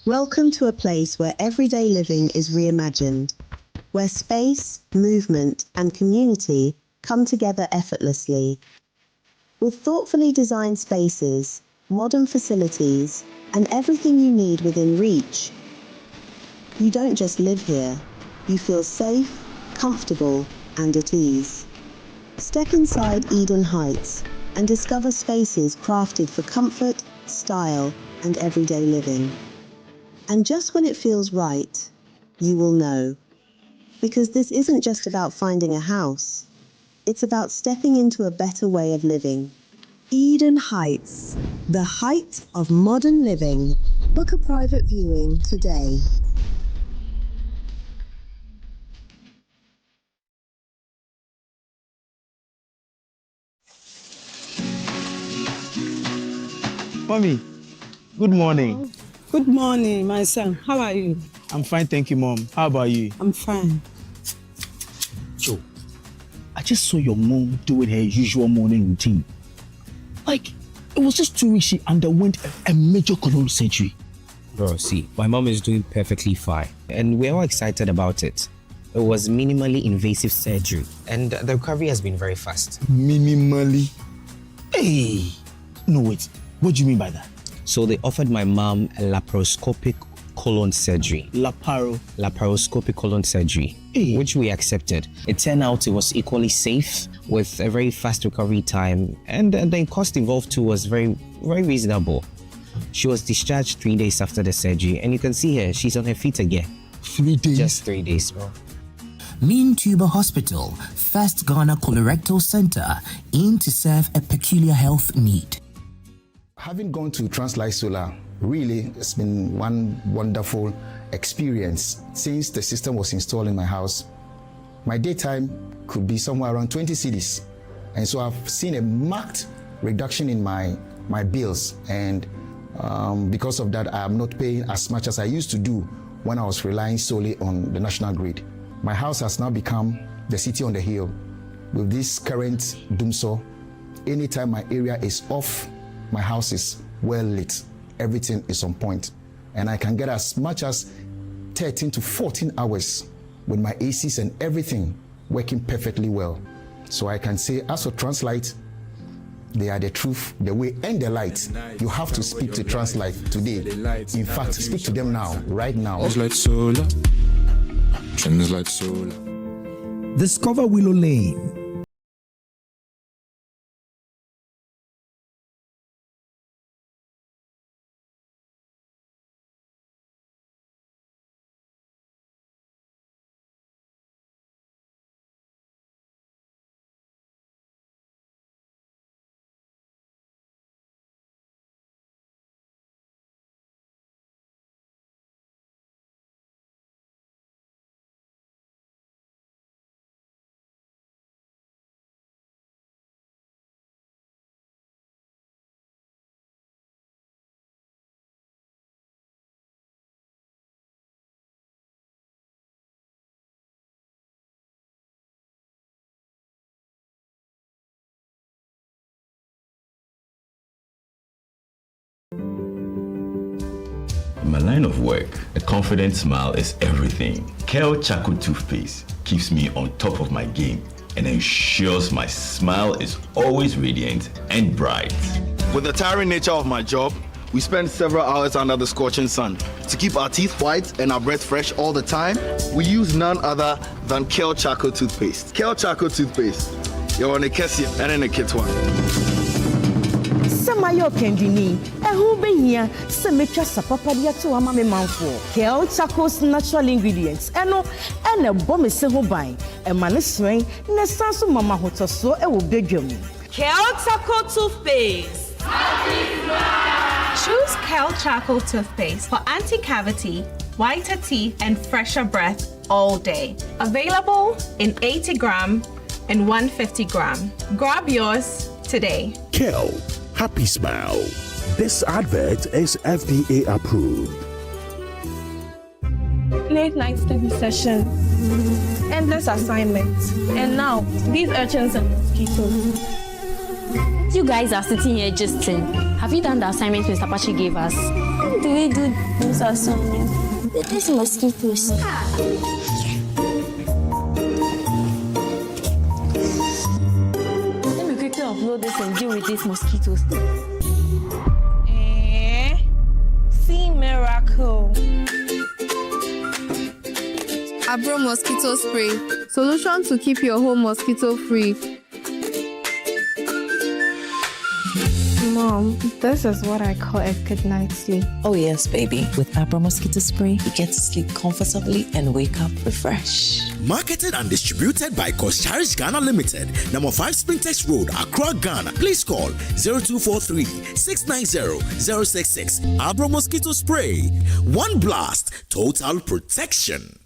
Welcome to a place where everyday living is reimagined, where space, movement, and community come together effortlessly. With thoughtfully designed spaces, modern facilities, and everything you need within reach, you don't just live here, you feel safe, comfortable, and at ease. Step inside Eden Heights and discover spaces crafted for comfort, style, and everyday living. And just when it feels right, you will know. Because this isn't just about finding a house, it's about stepping into a better way of living. Eden Heights, the height of modern living. Book a private viewing today. Mommy, good morning. Good morning, my son. How are you? I'm fine, thank you, Mom. How about you? I'm fine. Joe, I just saw your mom doing her usual morning routine. Like, it was just 2 weeks she underwent a major colon surgery. Bro, see, my mom is doing perfectly fine, and we're all excited about it. It was minimally invasive surgery, and the recovery has been very fast. Minimally? Hey! No, wait. What do you mean by that? So they offered my mom a laparoscopic colon surgery. Laparoscopic colon surgery, which we accepted. It turned out it was equally safe with a very fast recovery time, and the cost involved too was very, very reasonable. She was discharged 3 days after the surgery, and you can see her, she's on her feet again. 3 days? Just 3 days, bro. Mean Tuber Hospital, first Ghana colorectal center, aimed to serve a peculiar health need. Having gone to Translight Solar, really, it's been one wonderful experience. Since the system was installed in my house, my daytime could be somewhere around 20 cedis. And so I've seen a marked reduction in my bills. And because of that, I am not paying as much as I used to do when I was relying solely on the national grid. My house has now become the city on the hill. With this current doomsaw, anytime my area is off, my house is well lit. Everything is on point. And I can get as much as 13 to 14 hours with my ACs and everything working perfectly well. So I can say, as for Translight, they are the truth, the way, and the light. You have to speak to Translight today. In fact, speak to them now, right now. Translight Solar. Translight Solar. Discover Willow Lane. In my line of work, a confident smile is everything. Kale Charcoal Toothpaste keeps me on top of my game and ensures my smile is always radiant and bright. With the tiring nature of my job, we spend several hours under the scorching sun. To keep our teeth white and our breath fresh all the time, we use none other than Kale Charcoal Toothpaste. Kale Charcoal Toothpaste. You're on a Kessie and in a kit one. Samayo Kendini, who be here, Semetra Sapapadia to Amame Manfo, Kale Charcoal's natural ingredients, and a bomb is civil buying, a man is swing, Nesasu Mama Hotoso, a will beg you. Kale Charcoal Toothpaste. Choose Kale Charcoal Toothpaste for anti-cavity, whiter teeth, and fresher breath all day. Available in 80 gram and 150 gram. Grab yours today. Kale, happy smile. This advert is FDA approved. Late night study session. endless assignments, and now these urchins and mosquitoes. You guys are sitting here gisting. Have you done the assignment Mr. Pachi gave us? How do we do this assignment? These mosquitoes. Let me quickly upload this and deal with these mosquitoes. See miracle. Abro mosquito spray. Solution to keep your home mosquito free. Mom, this is what I call a good night's sleep. Oh yes, baby. With Abra Mosquito Spray, you get to sleep comfortably and wake up refreshed. Marketed and distributed by Kosharish Ghana Limited, number 5 Spintex Road, Accra, Ghana. Please call 0243-690-066. Abra Mosquito Spray. One blast, total protection.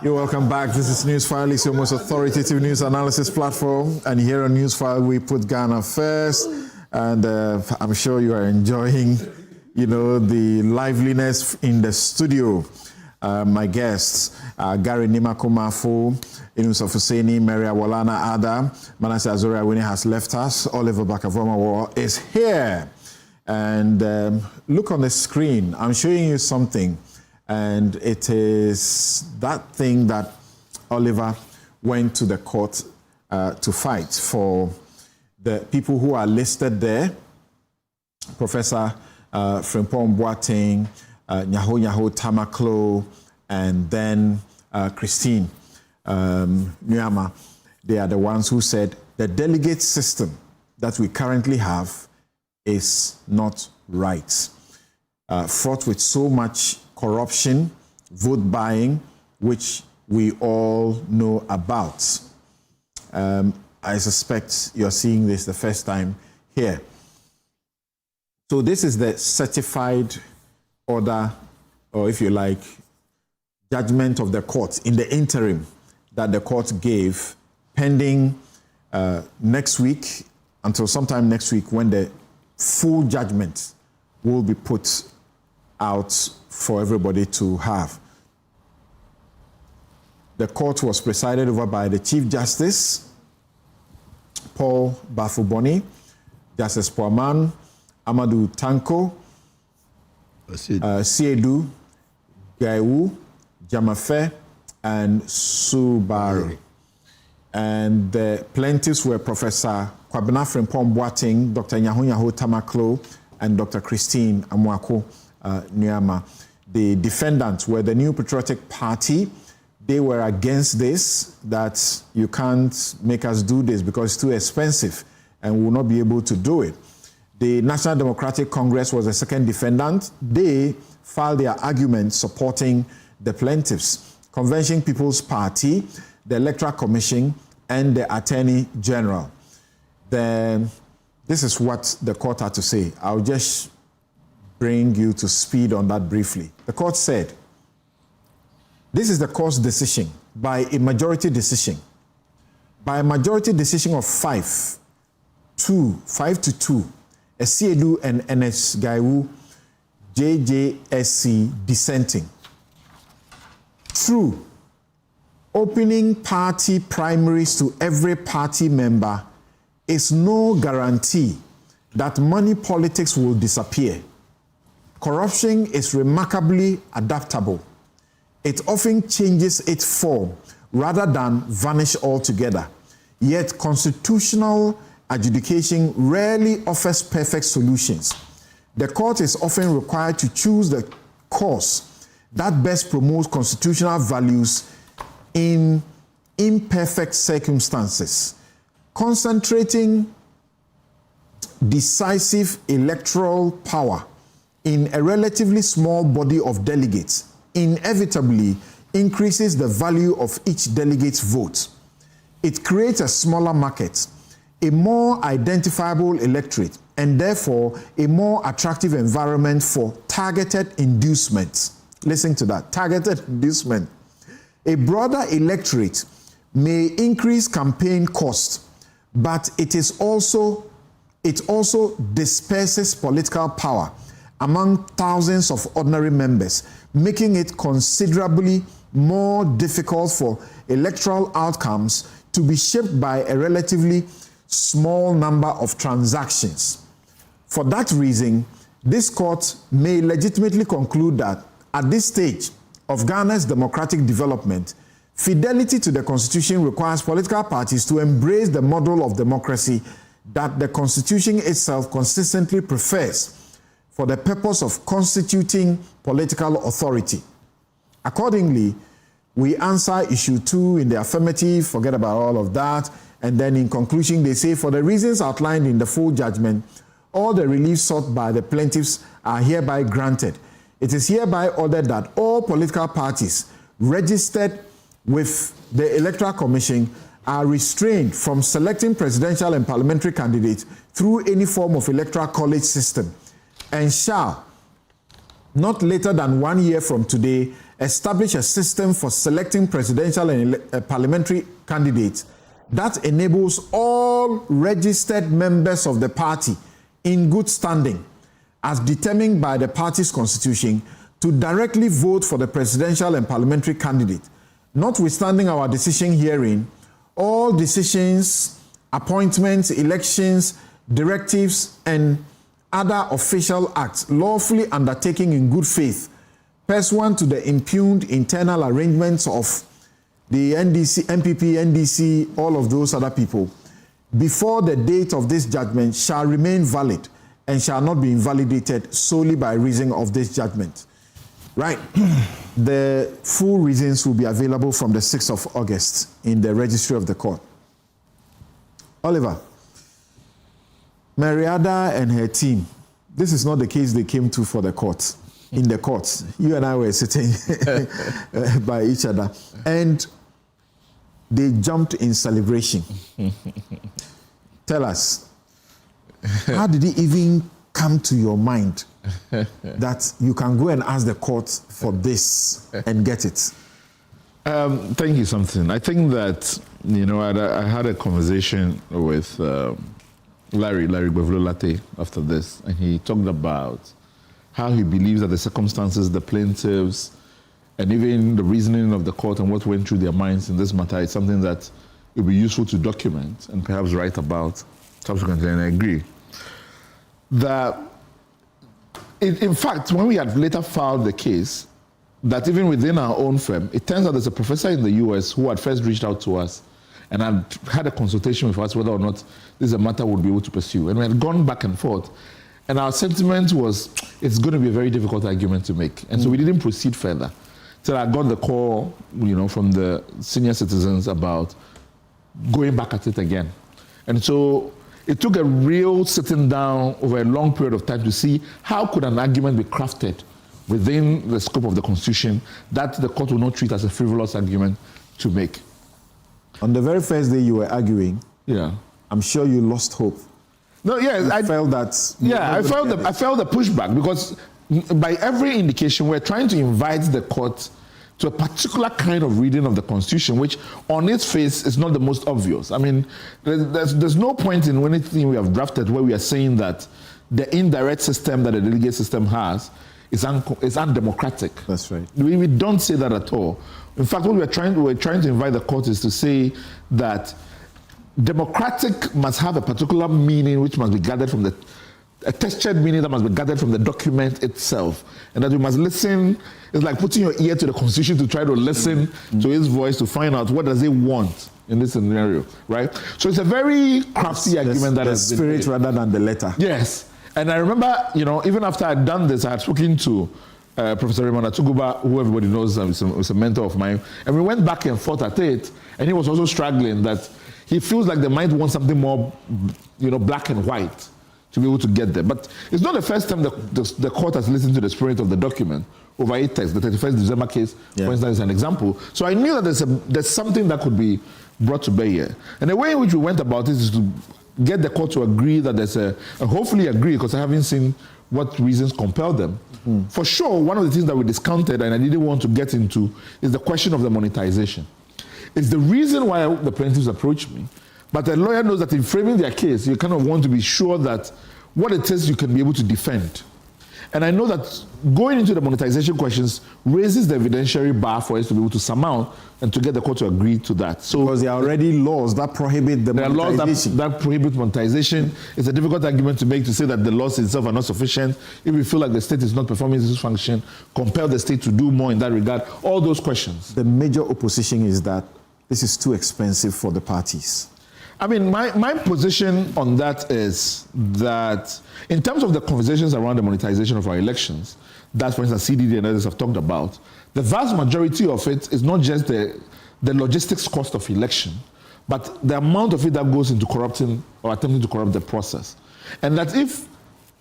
You're welcome back. This is Newsfile. It's your most authoritative news analysis platform. And here on Newsfile, we put Ghana first. And I'm sure you are enjoying, the liveliness in the studio. My guests, Gary Nimakumafo, Inus of Husseini, Maria Walana Ada, Manasseh Azori Awini has left us. Oliver Bakavoma is here. And look on the screen. I'm showing you something. And it is that thing that Oliver went to the court to fight for the people who are listed there. Professor Frimpong Boateng, Nyaho Tamaklo, and then Christine Nyama. They are the ones who said the delegate system that we currently have is not right. Fraught with so much corruption, vote buying, which we all know about. I suspect you're seeing this the first time here. So this is the certified order, or if you like, judgment of the court in the interim that the court gave pending next week, until sometime next week when the full judgment will be put out for everybody to have. The court was presided over by the Chief Justice, Paul Bafuboni, Justice Poaman, Amadou Tanko, Siedu, Gaiwu, Jamafe, and Subaru. And the plaintiffs were Professor Kwabena Frimpong Boateng, Dr. Nyaho Tamaklo, and Dr. Christine Amwako Nyama. The defendants were the New Patriotic Party. They were against this, that you can't make us do this because it's too expensive and we will not be able to do it. The National Democratic Congress was the second defendant. They filed their argument supporting the plaintiffs. Convention People's Party, the Electoral Commission, and the Attorney General. This is what the court had to say. I'll just bring you to speed on that briefly. The court said, this is the court's decision by a majority decision. By a majority decision of 5 to 2, Esiedu and NS Gaiwu, JJSC dissenting. Through opening party primaries to every party member is no guarantee that money politics will disappear. Corruption is remarkably adaptable. It often changes its form rather than vanish altogether. Yet constitutional adjudication rarely offers perfect solutions. The court is often required to choose the course that best promotes constitutional values in imperfect circumstances. Concentrating decisive electoral power in a relatively small body of delegates inevitably increases the value of each delegate's vote. It creates a smaller market, a more identifiable electorate, and therefore a more attractive environment for targeted inducements. Listen to that, targeted inducement. A broader electorate may increase campaign cost, but it also disperses political power among thousands of ordinary members, making it considerably more difficult for electoral outcomes to be shaped by a relatively small number of transactions. For that reason, this court may legitimately conclude that at this stage of Ghana's democratic development, fidelity to the Constitution requires political parties to embrace the model of democracy that the Constitution itself consistently prefers for the purpose of constituting political authority. Accordingly, we answer issue 2 in the affirmative, forget about all of that, and then in conclusion they say, for the reasons outlined in the full judgment, all the relief sought by the plaintiffs are hereby granted. It is hereby ordered that all political parties registered with the Electoral Commission are restrained from selecting presidential and parliamentary candidates through any form of electoral college system, and shall, not later than 1 year from today, establish a system for selecting presidential and parliamentary candidates that enables all registered members of the party in good standing, as determined by the party's constitution, to directly vote for the presidential and parliamentary candidate. Notwithstanding our decision herein, all decisions, appointments, elections, directives, and other official acts lawfully undertaken in good faith, pursuant to the impugned internal arrangements of the NDC, MPP, NDC, all of those other people, before the date of this judgment shall remain valid and shall not be invalidated solely by reason of this judgment. Right. The full reasons will be available from the 6th of August in the registry of the court. Oliver, Mariada and her team, this is not the case they came to for the court. In the court, you and I were sitting by each other, and they jumped in celebration. Tell us, how did it even come to your mind that you can go and ask the court for this and get it? Thank you, something. I think that, I had a conversation with Larry Bevlo-Latte after this, and he talked about how he believes that the circumstances, the plaintiffs, and even the reasoning of the court and what went through their minds in this matter is something that it will be useful to document and perhaps write about subsequently, and I agree. That, in fact, when we had later filed the case, that even within our own firm, it turns out there's a professor in the US who had first reached out to us and had a consultation with us whether or not this is a matter we'd be able to pursue. And we had gone back and forth. And our sentiment was, it's going to be a very difficult argument to make. And so we didn't proceed further. So I got the call, from the senior citizens about going back at it again. And so it took a real sitting down over a long period of time to see how could an argument be crafted within the scope of the Constitution that the court will not treat as a frivolous argument to make. On the very first day you were arguing, I'm sure you lost hope. No, yes, I felt that. Yeah, I felt the pushback because by every indication we're trying to invite the court to a particular kind of reading of the Constitution, which on its face is not the most obvious. I mean, there's no point in anything we have drafted where we are saying that the indirect system that the delegate system has is undemocratic. That's right. We don't say that at all. In fact, what we're trying to invite the court is to say that democratic must have a particular meaning which must be gathered from a textured meaning that must be gathered from the document itself. And that we must listen. It's like putting your ear to the Constitution to try to listen to his voice to find out what does it want in this scenario, right? So it's a very crafty argument that has been the spirit rather than the letter. Yes. And I remember, even after I'd done this, I had spoken to Professor Raymond Atuguba, who everybody knows is a mentor of mine. And we went back and forth at it. And he was also struggling that he feels like they might want something more, black and white to be able to get there. But it's not the first time the court has listened to the spirit of the document over a text. The 31st December case, for instance, is an example. So I knew that there's something that could be brought to bear here. And the way in which we went about it is to get the court to agree that there's hopefully agree, because I haven't seen what reasons compel them. For sure, one of the things that we discounted and I didn't want to get into is the question of the monetization. It's the reason why the plaintiffs approached me. But the lawyer knows that in framing their case, you kind of want to be sure that what it is you can be able to defend. And I know that going into the monetization questions raises the evidentiary bar for us to be able to surmount and to get the court to agree to that. So because there are already laws that prohibit the monetization. There are laws that prohibit monetization. It's a difficult argument to make to say that the laws itself are not sufficient. If we feel like the state is not performing its function, compel the state to do more in that regard. All those questions. The major opposition is that this is too expensive for the parties. I mean, my position on that is that in terms of the conversations around the monetization of our elections, that, for instance, CDD and others have talked about, the vast majority of it is not just the logistics cost of election, but the amount of it that goes into corrupting or attempting to corrupt the process. And that if,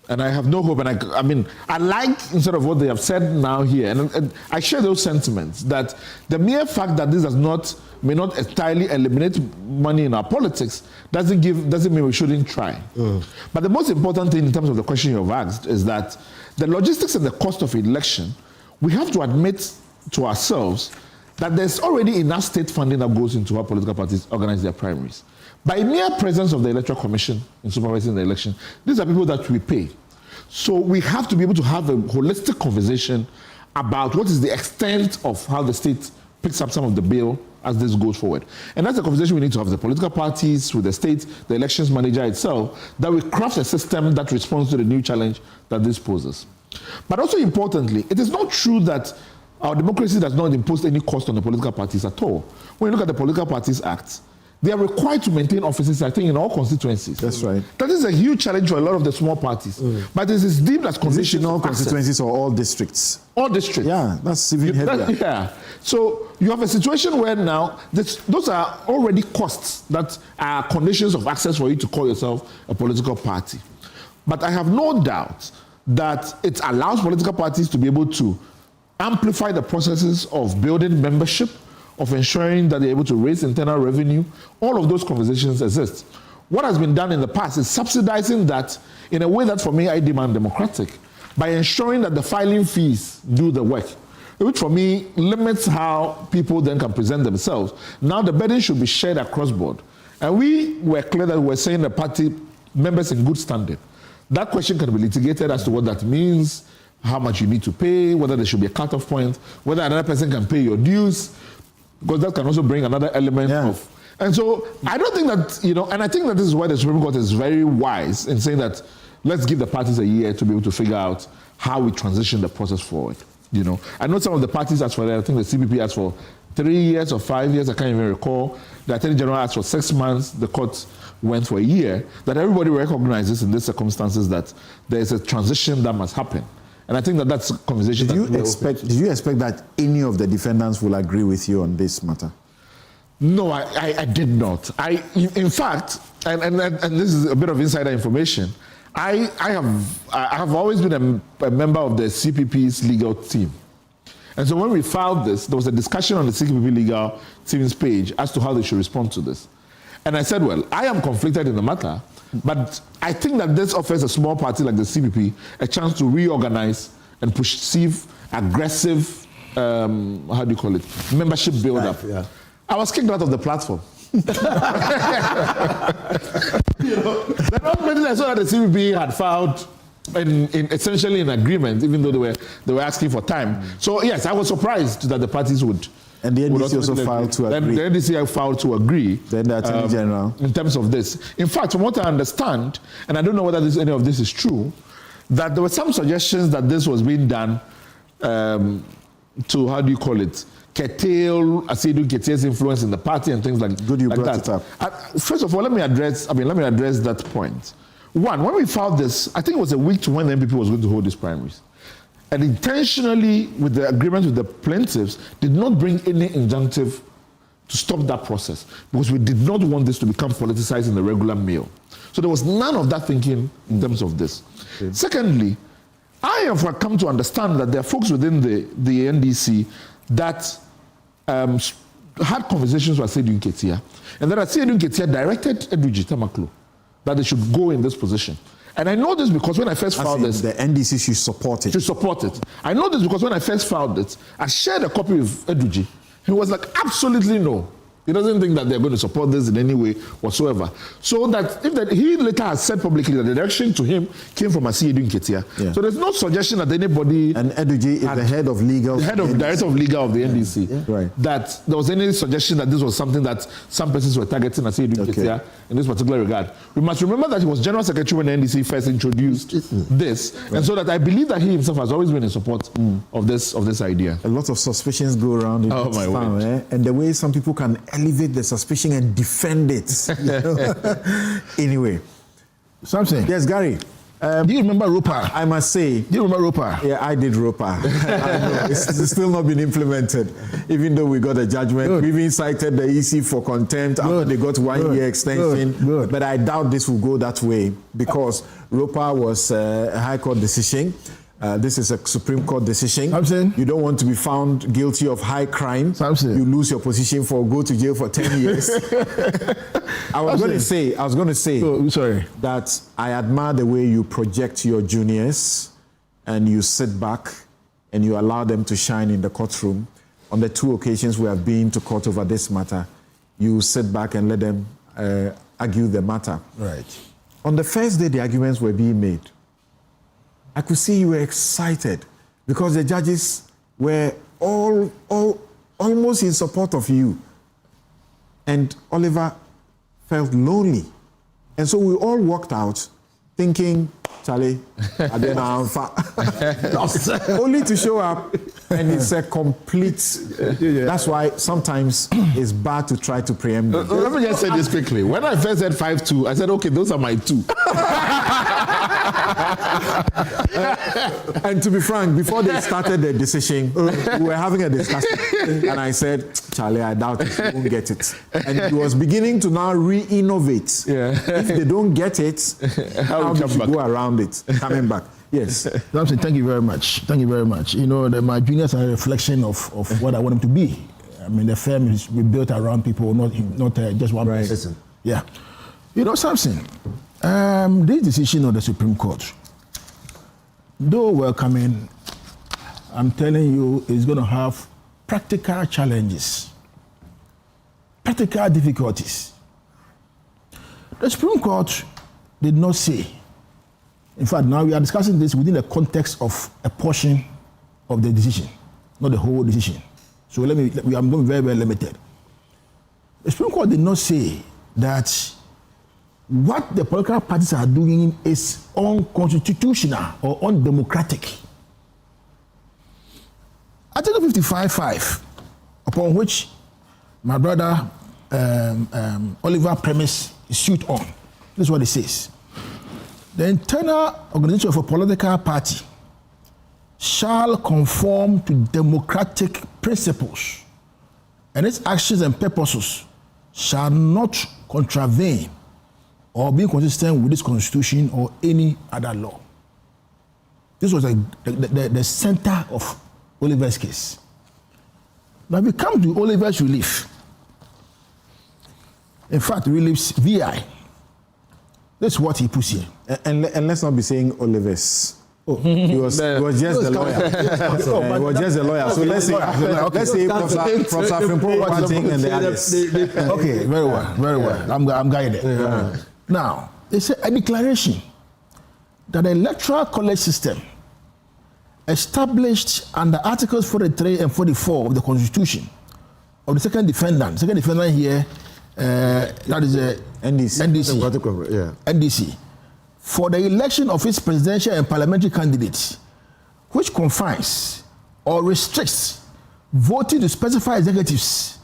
and I have no hope, and I mean, I like instead of what they have said now here, and I share those sentiments, that the mere fact that this may not entirely eliminate money in our politics doesn't mean we shouldn't try. But the most important thing in terms of the question you have asked is that the logistics and the cost of election, we have to admit to ourselves that there's already enough state funding that goes into how political parties organize their primaries. By mere presence of the Electoral Commission in supervising the election, these are people that we pay. So we have to be able to have a holistic conversation about what is the extent of how the state picks up some of the bill as this goes forward. And that's the conversation we need to have with the political parties, with the state, the elections manager itself, that we craft a system that responds to the new challenge that this poses. But also importantly, it is not true that our democracy does not impose any cost on the political parties at all. When you look at the Political Parties Act, they are required to maintain offices, I think, in all constituencies. That's right. That is a huge challenge for a lot of the small parties. But it is deemed as conditions in all constituencies or all districts? All districts. Yeah, that's even heavier. Yeah. So you have a situation where now those are already costs that are conditions of access for you to call yourself a political party. But I have no doubt that it allows political parties to be able to amplify the processes of building membership, of ensuring that they're able to raise internal revenue. All of those conversations exist. What has been done in the past is subsidizing that in a way that, for me, I demand democratic, by ensuring that the filing fees do the work, which for me limits how people then can present themselves. Now the burden should be shared across board. And we were clear that we were saying the party members in good standing. That question can be litigated as to what that means, how much you need to pay, whether there should be a cutoff point, whether another person can pay your dues, because that can also bring another element of. And so I don't think that, and I think that this is why the Supreme Court is very wise in saying that let's give the parties a year to be able to figure out how we transition the process forward. I know some of the parties asked for that. I think the CPP asked for 3 years or 5 years, I can't even recall. The Attorney General asked for 6 months, the court went for a year. That everybody recognizes in these circumstances that there is a transition that must happen. And I think that that's a conversation. Did you expect that any of the defendants will agree with you on this matter? No, I did not. In fact, and this is a bit of insider information, I have always been a member of the CPP's legal team. And so when we filed this, there was a discussion on the CPP legal team's page as to how they should respond to this. And I said, well, I am conflicted in the matter, but I think that this offers a small party like the CPP a chance to reorganize and perceive aggressive, membership build-up. I was kicked out of the platform. The document I saw that the CPP had filed essentially in agreement, even though they were asking for time. So yes, I was surprised that the parties would. And the NDC also filed to agree. The NDC filed to agree. Then the Attorney General. In terms of this. In fact, from what I understand, and I don't know whether any of this is true, that there were some suggestions that this was being done to, curtail Asidu Ketie's influence in the party and things like that. Good you brought it up. First of all, let me address that point. One, when we filed this, I think it was a week to when the MPP was going to hold these primaries. And intentionally, with the agreement with the plaintiffs, did not bring any injunctive to stop that process, because we did not want this to become politicized in the regular mill. So there was none of that thinking in terms of this. Okay. Secondly, I have come to understand that there are folks within the NDC that had conversations with Sedina Ketia, and then Sedina Ketia directed Edwidge Tamaklo that they should go in this position. And I know this because when I first filed this, the NDC should support it. Should support it. I know this because when I first filed it, I shared a copy with Edwidge. He was like, absolutely no. He doesn't think that they're going to support this in any way whatsoever. So that he later has said publicly that the direction to him came from Sedina Ketia. Yeah. So there's no suggestion that anybody... And Edwidge is the head of legal... The head of director of legal of the NDC. Yeah. Right. That there was any suggestion that this was something that some persons were targeting Sedina Ketia in this particular regard. We must remember that he was General Secretary when the NDC first introduced this. Right. And so that I believe that he himself has always been in support of this idea. A lot of suspicions go around in this town, and the way some people can elevate the suspicion and defend it. Anyway. Something. Yes, Gary. Do you remember ROPA? I must say. Do you remember ROPA? Yeah, I did ROPA. It's still not been implemented, even though we got a judgment. Good. We even cited the EC for contempt after they got 1 year extension. Good. But I doubt this will go that way because ROPA was a High Court decision. This is a Supreme Court decision. You don't want to be found guilty of high crime. You lose your position go to jail for 10 years. I was going to say that I admire the way you project your juniors and you sit back and you allow them to shine in the courtroom. On the 2 occasions we have been to court over this matter, you sit back and let them argue the matter. Right. On the first day the arguments were being made, I could see you were excited because the judges were all almost in support of you. And Oliver felt lonely. And so we all walked out thinking, Charlie, only to show up and it's a complete... That's why sometimes it's bad to try to preempt them. Let me just say this quickly. When I first said 5-2, I said, okay, those are my 2. And to be frank, before they started the decision, we were having a discussion. And I said, Charlie, I doubt it. You won't get it. And he was beginning to now re-innovate. If they don't get it, how do you go around it? Coming back. Yes. Thank you very much. Thank you very much. You know, my juniors are a reflection of what I want them to be. I mean, the firm is built around people, not just one person. Yeah. You know something? This decision of the Supreme Court, though welcoming, I'm telling you, is going to have practical challenges, practical difficulties. The Supreme Court did not say. In fact, now we are discussing this within the context of a portion of the decision, not the whole decision. So I'm going very, very limited. The Supreme Court did not say that what the political parties are doing is unconstitutional or undemocratic. Article 55.5, upon which my brother Oliver premise is sued on, this is what it says. The internal organization of a political party shall conform to democratic principles, and its actions and purposes shall not contravene or be consistent with this constitution or any other law. This was the center of Oliver's case. Now we come to Oliver's relief. In fact, relief's VI. That's what he puts here. And let's not be saying Oliver's. He was just the lawyer. He was just the lawyer. So let's say Professor Frimpo one thing and the others. Okay, very well. I'm guided. Yeah. Now, it's a declaration that the electoral college system established under Articles 43 and 44 of the Constitution of the second defendant here, that is NDC, for the election of its presidential and parliamentary candidates, which confines or restricts voting to specified executives,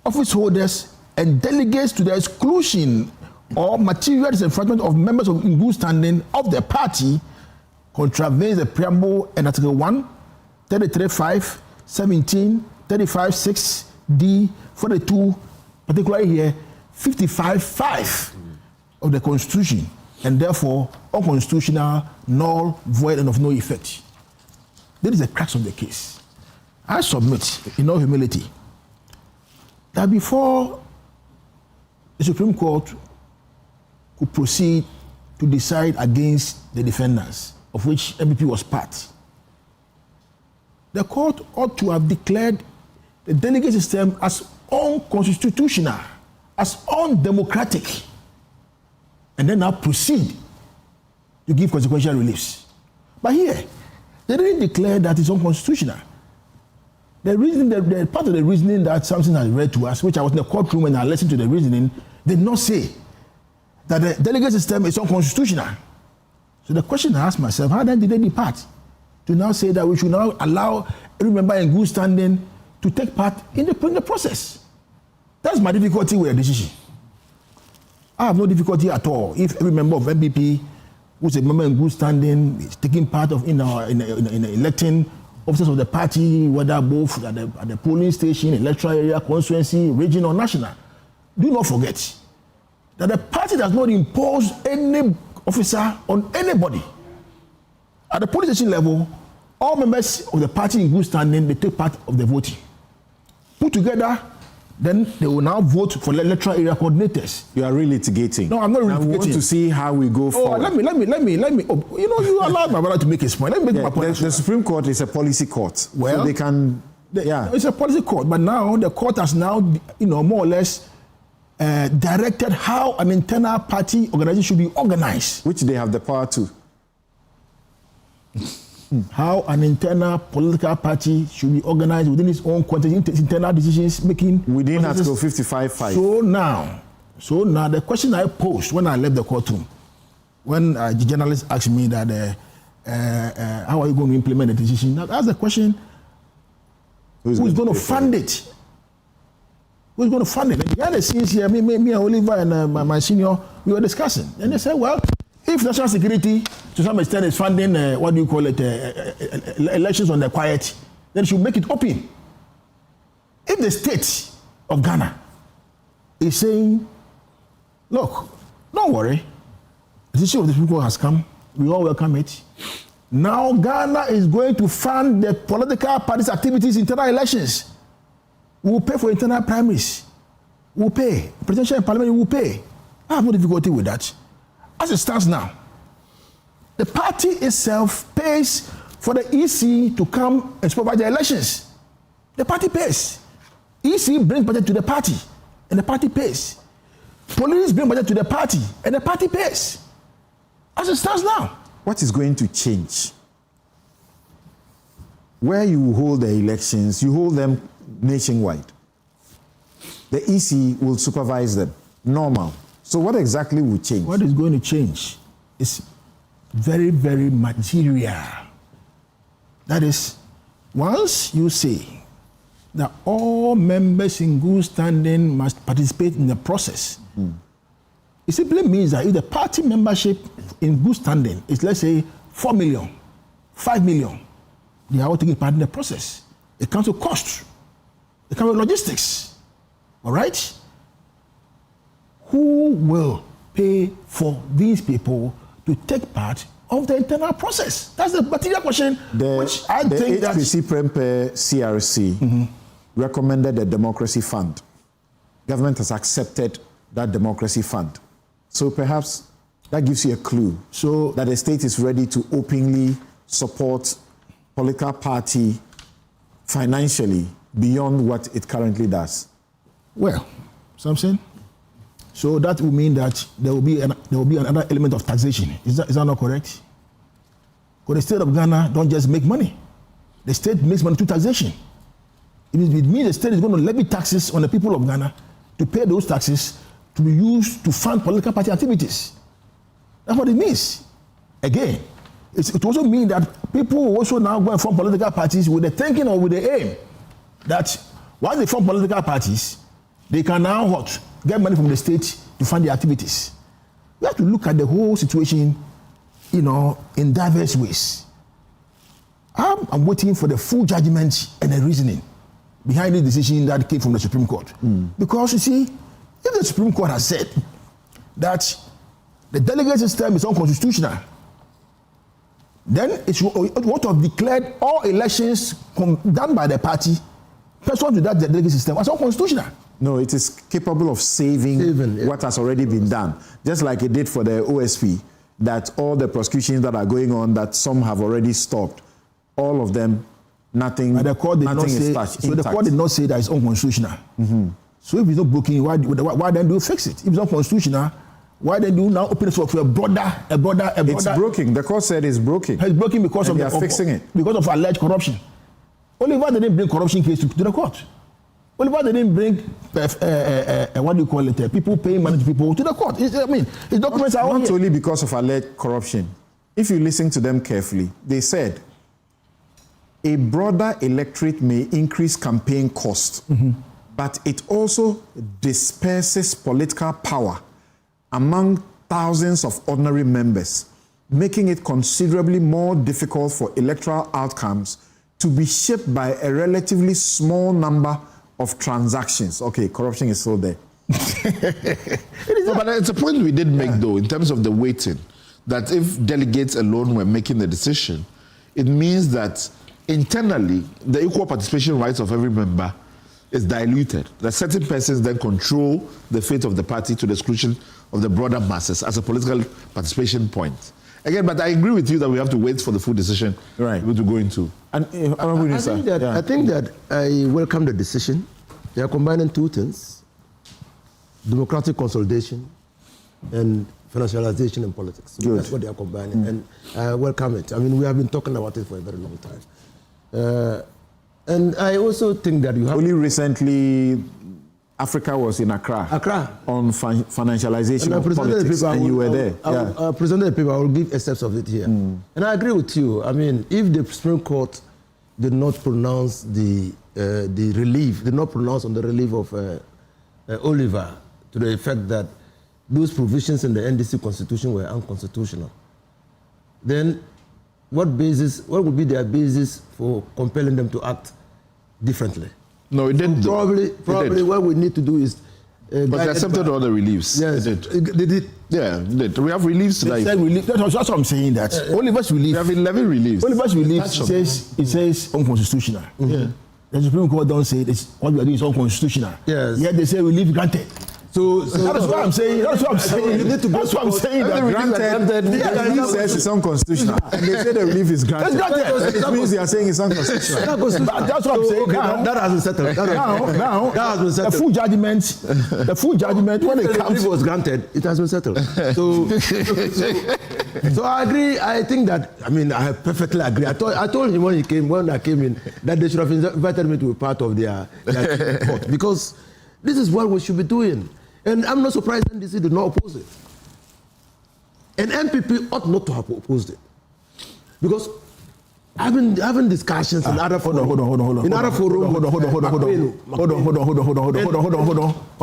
office holders, and delegates to the exclusion or material disenfranchisement of members in good standing of the party, contravenes the preamble and Article 1, 33.5, 17, 35.6, D, 42, particularly here, 55.5 of the Constitution, and therefore unconstitutional, null, void, and of no effect. That is the crux of the case. I submit, in all humility, that before the Supreme Court could proceed to decide against the defendants, of which MPP was part, the court ought to have declared the delegate system as unconstitutional, as undemocratic, and then now proceed to give consequential reliefs. But here, they didn't declare that it's unconstitutional. The reason, the part of the reasoning that Samson has read to us, which I was in the courtroom and I listened to the reasoning, did not say that the delegate system is unconstitutional. So the question I asked myself, how then did they depart to now say that we should now allow every member in good standing to take part in the process? That's my difficulty with the decision. I have no difficulty at all if every member of MPP who's a member in good standing is taking part of in electing officers of the party, whether both at the polling station, electoral area, constituency, region, or national. Do not forget that the party does not impose any officer on anybody. At the polling station level, all members of the party in good standing, they take part of the voting. Put together, then they will now vote for the electoral area coordinators. You are really litigating. No, I'm not really litigating. I want to see how we go forward. Let me. Oh, you allowed my brother to make his point. Let me make my point. The Supreme Court is a policy court. Well, so they can. It's a policy court, but now the court has now, more or less directed how an internal party organization should be organized. Which they have the power to. How an internal political party should be organized within its own context, internal decisions making. Within Article 55(5). So now the question I posed when I left the courtroom, when the journalist asked me that how are you going to implement the decision? Now that's the question. Who's going to fund it? Who's going to fund it? And behind the scenes here, me and Oliver and my senior, we were discussing, and they said, well, if national security to some extent is funding elections on the quiet, then it should make it open. If the state of Ghana is saying, look, don't worry, the decision of the people has come, we all welcome it. Now Ghana is going to fund the political parties' activities in internal elections. We will pay for internal primaries. We will pay. Presidential and parliament will pay. I have no difficulty with that. As it stands now, the party itself pays for the EC to come and supervise the elections. The party pays. EC brings budget to the party, and the party pays. Police bring budget to the party, and the party pays. As it stands now. What is going to change? Where you hold the elections, you hold them nationwide. The EC will supervise them. Normal. So what exactly will change? What is going to change is very, very material. That is, once you say that all members in good standing must participate in the process, it simply means that if the party membership in good standing is, let's say, 4 million, 5 million, they are all taking part in the process. It comes with cost. It comes with logistics. All right? Who will pay for these people to take part of the internal process? That's the material question, which I think that... The HPC Prempe CRC recommended a democracy fund. Government has accepted that democracy fund. So perhaps that gives you a clue that the state is ready to openly support political party financially beyond what it currently does. Well, something. So that will mean that there will be another element of taxation. Is that not correct? Because the state of Ghana don't just make money. The state makes money through taxation. It means the state is going to levy taxes on the people of Ghana to pay those taxes to be used to fund political party activities. That's what it means. Again, it also means that people will also now go and form political parties with the thinking or with the aim that once they form political parties, they can now get money from the state to fund their activities. We have to look at the whole situation, in diverse ways. I'm waiting for the full judgment and the reasoning behind the decision that came from the Supreme Court. Because you see, if the Supreme Court has said that the delegate system is unconstitutional, then it would have declared all elections done by the party pursuant to that delegate system as unconstitutional. No, it is capable of saving what has already been done. Just like it did for the OSP, that all the prosecutions that are going on, that some have already stopped, all of them, nothing, but the court did nothing not say, is touched. So the court did not say that it's unconstitutional. So if it's not broken, why then do you fix it? If it's unconstitutional, why then do you now open it for a broader? It's broken. The court said it's broken. It's broken because and they are fixing it. Because of alleged corruption. Oliver didn't bring corruption case to the court. Oliver didn't bring what do you call it? People paying money to people to the court. His documents are not only because of alleged corruption. If you listen to them carefully, they said a broader electorate may increase campaign costs, but it also disperses political power among thousands of ordinary members, making it considerably more difficult for electoral outcomes to be shaped by a relatively small number of transactions. Okay, corruption is still there. But it's a point we did make, though, in terms of the weighting, that if delegates alone were making the decision, it means that internally, the equal participation rights of every member is diluted. That certain persons then control the fate of the party to the exclusion of the broader masses as a political participation point. Again, but I agree with you that we have to wait for the full decision to go into. And I think that I welcome the decision. They are combining two things: democratic consolidation and financialization in politics. So that's what they are combining, and I welcome it. I mean, we have been talking about it for a very long time. And I also think that you have... Only recently, Africa was in Accra on financialization of politics, and you were there. I presented the paper. I will give excerpts of it here. And I agree with you. I mean, if the Supreme Court did not pronounce the relief, did not pronounce on the relief of Oliver to the effect that those provisions in the NDC constitution were unconstitutional, then what would be their basis for compelling them to act differently? No, it didn't. Probably what we need to do is... but they accepted all the reliefs. Yes. They did. Yeah, they did. We have reliefs today. That's what I'm saying, that Oliver's relief... We have 11 reliefs. Oliver's relief says unconstitutional. The Supreme Court don't say this. What we are doing is unconstitutional. Yes. Yet they say relief granted. So that's what I'm saying. That's what I'm saying. You need to that's what I'm saying. That granted, the relief says it's unconstitutional, and they say the relief is granted. It means they are saying it's unconstitutional. That's what I'm saying. That has been settled. Now, that has been settled. The full judgment when it comes, relief was granted. It has been settled. So I agree. I think that, I mean, I perfectly agree. I told him when I came in that they should have invited me to be part of their court, because this is what we should be doing. And I'm not surprised NDC did not oppose it. And MPP ought not to have opposed it. Because I've been having discussions in other forums. Hold on. In other forums. Hold on.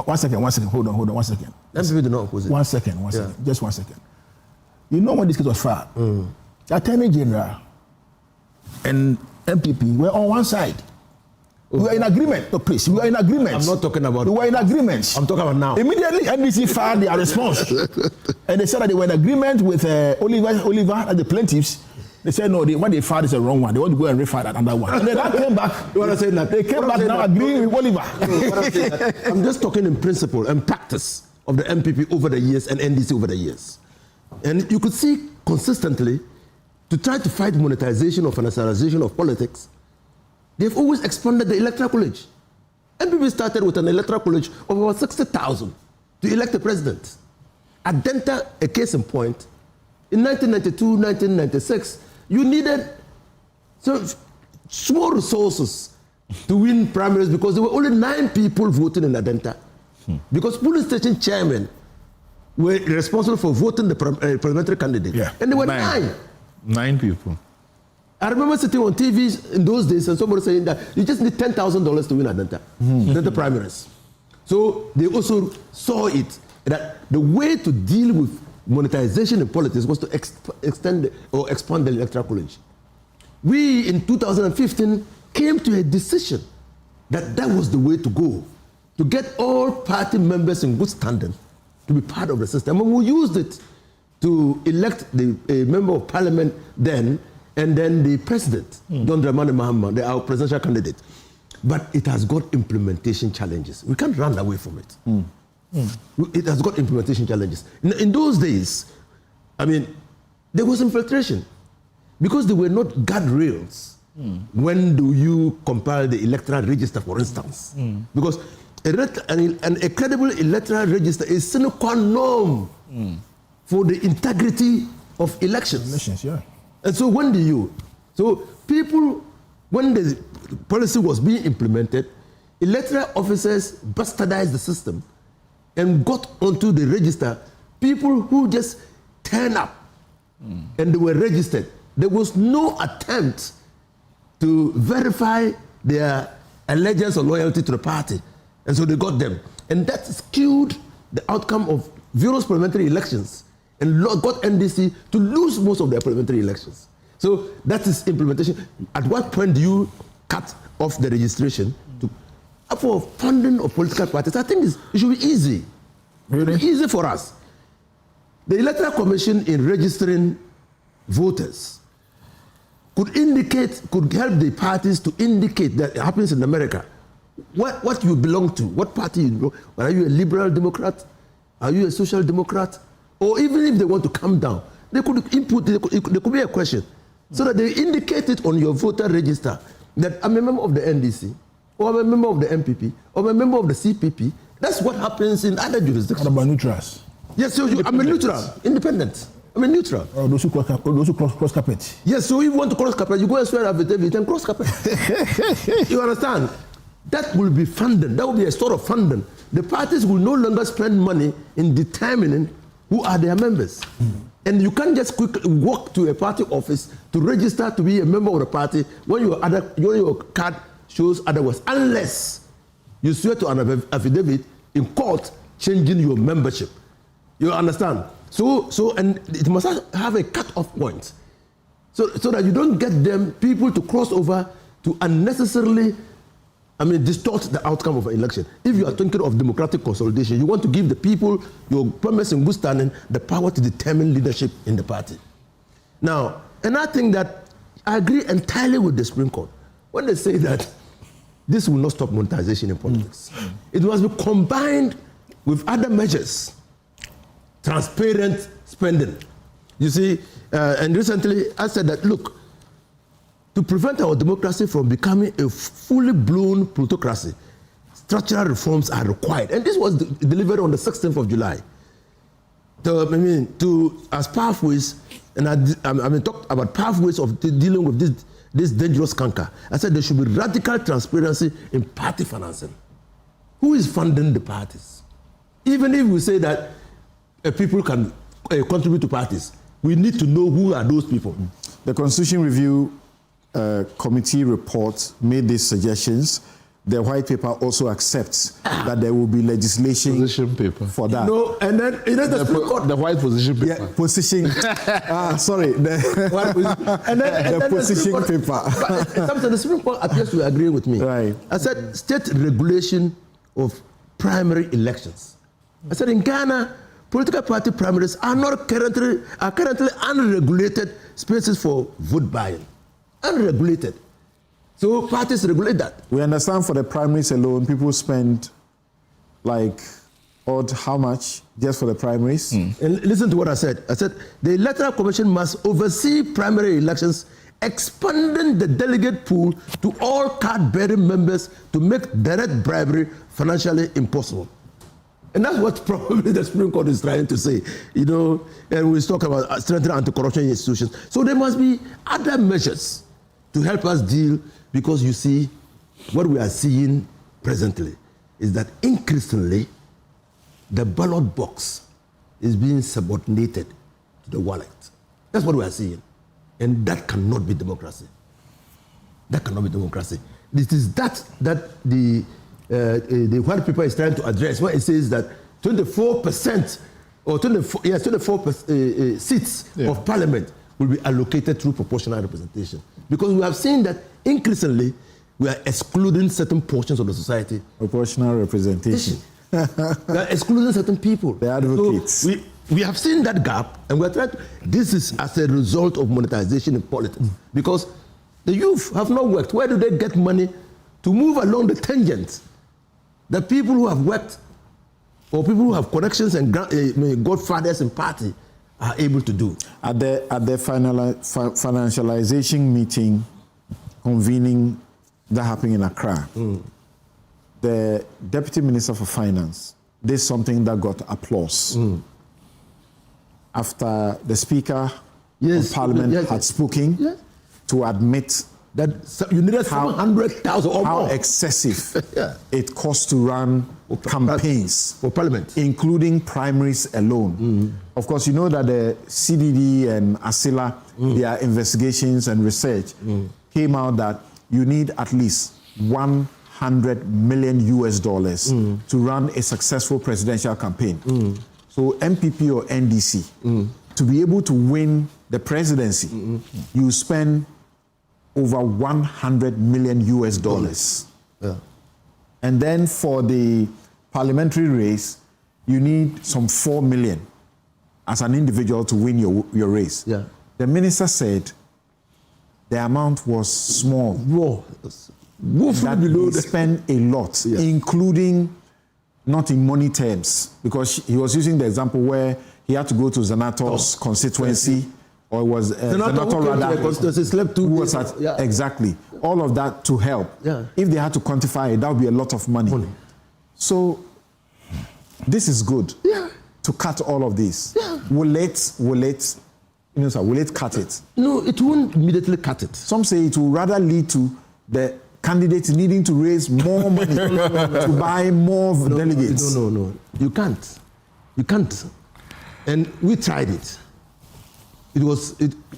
1 second. MPP did not oppose it. 1 second. Just 1 second. You know when this case was filed, the Attorney General and MPP were on one side. We were in agreement. No, please. We were in agreement. I'm not talking about... We were in agreement. I'm talking about now. Immediately, NDC filed their response. And they said that they were in agreement with Oliver and the plaintiffs. They said, no, what they filed is the wrong one. They want to go and refile that under one. And then that came back. They came back now agreeing with Oliver. I'm just talking in principle and practice of the MPP over the years and NDC over the years. And you could see consistently, to try to fight monetization or financialization of politics, they've always expanded the electoral college. MPP started with an electoral college of about 60,000 to elect the president. At Denta, a case in point, in 1992, 1996, you needed small resources to win primaries because there were only 9 people voting in Adenta. Because polling station chairmen were responsible for voting the parliamentary candidate. Yeah. And there were 9. 9 people. I remember sitting on TV in those days and somebody saying that you just need $10,000 to win Adenta, the primaries. So they also saw it, that the way to deal with monetization in politics was to extend or expand the electoral college. We, in 2015, came to a decision that that was the way to go, to get all party members in good standing to be part of the system. And we used it to elect a member of parliament then, and then the president, Don Dramani Mahama, our presidential candidate. but it has got implementation challenges. We can't run away from it. It has got implementation challenges. In those days, I mean, there was infiltration because there were not guardrails. When do you compile the electoral register, for instance? Because a credible electoral register is sine qua non for the integrity of elections. And so when do you? So people, when the policy was being implemented, electoral officers bastardized the system and got onto the register people who just turn up and they were registered. There was no attempt to verify their allegiance or loyalty to the party. And so they got them. And that skewed the outcome of various parliamentary elections and got NDC to lose most of their parliamentary elections. So that is implementation. At what point do you cut off the registration for funding of political parties? I think it should be easy. Really? Easy for us. The Electoral Commission in registering voters could help the parties to indicate that it happens in America. What you belong to, what party you belong. Are you a liberal Democrat? Are you a social Democrat? Or even if they want to come down, they could input, there could be a question. So that they indicate it on your voter register that I'm a member of the NDC, or I'm a member of the MPP, or I'm a member of the CPP. That's what happens in other jurisdictions. What about neutrals? Yes, so I'm a neutral, independent. I'm a neutral. Oh, those who cross carpet. Yes, so if you want to cross carpet, you go and swear affidavit and cross carpet. You understand? That will be funding. That will be a sort of funding. The parties will no longer spend money in determining who are their members. And you can't just quickly walk to a party office to register to be a member of the party when your card shows otherwise, unless you swear to an affidavit in court changing your membership. You understand? So and it must have a cut-off point, so that you don't get people to cross over to unnecessarily, distort the outcome of an election. If you are thinking of democratic consolidation, you want to give the people your promise in good standing the power to determine leadership in the party. Now, and I think that I agree entirely with the Supreme Court when they say that this will not stop monetization in politics. It must be combined with other measures. Transparent spending. You see, and recently I said that, look, to prevent our democracy from becoming a fully blown plutocracy, structural reforms are required. And this was delivered on the 16th of July. As pathways, and I talked about pathways of dealing with this dangerous canker. I said there should be radical transparency in party financing. Who is funding the parties? Even if we say that people can contribute to parties, we need to know who are those people. The Constitution Review Committee report made these suggestions. The white paper also accepts that there will be legislation for that. No, and then the white position paper. Yeah, position. Sorry. The position paper. Sometimes the Supreme Court appears to agree with me. Right. I said state regulation of primary elections. I said in Ghana, political party primaries are currently unregulated spaces for vote buying. Unregulated. So parties regulate that. We understand for the primaries alone, people spend how much just for the primaries? And listen to what I said. I said the Electoral Commission must oversee primary elections, expanding the delegate pool to all card-bearing members to make direct bribery financially impossible. And that's what probably the Supreme Court is trying to say, and we talk about strengthening anti-corruption institutions. So there must be other measures to help us deal, because you see, what we are seeing presently is that increasingly the ballot box is being subordinated to the wallet. That's what we are seeing. And that cannot be democracy. That cannot be democracy. It is that the white paper is trying to address when it says that 24% or 24 seats of parliament will be allocated through proportional representation. Because we have seen that increasingly we are excluding certain portions of the society. Proportional representation. We are excluding certain people. The advocates. So we have seen that gap, and we are trying to. This is as a result of monetization in politics. Because the youth have not worked. Where do they get money to move along the tangent that people who have worked or people who have connections and godfathers in party are able to do. At the financialization meeting convening that happened in Accra, the Deputy Minister for Finance did something that got applause. After the Speaker of Parliament had spoken to admit that you needed 700,000 or how more. excessive it costs to run campaigns for Parliament, including primaries alone. Of course, you know that the CDD and ASILA, their investigations and research came out that you need at least $100 million to run a successful presidential campaign. So MPP or NDC, to be able to win the presidency, you spend over $100 million. And then for the parliamentary race, you need some 4 million as an individual to win your race. The minister said the amount was small. That they spend a lot, including not in money terms, because he was using the example where he had to go to Zenator's constituency, or it was Zenator rather, exactly. All of that to help. If they had to quantify it, that would be a lot of money. So this is good to cut all of this. Will it cut it? No, it won't immediately cut it. Some say it will rather lead to the candidates needing to raise more money to buy more delegates. No. You can't. And we tried it.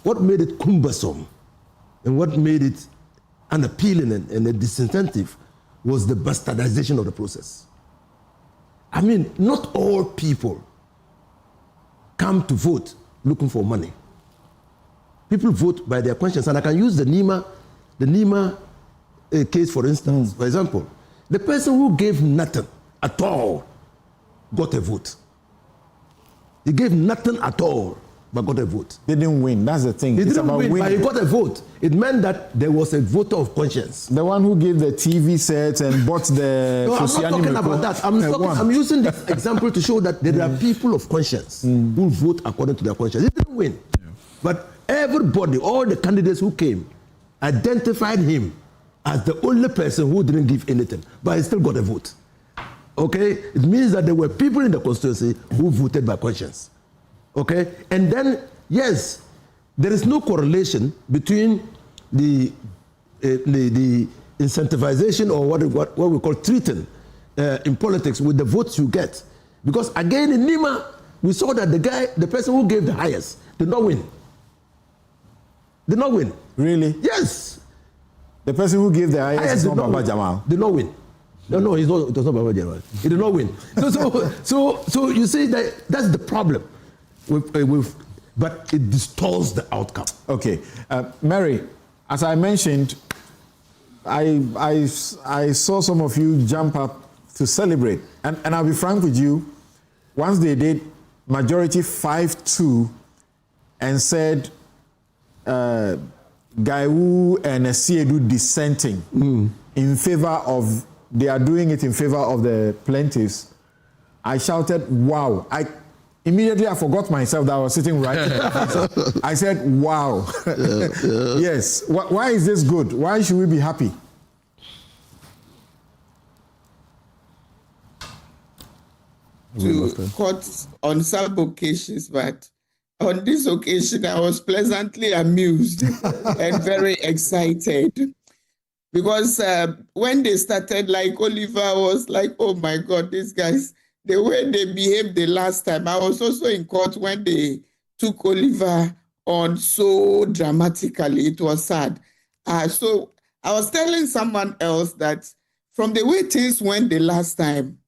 What made it cumbersome and what made it unappealing and a disincentive was the bastardization of the process. I mean, not all people come to vote looking for money. People vote by their conscience, and I can use the Nima case for instance. For example, the person who gave nothing at all got a vote. He gave nothing at all, but got a vote. They didn't win. That's the thing. He it's didn't about win, winning. but he got a vote. It meant that there was a voter of conscience. The one who gave the TV sets and bought the... No, I'm not talking about that. I'm using this example to show that there are people of conscience who vote according to their conscience. He didn't win. But everybody, all the candidates who came, identified him as the only person who didn't give anything, but he still got a vote. Okay? It means that there were people in the constituency who voted by conscience. Okay? And then, yes, there is no correlation between the incentivization or what we call treating in politics with the votes you get. Because again, in Nima, we saw that the person who gave the highest did not win. Did not win. Really? Yes. The person who gave the highest is not Baba Jamal. Did not win. No, he's not. It was not Baba Jamal. He did not win. So you see that's the problem. But it distorts the outcome. Okay, Mary, as I mentioned, I saw some of you jump up to celebrate, and I'll be frank with you. Once they did majority 5-2, and said Gaiwu and Siedu dissenting in favor of, they are doing it in favor of the plaintiffs, I shouted, wow. Immediately I forgot myself that I was sitting right there. I said, wow. Yes. Why is this good? Why should we be happy? To court on some occasions, but on this occasion I was pleasantly amused and very excited. Because when they started, like Oliver was like, oh my God, these guys, the way they behaved the last time. I was also in court when they took Oliver on so dramatically. It was sad. So I was telling someone else that from the way things went the last time,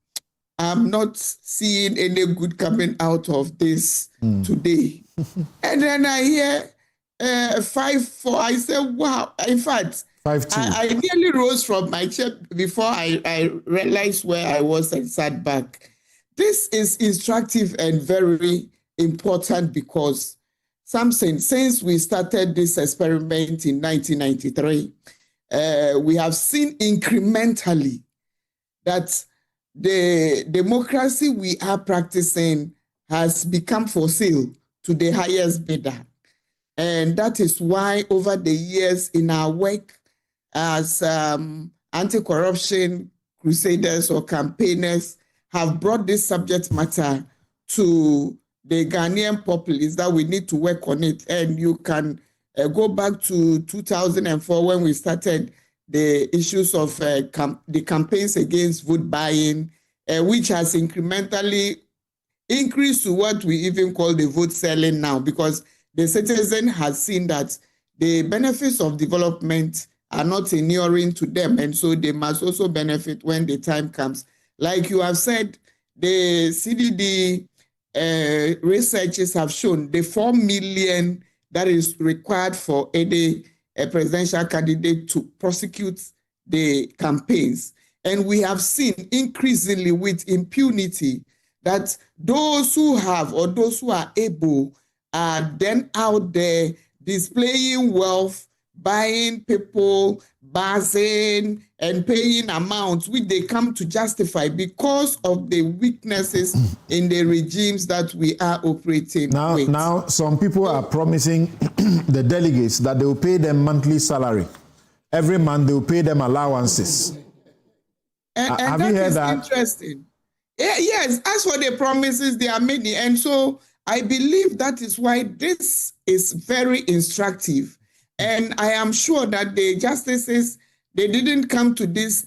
I'm not seeing any good coming out of this today. And then I hear 5-4. I said, wow. In fact, 5-2. I nearly rose from my chair before I realized where I was and sat back. This is instructive and very important because something, since we started this experiment in 1993, we have seen incrementally that the democracy we are practicing has become for sale to the highest bidder. And that is why over the years in our work as anti-corruption crusaders or campaigners have brought this subject matter to the Ghanaian populace that we need to work on it. And you can go back to 2004 when we started the issues of the campaigns against vote buying, which has incrementally increased to what we even call the vote selling now, because the citizen has seen that the benefits of development are not inuring to them, and so they must also benefit when the time comes. Like you have said, the CDD researchers have shown the 4 million that is required for any presidential candidate to prosecute the campaigns. And we have seen increasingly with impunity that those who have or those who are able are then out there displaying wealth, buying people, buzzing, and paying amounts which they come to justify because of the weaknesses in the regimes that we are operating with. Now, some people are promising the delegates that they will pay them monthly salary. Every month they will pay them allowances. And have that you heard is that? Interesting. Yes, as for the promises, there are many. And so I believe that is why this is very instructive. And I am sure that the justices, they didn't come to this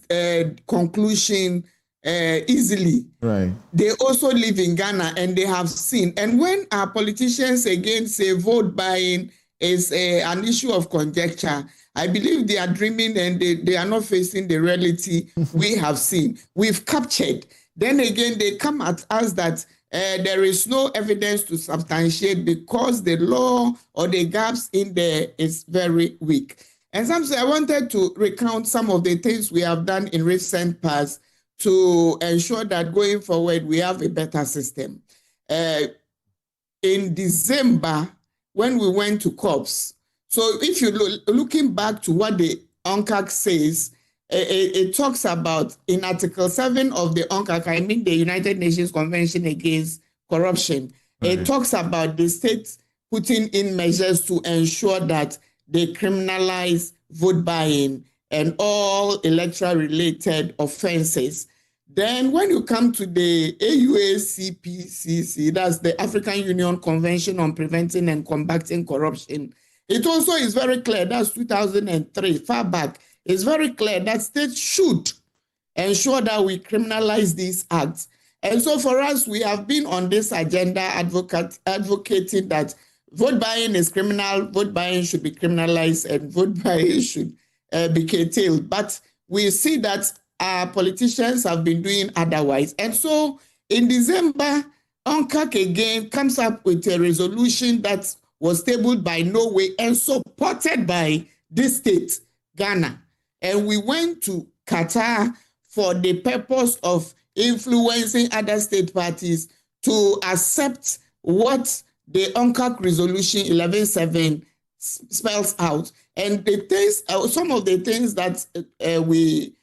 conclusion easily. Right. They also live in Ghana and they have seen. And when our politicians again say vote buying is an issue of conjecture, I believe they are dreaming and they are not facing the reality we have seen. We've captured. Then again, they come at us that there is no evidence to substantiate because the law or the gaps in there is very weak. And some say I wanted to recount some of the things we have done in recent past to ensure that going forward we have a better system. In December, when we went to COPS, so if you're looking back to what the UNCAC says, it talks about in Article 7 of the UNCAC, I mean the United Nations Convention Against Corruption, it talks about the states putting in measures to ensure that they criminalize vote buying and all electoral-related offenses. Then when you come to the AUACPCC, that's the African Union Convention on Preventing and Combating Corruption, it also is very clear, that's 2003, far back, it's very clear that states should ensure that we criminalize these acts. And so for us, we have been on this agenda advocating that vote buying is criminal, vote buying should be criminalized, and vote buying should be curtailed. But we see that our politicians have been doing otherwise. And so in December, UNCAC again comes up with a resolution that was tabled by Norway and supported by this state, Ghana. And we went to Qatar for the purpose of influencing other state parties to accept what the UNCAC resolution 11.7 spells out. And the things, some of the things that we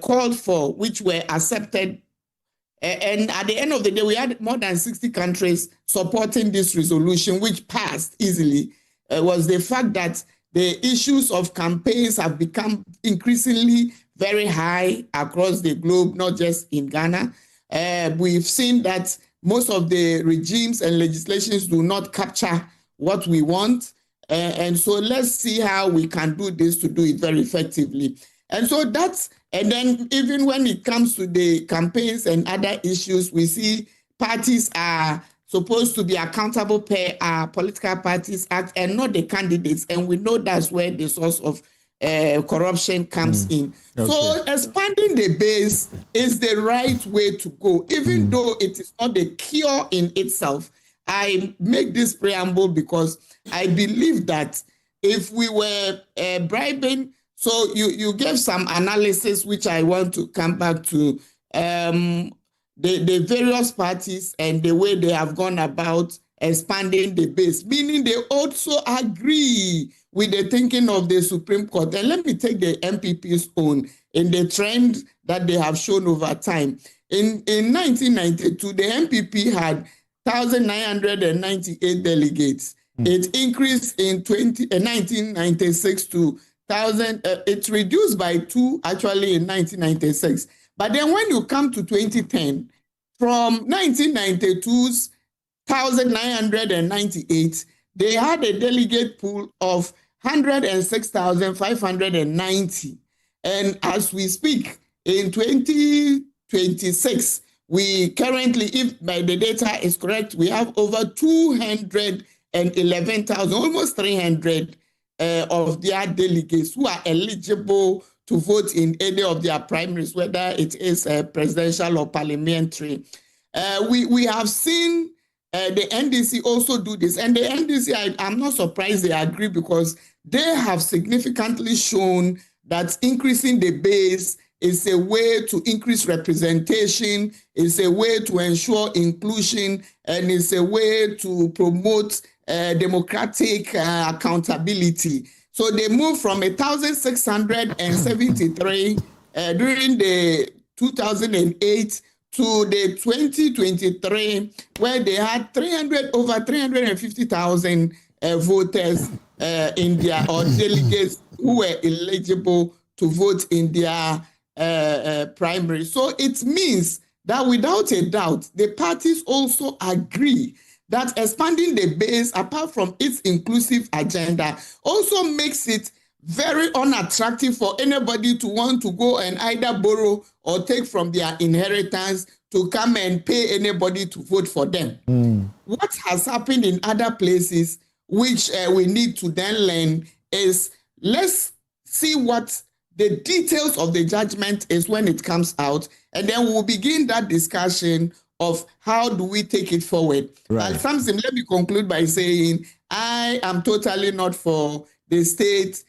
called for, which were accepted, and at the end of the day, we had more than 60 countries supporting this resolution, which passed easily, was the fact that the issues of campaigns have become increasingly very high across the globe, not just in Ghana. We've seen that most of the regimes and legislations do not capture what we want. And so let's see how we can do this to do it very effectively. And so that's, and then even when it comes to the campaigns and other issues, we see parties are supposed to be accountable per our Political Parties Act and not the candidates. And we know that's where the source of corruption comes in. Okay. So expanding the base is the right way to go, even though it is not the cure in itself. I make this preamble because I believe that if we were bribing, so you gave some analysis, which I want to come back to, the various parties and the way they have gone about expanding the base, meaning they also agree with the thinking of the Supreme Court. And let me take the MPP's own in the trend that they have shown over time. In 1992, the MPP had 1,998 delegates. It increased in 1996 to 1,000. It reduced by 2 actually in 1996. But then when you come to 2010, from 1992's 1,998, they had a delegate pool of 106,590. And as we speak, in 2026, we currently, if by the data is correct, we have over 211,000, almost 300 of their delegates who are eligible to vote in any of their primaries, whether it is presidential or parliamentary. We have seen the NDC also do this. And the NDC, I'm not surprised they agree, because they have significantly shown that increasing the base is a way to increase representation, is a way to ensure inclusion, and is a way to promote democratic accountability. So they moved from 1,673 during the 2008 to the 2023, where they had over 350,000 voters in their, or delegates who were eligible to vote in their primary. So it means that without a doubt, the parties also agree that expanding the base, apart from its inclusive agenda, also makes it very unattractive for anybody to want to go and either borrow or take from their inheritance to come and pay anybody to vote for them. What has happened in other places, which we need to then learn, is let's see what the details of the judgment is when it comes out, and then we'll begin that discussion of how do we take it forward. Right. And Samson, let me conclude by saying I am totally not for the state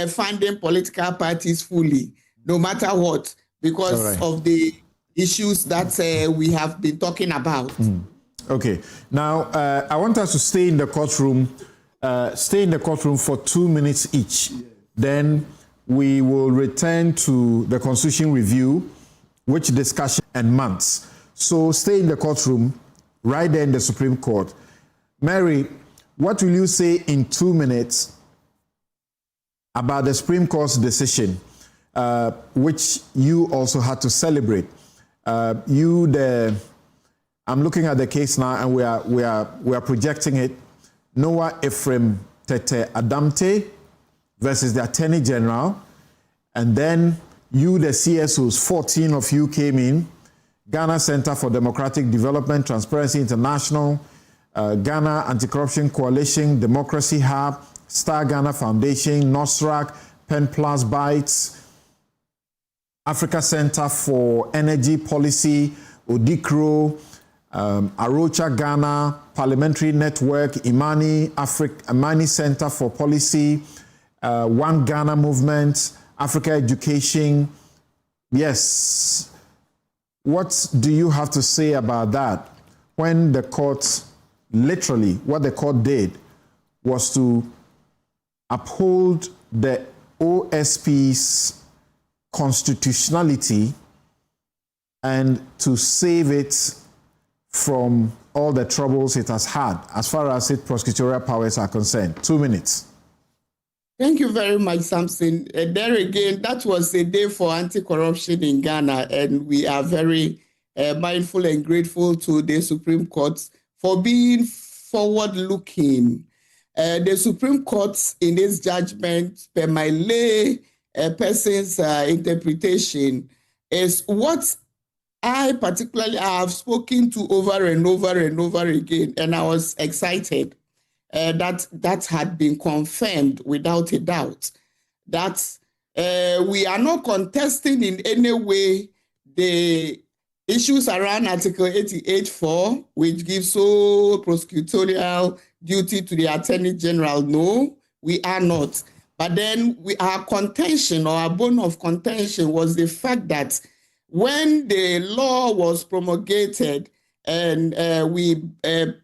funding political parties fully, no matter what, because of the issues that we have been talking about. Okay. Now, I want us to stay in the courtroom for 2 minutes each. Then we will return to the Constitution Review, which discussion and months. So stay in the courtroom right there in the Supreme Court. Mary, what will you say in 2 minutes about the Supreme Court's decision, which you also had to celebrate? I'm looking at the case now, and we are projecting it. Noah Ephraim Tete Adamte versus the Attorney General, and then you, the CSOs, 14 of you came in. Ghana Center for Democratic Development, Transparency International, Ghana Anti-Corruption Coalition, Democracy Hub, Star Ghana Foundation, NOSRAC, Pen Plus Bites, Africa Center for Energy Policy, Odikro, Arocha Ghana, Parliamentary Network, Imani Center for Policy, One Ghana Movement, Africa Education. Yes. What do you have to say about that? When the court, literally, what the court did was to uphold the OSP's constitutionality and to save it from all the troubles it has had as far as its prosecutorial powers are concerned. 2 minutes. Thank you very much, Samson. There again, that was a day for anti-corruption in Ghana, and we are very mindful and grateful to the Supreme Court for being forward-looking. The Supreme Court, in its judgment, per my lay person's interpretation, is what I particularly have spoken to over and over and over again, and I was excited. That had been confirmed without a doubt, that we are not contesting in any way the issues around Article 88.4, which gives sole prosecutorial duty to the Attorney General. No, we are not. But then our contention, or our bone of contention, was the fact that when the law was promulgated And we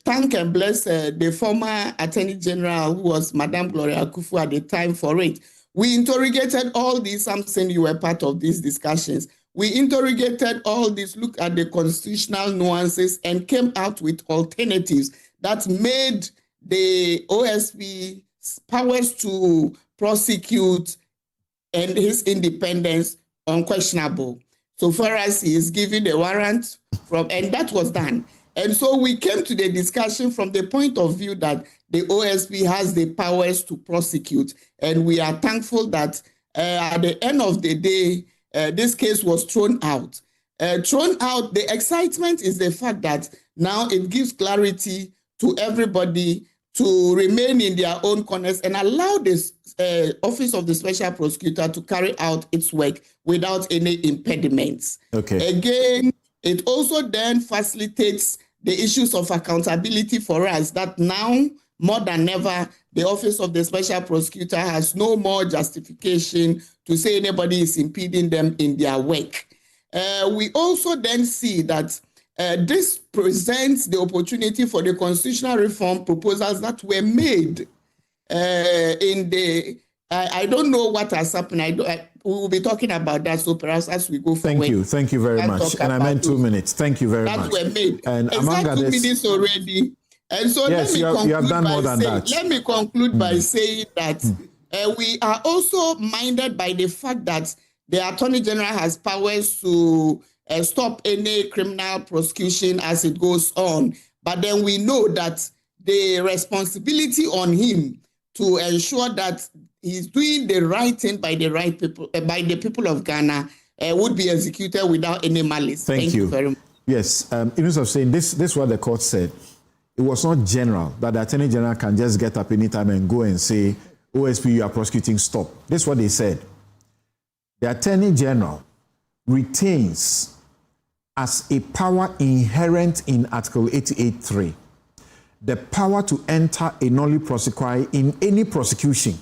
thank and bless the former Attorney General, who was Madame Gloria Akufo at the time, for it. We interrogated all these. Something you were part of these discussions. We interrogated all this, looked at the constitutional nuances, and came out with alternatives that made the OSP's powers to prosecute and his independence unquestionable. So far as he is given the warrant and that was done. And so we came to the discussion from the point of view that the OSP has the powers to prosecute. And we are thankful that at the end of the day, this case was thrown out. The excitement is the fact that now it gives clarity to everybody to remain in their own corners and allow this Office of the Special Prosecutor to carry out its work without any impediments. Okay. Again, it also then facilitates the issues of accountability for us, that now, more than ever, the Office of the Special Prosecutor has no more justification to say anybody is impeding them in their work. We also then see that this presents the opportunity for the constitutional reform proposals that were made in the, I don't know what has happened. We will be talking about that, so perhaps as we go forward. Thank you very much. And I meant 2 minutes. Thank you very much. That were made. And among others, 2 minutes already. And so yes, you have done more than that. Let me conclude by saying that we are also minded by the fact that the Attorney General has powers to stop any criminal prosecution as it goes on. But then we know that the responsibility on him to ensure that he's doing the right thing by the right people, by the people of Ghana, would be executed without any malice. Thank you very much. Yes, in terms of saying this is what the court said. It was not general that the Attorney General can just get up anytime and go and say, OSP, you are prosecuting, stop. This is what they said. The Attorney General retains as a power inherent in Article 88.3 the power to enter a nolle prosequi in any prosecution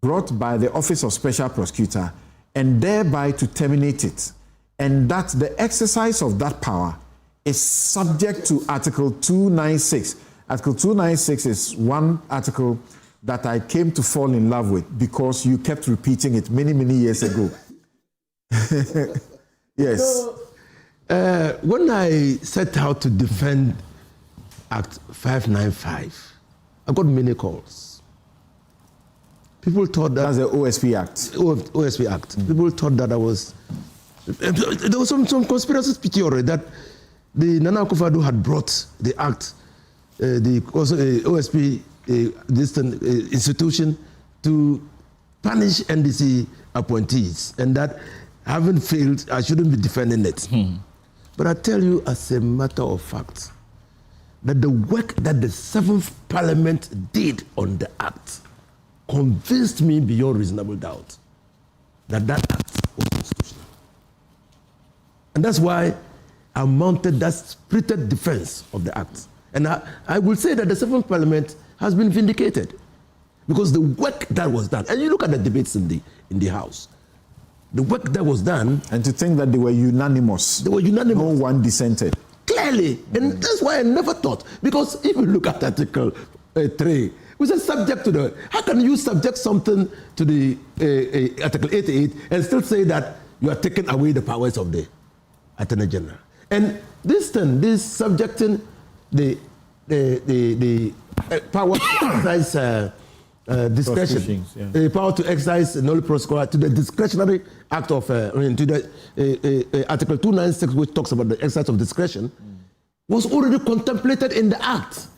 brought by the Office of Special Prosecutor and thereby to terminate it, and that the exercise of that power is subject to Article 296. Article 296 is one article that I came to fall in love with because you kept repeating it many, many years ago. Yes. So, when I set out to defend Act 595, I got many calls. People thought that... That's the OSP Act. OSP Act. People thought that I was... There was some conspiracy theory that the Nana Akufo-Addo had brought the act, the OSP institution, to punish NDC appointees, and that having failed, I shouldn't be defending it. But I tell you, as a matter of fact, that the work that the 7th Parliament did on the act convinced me beyond reasonable doubt that that act was constitutional. And that's why I mounted that spirited defense of the act. And I will say that the 7th Parliament has been vindicated because the work that was done, and you look at the debates in the House, the work that was done. And to think that they were unanimous. They were unanimous. No one dissented. Clearly. And that's why I never thought. Because if you look at Article 3, which is subject to the... How can you subject something to the Article 88 and still say that you are taking away the powers of the Attorney General? And this thing, this subjecting the power to exercise discretion, the power to exercise nolle prosequi to the discretionary act of, to the Article 296, which talks about the exercise of discretion, was already contemplated in the act.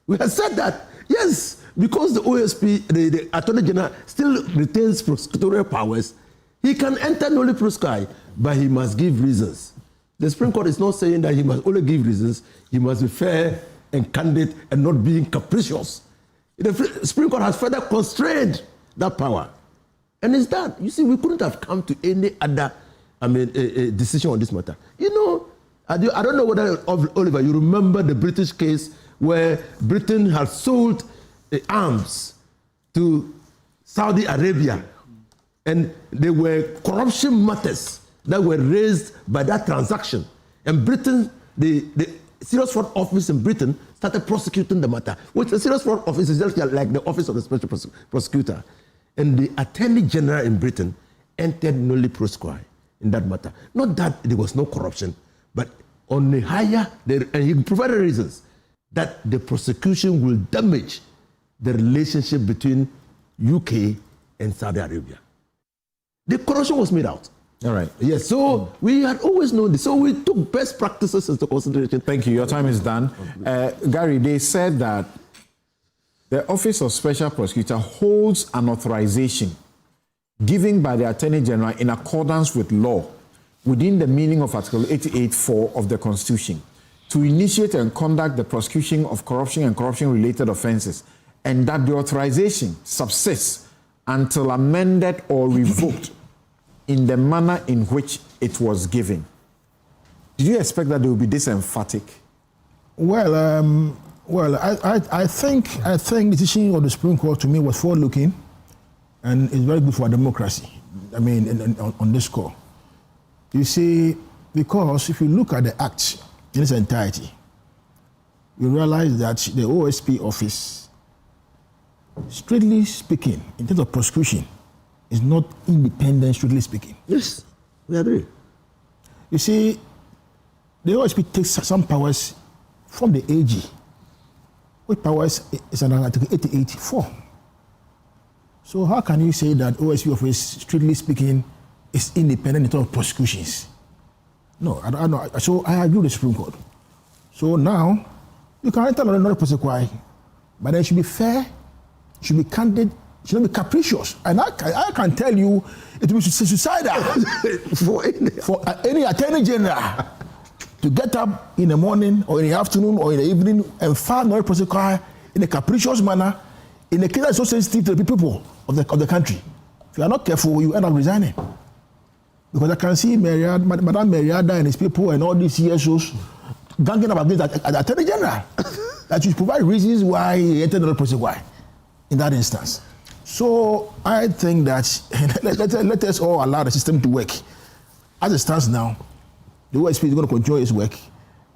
We have said that, yes, because the OSP, the Attorney General, still retains prosecutorial powers, he can enter nolle prosequi, but he must give reasons. The Supreme Court is not saying that he must only give reasons, he must be fair and candid and not being capricious. The Supreme Court has further constrained that power. And it's that. You see, we couldn't have come to any other decision on this matter. You know, I don't know whether, Oliver, you remember the British case where Britain had sold arms to Saudi Arabia, and there were corruption matters that were raised by that transaction. And Britain the Serious Fraud Office in Britain started prosecuting the matter, which the Serious Fraud Office is just like the Office of the Special Prosecutor. And the Attorney General in Britain entered nolli prosquo in that matter. Not that there was no corruption, but on the higher, and he provided reasons that the prosecution will damage the relationship between UK and Saudi Arabia. The corruption was made out. All right. Yes, so we had always known this. So we took best practices into consideration. Thank you. Your time is done. Gary, they said that the Office of Special Prosecutor holds an authorization given by the Attorney General in accordance with law within the meaning of Article 88(4) of the Constitution to initiate and conduct the prosecution of corruption and corruption-related offences, and that the authorization subsists until amended or revoked in the manner in which it was given. Did you expect that they would be this emphatic? Well, I think the decision of the Supreme Court to me was forward-looking, and it's very good for our democracy. I mean, on this score, you see, because if you look at the Act in its entirety, you realize that the OSP office, strictly speaking, in terms of prosecution, is not independent, strictly speaking. Yes, we agree. You see, the OSP takes some powers from the AG, which powers is under Article 88(4). So how can you say that OSP office, strictly speaking, is independent in terms of prosecutions? No, I don't know. So I agree with the Supreme Court. So now, you can enter another prosecution, but then it should be fair, it should be candid, it should not be capricious. And I can tell you, it will be suicidal for any Attorney General to get up in the morning or in the afternoon or in the evening and file another prosecution in a capricious manner in a case that's so sensitive to the people of the country. If you are not careful, you end up resigning. Because I can see Madame Meriada and his people and all these CSOs ganging up against the Attorney General that should provide reasons why he entered another prosecution in that instance. So I think that let us all allow the system to work. As it stands now, the OSP is going to continue its work.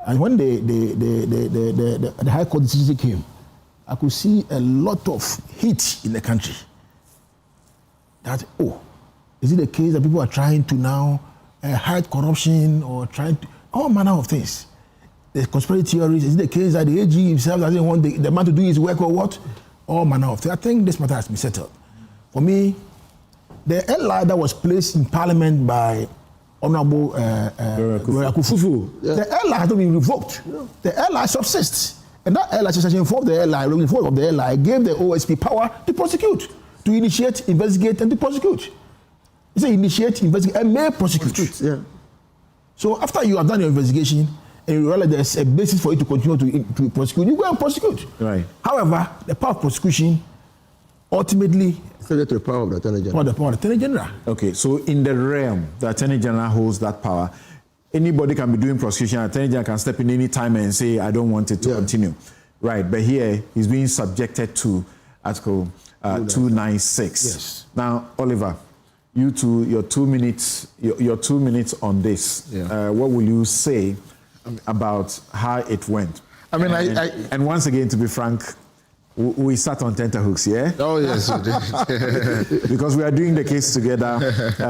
And when the High Court decision came, I could see a lot of heat in the country. That, is it the case that people are trying to now hide corruption or trying to, all manner of things. The conspiracy theories, is it the case that the AG himself doesn't want the man to do his work or what? All manner of things. I think this matter has been settled. For me, the LI that was placed in Parliament by Honorable Akufo-Addo, the LI has not been revoked. The LI subsists. And that LI has informed the LI, of the LI, gave the OSP power to prosecute, to initiate, investigate, and to prosecute. It's a initiate, investigate, and may prosecute. Yeah. So after you have done your investigation and you realize there's a basis for you to continue to prosecute, you go and prosecute. Right. However, the power of prosecution ultimately subject to the power of the Attorney General. The power of the Attorney General. Okay, so in the realm, the Attorney General holds that power. Anybody can be doing prosecution. Attorney General can step in any time and say, I don't want it to continue. Right, but here he's being subjected to Article 296. Yes. Now, Oliver, you two, your 2 minutes, your 2 minutes on this. Yeah. What will you say about how it went? I mean, and once again, to be frank, we sat on tenterhooks, yeah? Oh, yes, we did. Because we are doing the case together.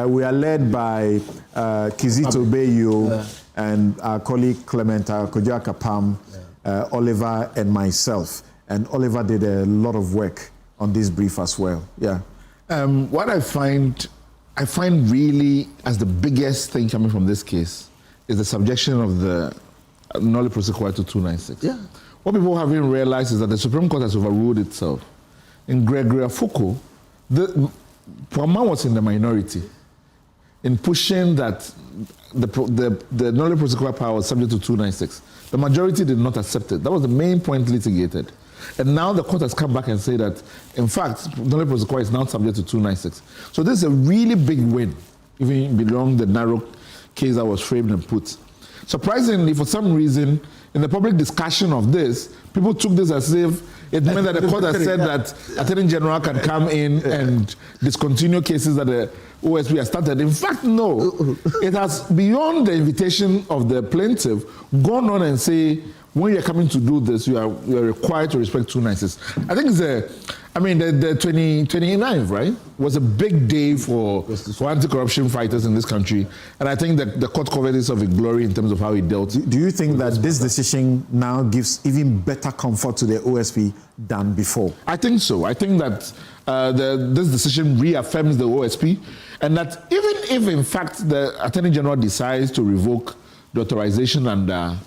We are led by Kizito Bayo and our colleague Clement Kojo Kapam, Oliver and myself. And Oliver did a lot of work on this brief as well. Yeah. What I find really as the biggest thing coming from this case is the subjection of the nolli prosecutio to 296. Yeah. What people haven't realized is that the Supreme Court has overruled itself. In Gregory Afoko, Pama was in the minority in pushing that the nolli prosecutio power was subject to 296. The majority did not accept it. That was the main point litigated. And now the court has come back and said that, in fact, nolli prosecutio is now subject to 296. So this is a really big win, even beyond the narrow case that was framed and put. Surprisingly, for some reason, in the public discussion of this, people took this as if it meant that the court has said that Attorney General can come in and discontinue cases that the OSP has started. In fact, no. It has, beyond the invitation of the plaintiff, gone on and say, when you're coming to do this, you are required to respect 296. I think it's the 29th, right, was a big day for anti-corruption fighters in this country. And I think that the court covered this of glory in terms of how it dealt. Do you think that this decision now gives even better comfort to the OSP than before? I think so. I think that this decision reaffirms the OSP, and that even if, in fact, the Attorney General decides to revoke the authorization under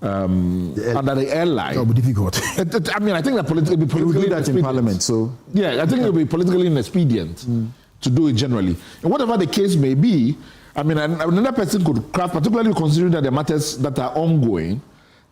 the airline, that would be difficult. I mean, I think that it'll be politically that in Parliament. So yeah, I think it'll be politically inexpedient to do it generally. And whatever the case may be, I mean, another person could craft, particularly considering that the matters that are ongoing,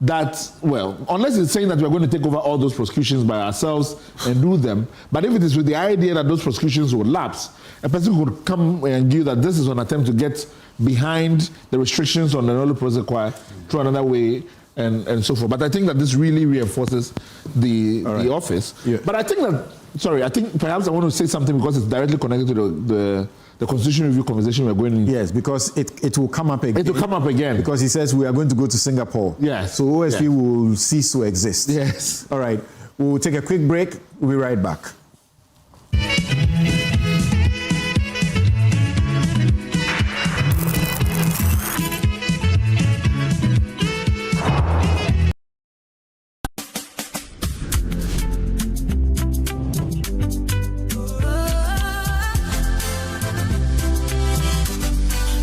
that, well, unless it's saying that we're going to take over all those prosecutions by ourselves and do them, but if it is with the idea that those prosecutions will lapse, a person could come and give that this is an attempt to get behind the restrictions on the Nolo Prosequa through another way and so forth. But I think that this really reinforces the office. Yeah. But I think that, I think perhaps I want to say something because it's directly connected to the constitution review conversation we're going in. Yes, because it will come up again. It will come up again. Because he says we are going to go to Singapore. Yes. So OSP will cease to exist. Yes. All right. We'll take a quick break. We'll be right back.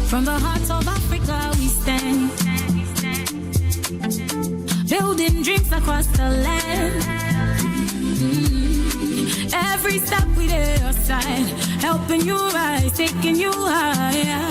From the heart of Africa we stand, building dreams across the land. Every step we at your side, helping you rise, taking you higher.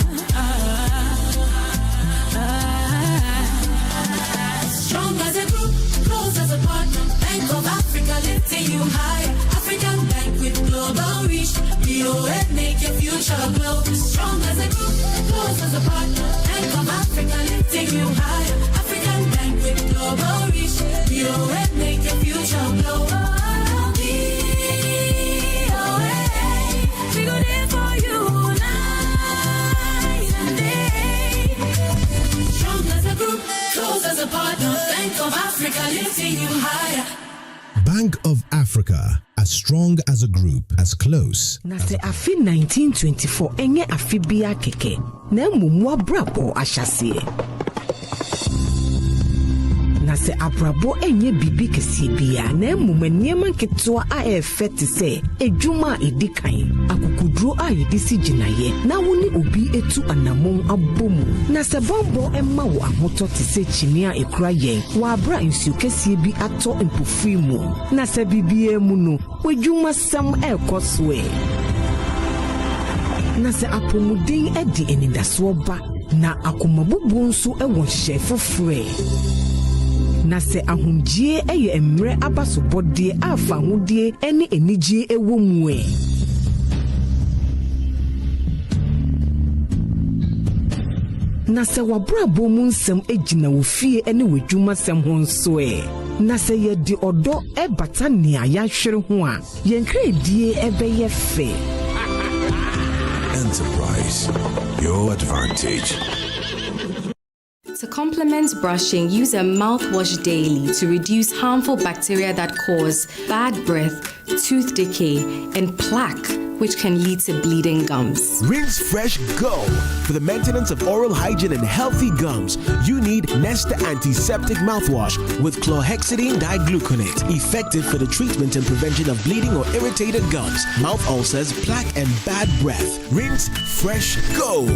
Strong as a group, close as a partner. Bank of Africa lifting you higher. African Bank with global reach. BOA make your future glow. Strong as a group, close as a partner. Bank of Africa lifting you higher. African Bank with global reach. BOA make your future glow. BOA, we go there for you night and day. Strong as a group, close as a partner. Bank of Africa lifting you higher. Bank of Africa, as strong as a group, as close. Na se afi 1924 enye afi bia keke na mumwa brabo ashase. Na se abrabo enye bibi kesi bia na mumaniema nketewa a efete se edwuma edikan akukudro a yedisi ginaye na woni obi etu anamon abomu na se bombo emma wo ahoto te se chimia ekura yen wa abra nsu kesi bi ato mpofui mu na se bibie mu no wedwuma sam ekoswe na se apomuden edi enindaso ba na akomabubu nso ewo hye fofore. Na se ahunjie eye emre abasobode afa hudie ene enijie ewo mue. Na se wabrabo mu nsem ejina wo fie ene wedwuma sem ho nso na se ye di odo e bata ne ayahwere ho a ye nkredie ebeye fe. Enterprise, your advantage. To complement brushing, use a mouthwash daily to reduce harmful bacteria that cause bad breath, tooth decay, and plaque, which can lead to bleeding gums. Rinse Fresh Go. For the maintenance of oral hygiene and healthy gums, you need Nesta Antiseptic Mouthwash with chlorhexidine digluconate. Effective for the treatment and prevention of bleeding or irritated gums, mouth ulcers, plaque, and bad breath. Rinse Fresh Go.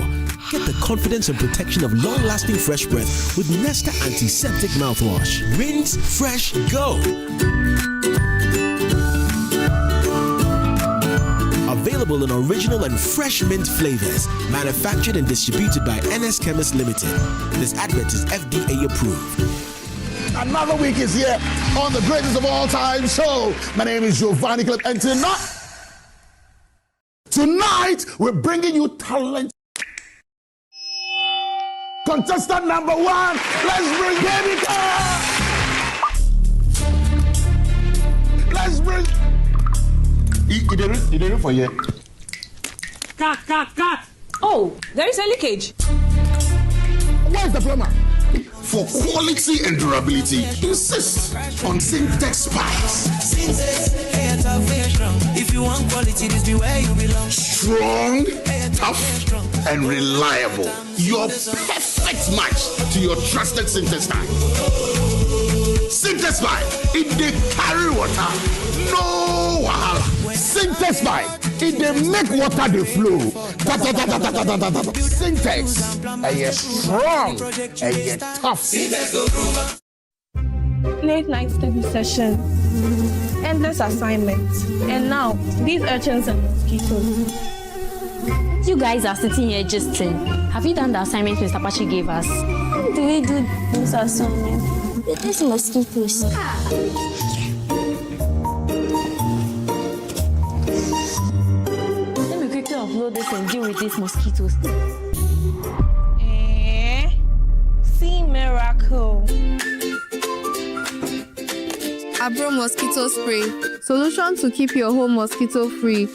Get the confidence and protection of long-lasting fresh breath with Nesta Antiseptic Mouthwash. Rinse Fresh Go. Available in original and fresh mint flavors. Manufactured and distributed by NS Chemist Limited. This advert is FDA approved. Another week is here on the greatest of all time show. My name is Giovanni Clip, and tonight we're bringing you talent. contestant number 1. Let's bring Baby Girl. Let's bring. You didn't for you. Cut. Oh, there is a leakage. Where is the plumber? For quality and durability, insist on Syntex pipes. If you want quality, this be where you belong. Strong, tough, and reliable. Your perfect match to your trusted Syntex pipe. Syntex pipe, it they carry water, no wahala. Syntex pipe, it they make water they flow. Syntex, and you're strong, and you're tough. Late night study session, endless assignments, and now these urchins and mosquitoes. You guys are sitting here just have you done the assignment Mr. Pachi gave us? How do we do this assignment? With these mosquitoes. Let me quickly upload this and deal with these mosquitoes. See miracle. Abro mosquito spray. Solution to keep your home mosquito free.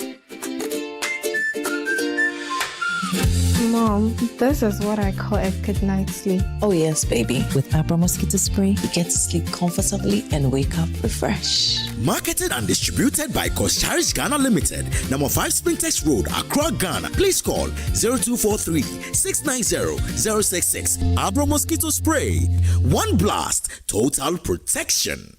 Mom, this is what I call a good night's sleep. Oh yes, baby. With Abra Mosquito Spray, you get to sleep comfortably and wake up refreshed. Marketed and distributed by Charish Ghana Limited, number 5 Sprintex Road, Accra, Ghana. Please call 0243 690 066. Abra Mosquito Spray. One blast, total protection.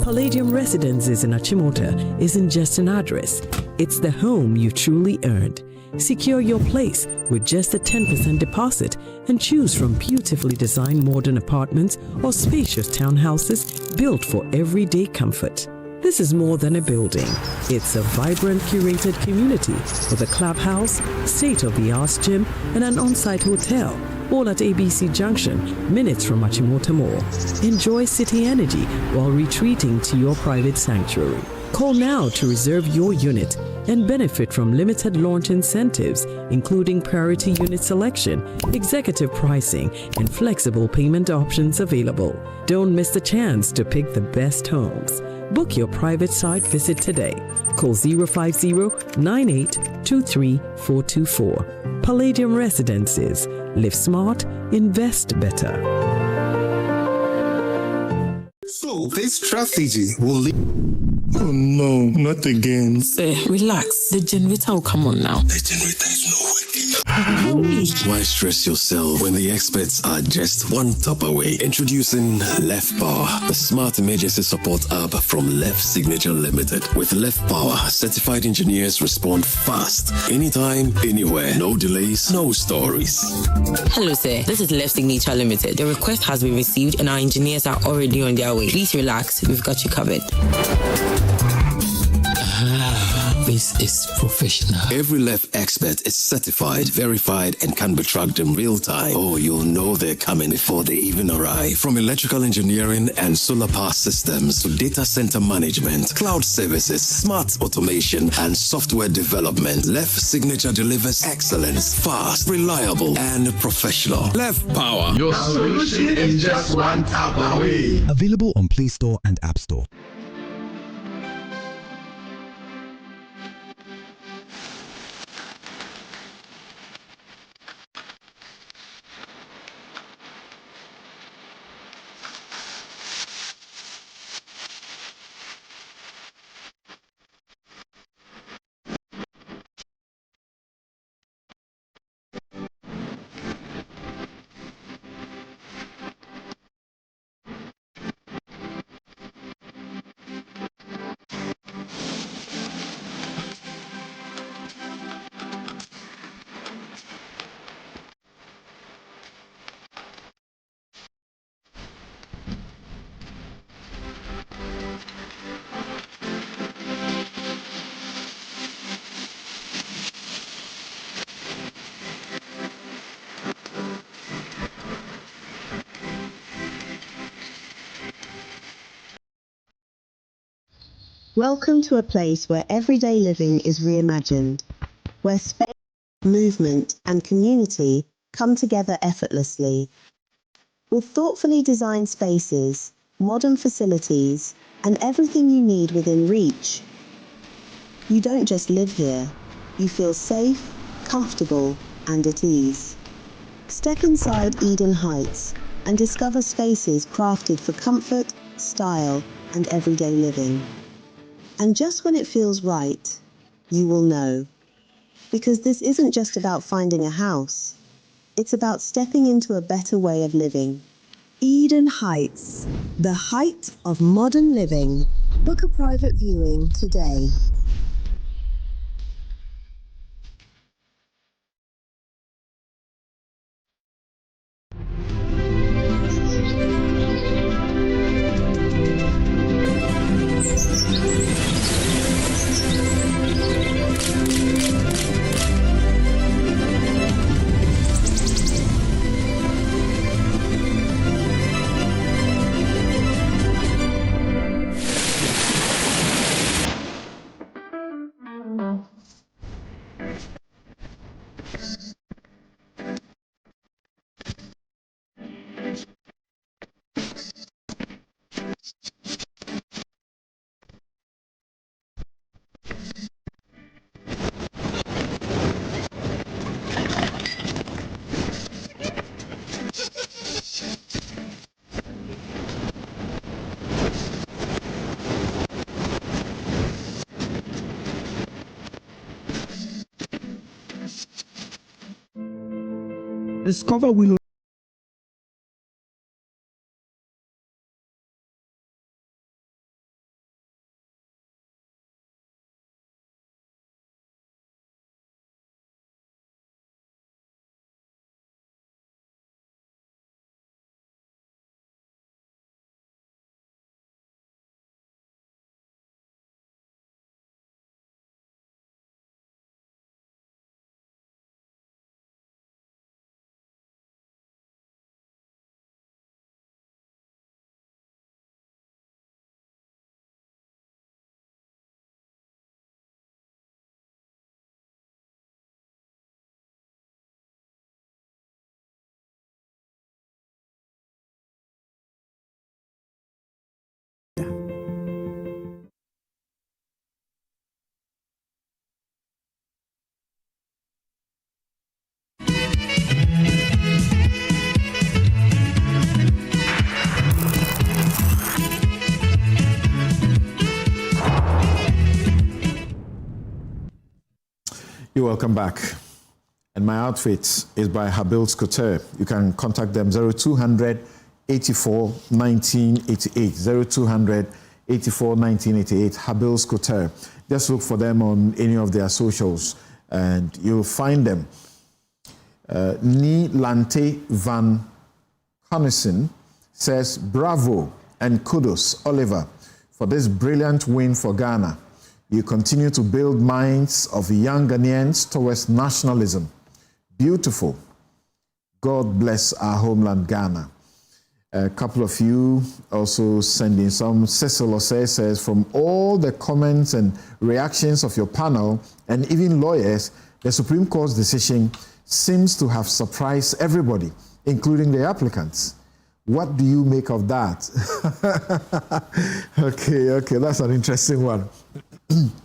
Palladium Residences in Achimota isn't just an address, it's the home you truly earned. Secure your place with just a 10% deposit and choose from beautifully designed modern apartments or spacious townhouses built for everyday comfort. This is more than a building. It's a vibrant, curated community with a clubhouse, state-of-the-art gym, and an on-site hotel, all at ABC Junction, minutes from Achimota Mall. Enjoy city energy while retreating to your private sanctuary. Call now to reserve your unit and benefit from limited launch incentives, including priority unit selection, executive pricing, and flexible payment options available. Don't miss the chance to pick the best homes. Book your private site visit today. Call 050-9823-424. Palladium Residences. Live smart, invest better. So this strategy will lead. Oh no, not again. Sir, relax. The generator will come on now. The generator is not working. Why stress yourself when the experts are just one tap away? Introducing Left Power, the smart emergency support app from Left Signature Limited. With Left Power, certified engineers respond fast, anytime, anywhere. No delays, no stories. Hello, sir. This is Left Signature Limited. The request has been received and our engineers are already on their way. Please relax. We've got you covered. This is professional. Every Left expert is certified, verified, and can be tracked in real time. Oh, you'll know they're coming before they even arrive. From electrical engineering and solar power systems to data center management, cloud services, smart automation, and software development, Left Signature delivers excellence, fast, reliable, and professional. Left Power. Your solution is just one tap away. Available on Play Store and App Store. Welcome to a place where everyday living is reimagined, where space movement, and community come together effortlessly. With thoughtfully designed spaces, modern facilities, and everything you need within reach, you don't just live here, you feel safe, comfortable, and at ease. Step inside Eden Heights and discover spaces crafted for comfort, style, and everyday living. And just when it feels right, you will know. Because this isn't just about finding a house, it's about stepping into a better way of living. Eden Heights, the height of modern living. Book a private viewing today. Discover Willow. You're welcome back. And my outfit is by Habil's Couture. You can contact them 0200 84 1988. 0200 84 1988. Habil's Couture. Just look for them on any of their socials and you'll find them. Ni Lante Van Connison says, bravo and kudos, Oliver, for this brilliant win for Ghana. You continue to build minds of young Ghanaians towards nationalism. Beautiful. God bless our homeland, Ghana. A couple of you also sending some. Cecil Osei says, from all the comments and reactions of your panel and even lawyers, the Supreme Court's decision seems to have surprised everybody, including the applicants. What do you make of that? Okay, that's an interesting one.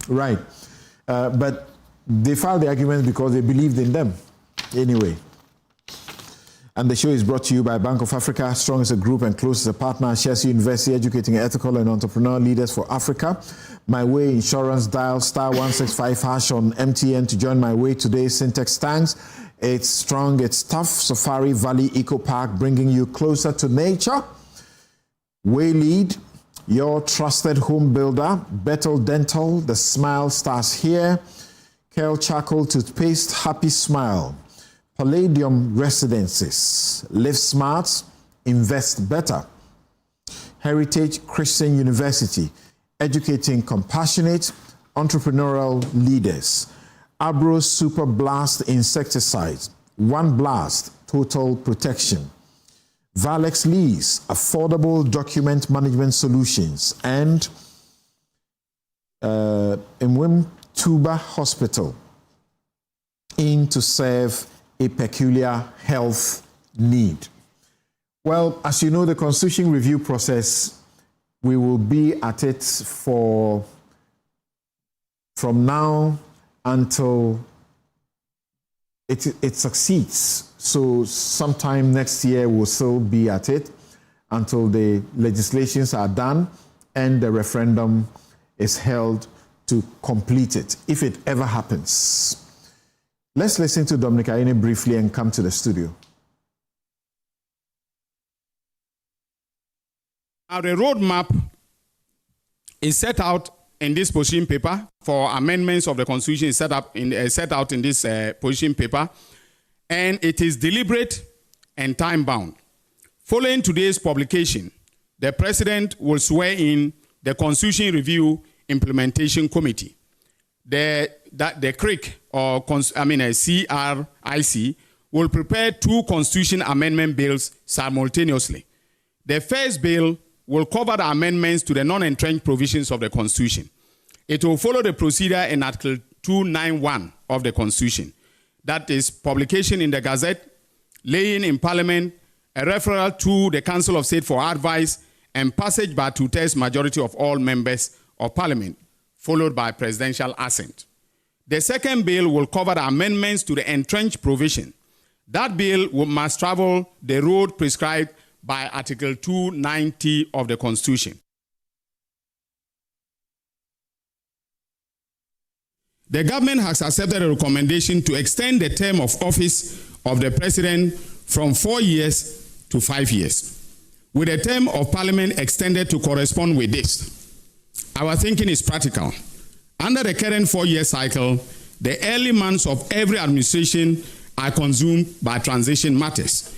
Right. But they filed the argument because they believed in them. Anyway. And the show is brought to you by Bank of Africa, strong as a group and close as a partner. Shares University, educating ethical and entrepreneurial leaders for Africa. My Way Insurance, dial *165# on MTN to join My Way today. Syntex tanks. It's strong, it's tough. Safari Valley Eco Park, bringing you closer to nature. Waylead, your trusted home builder. Bettel Dental, the smile starts here. Kel Charcoal Toothpaste, happy smile. Palladium Residences, live smart, invest better. Heritage Christian University, educating compassionate entrepreneurial leaders. Abro Super Blast Insecticides, one blast, total protection. Valex Lease, affordable document management solutions. And Mwim Tuba Hospital, in to serve a peculiar health need. Well, as you know, the Constitution review process, we will be at it from now until it succeeds. So sometime next year we'll still be at it until the legislations are done and the referendum is held to complete it, if it ever happens. Let's listen to Dominic Ayine briefly and come to the studio. Now, the roadmap is set out in this position paper for amendments of the Constitution is set out in this position paper, and it is deliberate and time-bound. Following today's publication, the President will swear in the Constitution Review Implementation Committee. The CRIC, CRIC, will prepare 2 Constitution amendment bills simultaneously. The first bill will cover the amendments to the non-entrenched provisions of the Constitution. It will follow the procedure in Article 291 of the Constitution. That is publication in the Gazette, laying in Parliament, a referral to the Council of State for advice, and passage by 2/3 majority of all members of Parliament, followed by presidential assent. The second bill will cover the amendments to the entrenched provision. That bill must travel the road prescribed by Article 290 of the Constitution. The government has accepted a recommendation to extend the term of office of the President from 4 years to 5 years, with the term of Parliament extended to correspond with this. Our thinking is practical. Under the current 4-year cycle, the early months of every administration are consumed by transition matters,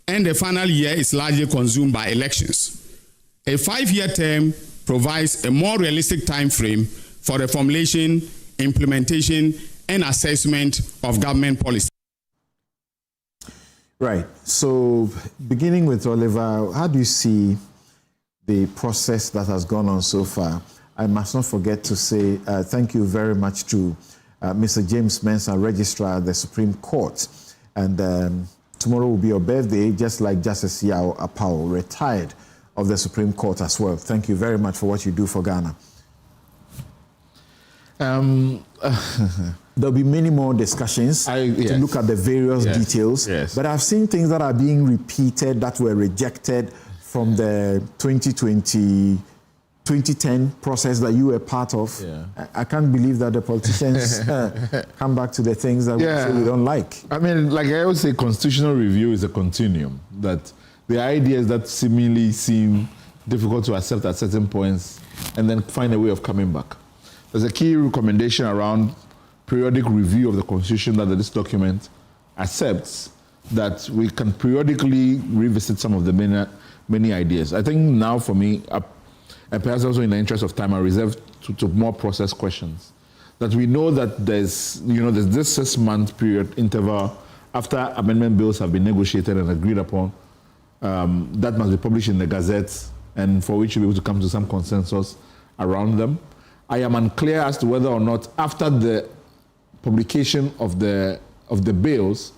and the final year is largely consumed by elections. A 5-year term provides a more realistic time frame for the formulation, implementation, and assessment of government policy. Right. So, beginning with Oliver, how do you see the process that has gone on so far? I must not forget to say thank you very much to Mr. James Mensah, Registrar at the Supreme Court. And tomorrow will be your birthday, just like Justice Yao Apao, retired of the Supreme Court as well. Thank you very much for what you do for Ghana. There'll be many more discussions to look at the various details. Yes. But I've seen things that are being repeated that were rejected from the 2010 process that you were part of. Yeah. I can't believe that the politicians come back to the things that we say we don't like. I mean, like I always say, constitutional review is a continuum. That the ideas that seemingly seem difficult to accept at certain points and then find a way of coming back. There's a key recommendation around periodic review of the Constitution that this document accepts, that we can periodically revisit some of the many ideas. I think now for me, and perhaps also in the interest of time, I reserve to more process questions. That we know that there's this 6-month period interval after amendment bills have been negotiated and agreed upon, that must be published in the Gazette, and for which you'll be able to come to some consensus around them. I am unclear as to whether or not after the publication of the bills,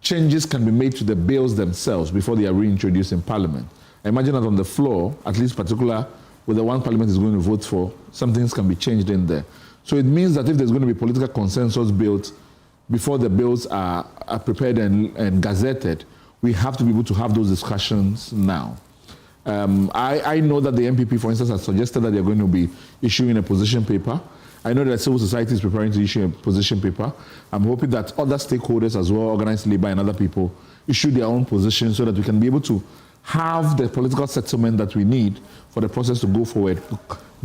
changes can be made to the bills themselves before they are reintroduced in Parliament. I imagine that on the floor, at least particular with the one Parliament is going to vote for, some things can be changed in there. So it means that if there's going to be political consensus built before the bills are prepared and gazetted, we have to be able to have those discussions now. I know that the MPP, for instance, has suggested that they're going to be issuing a position paper. I know that civil society is preparing to issue a position paper. I'm hoping that other stakeholders as well, organized labor and other people, issue their own positions so that we can be able to have the political settlement that we need for the process to go forward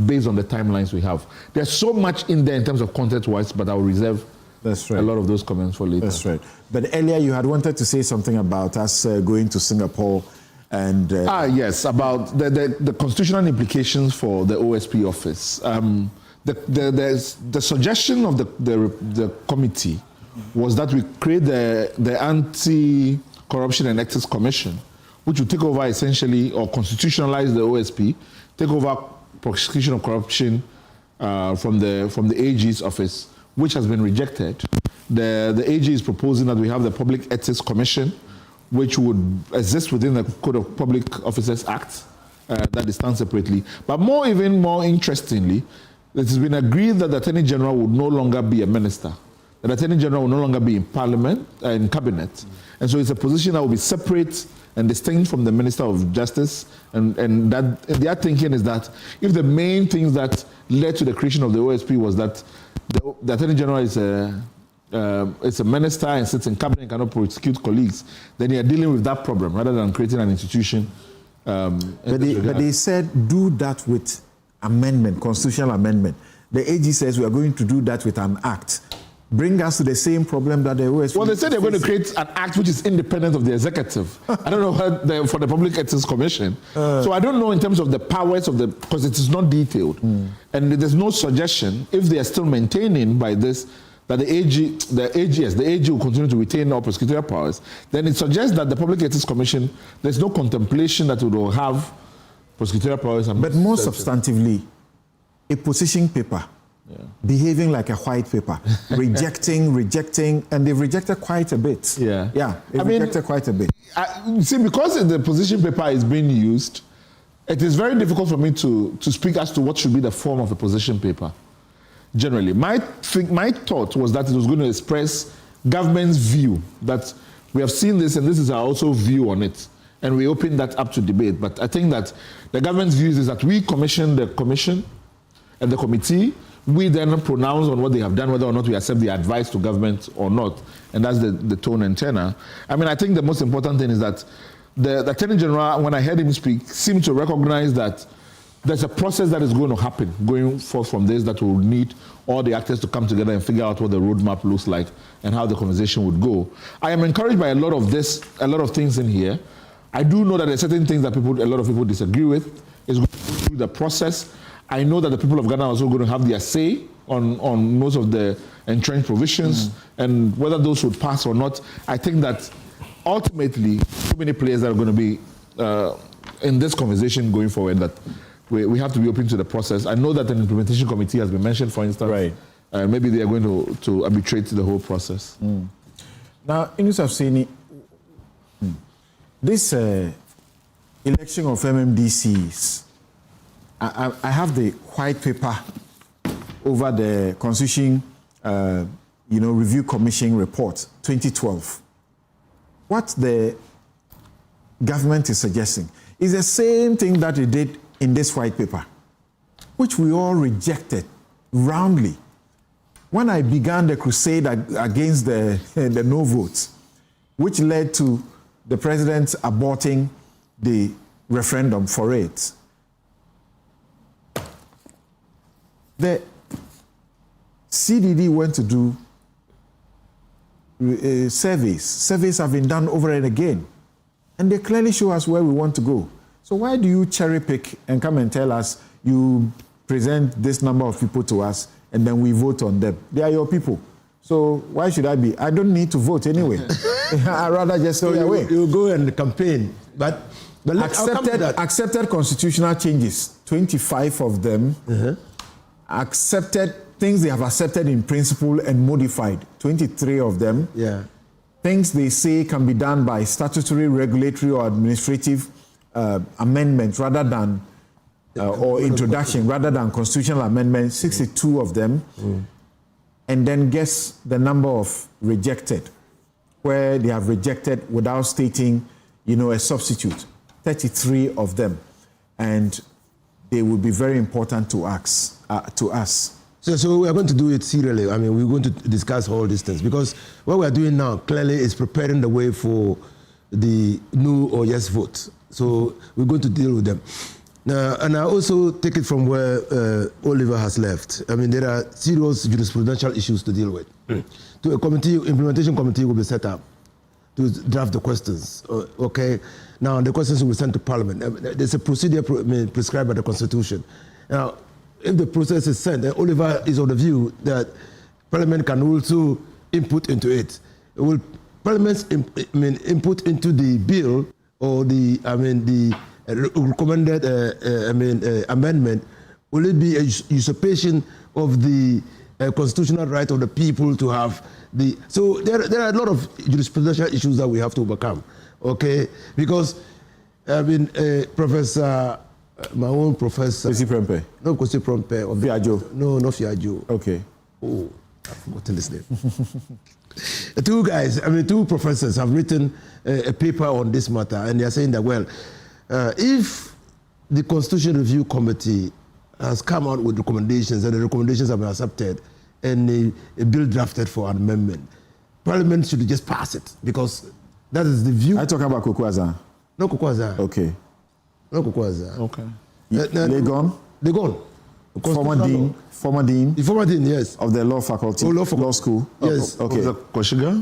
based on the timelines we have. There's so much in there in terms of content-wise, but I will reserve a lot of those comments for later. That's right. But earlier you had wanted to say something about us going to Singapore and... yes, about the constitutional implications for the OSP office. The suggestion of the committee was that we create the Anti-Corruption and Ethics Commission, which will take over essentially or constitutionalize the OSP, take over prosecution of corruption from the AG's office, which has been rejected. The AG is proposing that we have the Public Ethics Commission, which would exist within the Code of Public Officers Act, that is stand separately. But even more interestingly, it has been agreed that the Attorney General would no longer be a minister. The Attorney General will no longer be in Parliament, in Cabinet. And so it's a position that will be separate and distinct from the Minister of Justice. And that their thinking is that if the main things that led to the creation of the OSP was that the Attorney General is a minister and sits in Cabinet and cannot prosecute colleagues, then you are dealing with that problem rather than creating an institution. But they said do that with amendment, constitutional amendment. The AG says we are going to do that with an act. Bring us to the same problem that the OSP. Well, they said they're going to create an act which is independent of the executive. I don't know what for the Public Ethics Commission. So I don't know in terms of the powers of because it is not detailed. And there's no suggestion, if they are still maintaining by this, that the AG will continue to retain all prosecutorial powers, then it suggests that the Public Ethics Commission, there's no contemplation that it will have prosecutorial powers. But more substantively, a position paper, behaving like a white paper, rejecting, and they've rejected quite a bit. They've rejected quite a bit. See, because the position paper is being used, it is very difficult for me to speak as to what should be the form of a position paper. Generally, my thought was that it was going to express government's view, that we have seen this and this is our also view on it, and we open that up to debate. But I think that the government's view is that we commission the commission and the committee, we then pronounce on what they have done, whether or not we accept the advice to government or not, and that's the tone and tenor. I think the most important thing is that the Attorney General, when I heard him speak, seemed to recognize that there's a process that is going to happen going forth from this that will need all the actors to come together and figure out what the roadmap looks like and how the conversation would go. I am encouraged by a lot of things in here. I do know that there are certain things that a lot of people disagree with. It's going to go through the process. I know that the people of Ghana are also going to have their say on most of the entrenched provisions and whether those would pass or not. I think that ultimately, too many players that are going to be in this conversation going forward, that we have to be open to the process. I know that an implementation committee has been mentioned, for instance. Right. Maybe they are going to arbitrate the whole process. Now, in Yusuf Seni, this election of MMDCs, I have the white paper over the Constitution Review Commission report 2012. What the government is suggesting is the same thing that it did in this white paper, which we all rejected roundly. When I began the crusade against the no votes, which led to the president aborting the referendum for it, the CDD went to do surveys. Surveys have been done over and again, and they clearly show us where we want to go. So why do you cherry pick and come and tell us you present this number of people to us and then we vote on them? They are your people. So why should I be? I don't need to vote anyway. I'd rather just stay away. You go and campaign, but accepted constitutional changes, 25 of them. Accepted things they have accepted in principle and modified, 23 of them. Things they say can be done by statutory, regulatory, or administrative amendments rather than or introduction rather than constitutional amendments, 62 of them. And then guess the number of rejected, where they have rejected without stating, a substitute, 33 of them. And they will be very important to us. So we are going to do it serially. We're going to discuss all these things because what we are doing now clearly is preparing the way for the no or yes vote. So we're going to deal with them. And I also take it from where Oliver has left. There are serious jurisprudential issues to deal with. To a implementation committee will be set up to draft the questions. Okay. Now the questions will be sent to Parliament. There's a procedure prescribed by the Constitution. Now, if the process is sent, Oliver is of the view that Parliament can also input into it. Will Parliament's input into the bill or the recommended amendment, will it be a usurpation of the a constitutional right of the people to have the. So there are a lot of jurisprudential issues that we have to overcome. Okay, because I mean, Professor, my own professor. Kwesi Prempeh? No, Kwesi Prempeh. Fiajo? No, not Fiajo. Okay. Oh, I've forgotten his name. Two professors have written a paper on this matter, and they are saying that, well, if the Constitution Review Committee has come out with recommendations and the recommendations have been accepted and a bill drafted for an amendment, Parliament should just pass it because that is the view. Are you talking about Kukwasa? No Kukwasa. Okay. No Kukwasa. Okay. Legon? Legon. Former dean, yes, of the law faculty, law school. Yes, okay. Koshiga.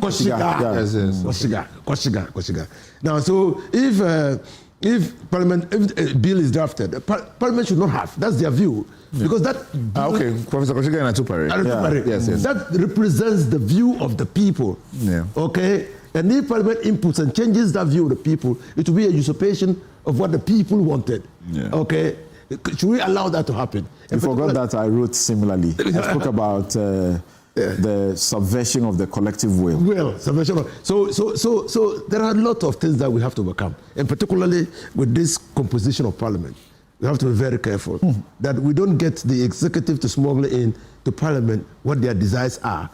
Koshiga. Now, so if Parliament, if a bill is drafted, Parliament should not have. That's their view, because that. Okay, Professor Koshiga and Atupare. Yes. That represents the view of the people. Yeah. Okay, and if Parliament inputs and changes that view of the people, it will be a usurpation of what the people wanted. Yeah. Okay. Should we allow that to happen? You forgot that I wrote similarly. I spoke about the subversion of the collective will. Subversion. So there are a lot of things that we have to overcome, and particularly with this composition of Parliament, we have to be very careful that we don't get the executive to smuggle in to Parliament what their desires are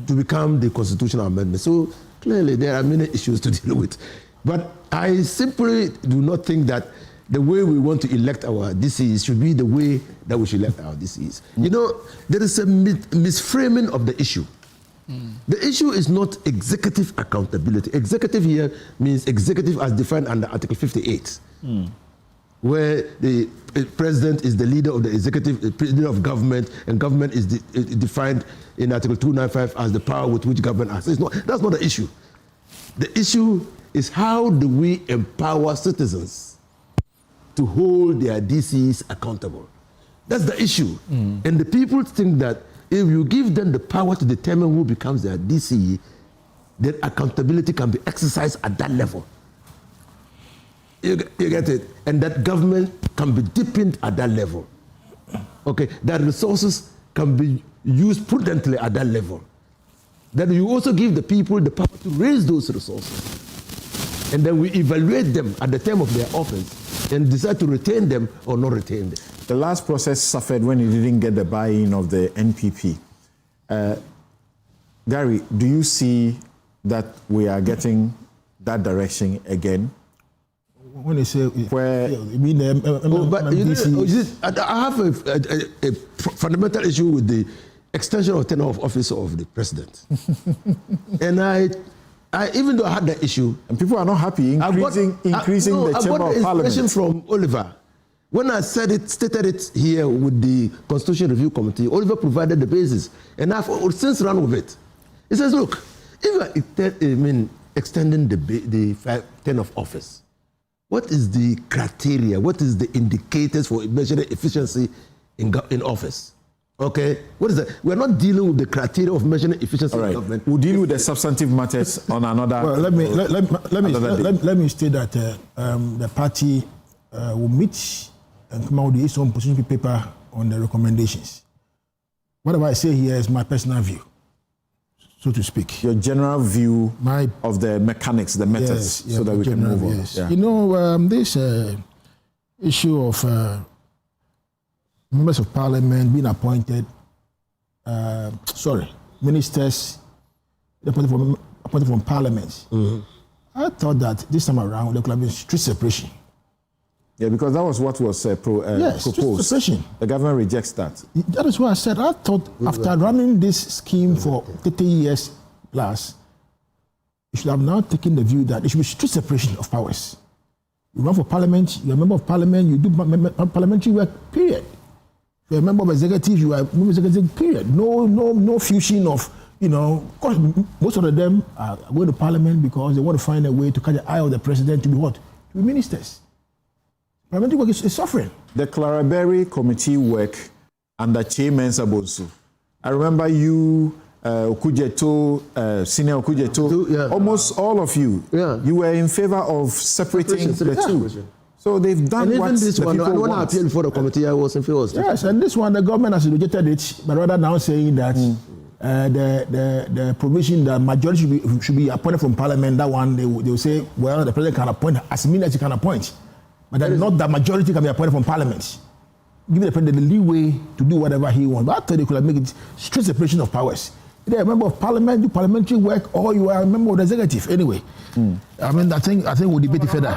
to become the constitutional amendment. So clearly there are many issues to deal with, but I simply do not think that the way we want to elect our DCs should be the way that we should elect our DCs. You know, there is a misframing of the issue. The issue is not executive accountability. Executive here means executive as defined under Article 58, where the president is the leader of the executive, leader of government, and government is defined in Article 295 as the power with which government acts. That's not the issue. The issue is how do we empower citizens to hold their DCs accountable. That's the issue. And the people think that if you give them the power to determine who becomes their DCE, then accountability can be exercised at that level. You get it? And that government can be deepened at that level. Okay, that resources can be used prudently at that level. That you also give the people the power to raise those resources. And then we evaluate them at the time of their office and decide to retain them or not retain them. The last process suffered when you didn't get the buy-in of the NPP. Gary, do you see that we are getting that direction again? When you say where you mean I have a fundamental issue with the extension of tenure of office of the president. And I even though I had that issue, and people are not happy increasing the chamber of parliament. I got the from Oliver. When I stated it here with the Constitution Review Committee, Oliver provided the basis, and I've since run with it. He says, look, if extending the term of office, what is the criteria? What is the indicators for measuring efficiency in office? Okay, what is that? We're not dealing with the criteria of measuring efficiency in government. We'll deal with the substantive matters on another. Well, let me state that the party will meet and come out with its own position paper on the recommendations. Whatever I say here is my personal view, so to speak. Your general view of the mechanics, the methods, so that we can move on. Yes. Yeah. You know, this issue of members of parliament being appointed, ministers appointed from parliaments. I thought that this time around there could have been strict separation. Yeah, because that was what was proposed. Separation. The government rejects that. That is why I said I thought after running this scheme for 30 years plus, you should have now taken the view that it should be strict separation of powers. You run for parliament, you're a member of parliament, you do parliamentary work, period. You're a member of executive, you are a member of executive, period. No fusion of, of course, most of them are going to parliament because they want to find a way to catch the eye of the president to be what? To be ministers. Parliamentary work is suffering. The Clarabary Committee work under Chairman Sabosu. I remember you, Okujeto, Senior Okujeto, almost all of you, you were in favor of separating the two. So they've done and what even this the one, people and when I want. appealed before the committee, I was in favor. Yes, and this one, the government has rejected it, but rather now saying that the provision that majority should be appointed from parliament, that one, they will say, well, the president can appoint as many as he can appoint, but then not that majority can be appointed from parliament. Give the president the leeway to do whatever he wants. But I thought they could have made it strict separation of powers. You're a member of parliament, do parliamentary work, or you are a member of the executive. Anyway, I mean, I think we'll debate it further.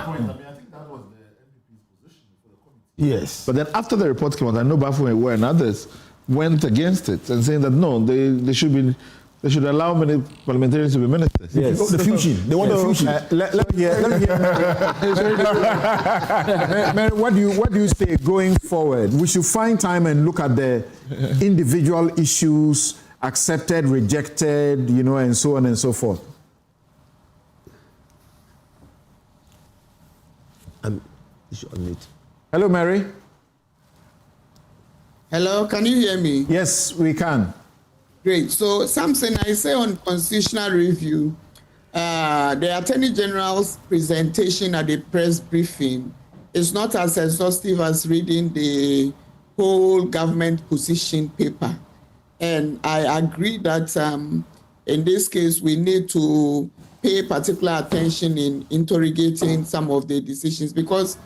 Yes. But then after the report came out, I know Bafo and others went against it and saying that no, they should allow many parliamentarians to be ministers. Yes. The fusion. They want the fusion. Let me hear. Mary, what do you say going forward? We should find time and look at the individual issues, accepted, rejected, and so on and so forth. You should unmute. Hello, Mary. Hello, can you hear me? Yes, we can. Great. So, something I say on constitutional review, the Attorney General's presentation at the press briefing is not as exhaustive as reading the whole government position paper. And I agree that in this case, we need to pay particular attention in interrogating some of the decisions, because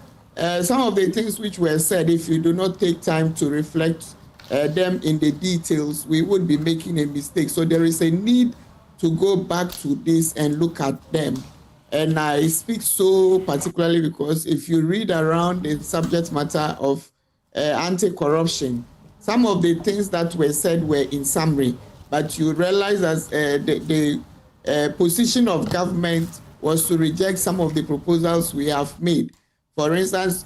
some of the things which were said, if you do not take time to reflect them in the details, we would be making a mistake. So there is a need to go back to this and look at them. And I speak so particularly because if you read around the subject matter of anti-corruption, some of the things that were said were in summary, but you realize that the position of government was to reject some of the proposals we have made. For instance,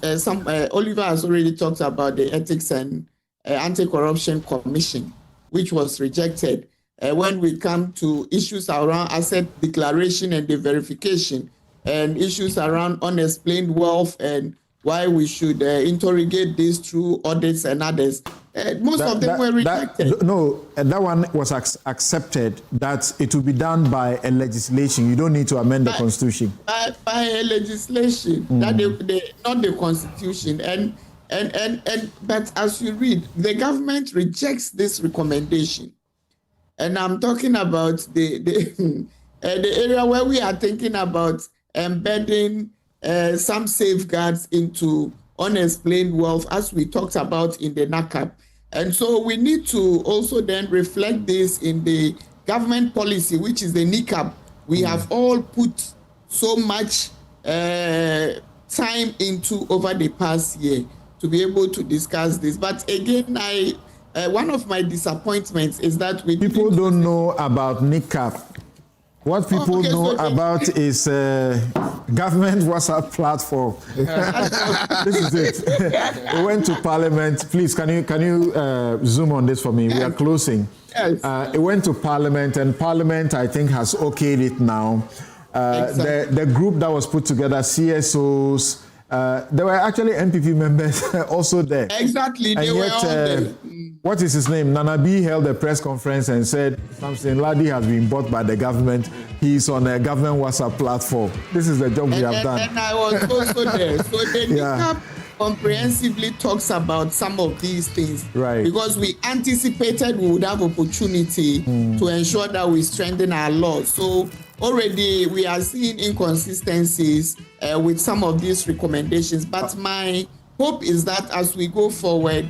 Oliver has already talked about the Ethics and Anti-Corruption Commission, which was rejected. When we come to issues around asset declaration and the verification, and issues around unexplained wealth and why we should interrogate this through audits and others, most of them were rejected. That one was accepted, that it will be done by a legislation. You don't need to amend the constitution. By a legislation, that not the constitution. But as you read, the government rejects this recommendation. And I'm talking about the area where we are thinking about embedding some safeguards into unexplained wealth, as we talked about in the NACAP. And so we need to also then reflect this in the government policy, which is the NICAP. We have all put so much time into over the past year to be able to discuss this. But again, one of my disappointments is that people don't know about NICAP. What people know about is government WhatsApp platform. This is it. We went to Parliament. Please, can you zoom on this for me? We are closing. Yes. It went to Parliament, and Parliament, I think, has okayed it now. The group that was put together, CSOs, there were actually MPP members also there. Exactly, they were all there. What is his name? Nanabi held a press conference and said something. Ladi has been bought by the government. He's on a government WhatsApp platform. This is the job we have done. And I was also there. So the NICAP comprehensively talks about some of these things. Right. Because we anticipated we would have opportunity to ensure that we strengthen our laws. So already we are seeing inconsistencies with some of these recommendations. But my hope is that as we go forward,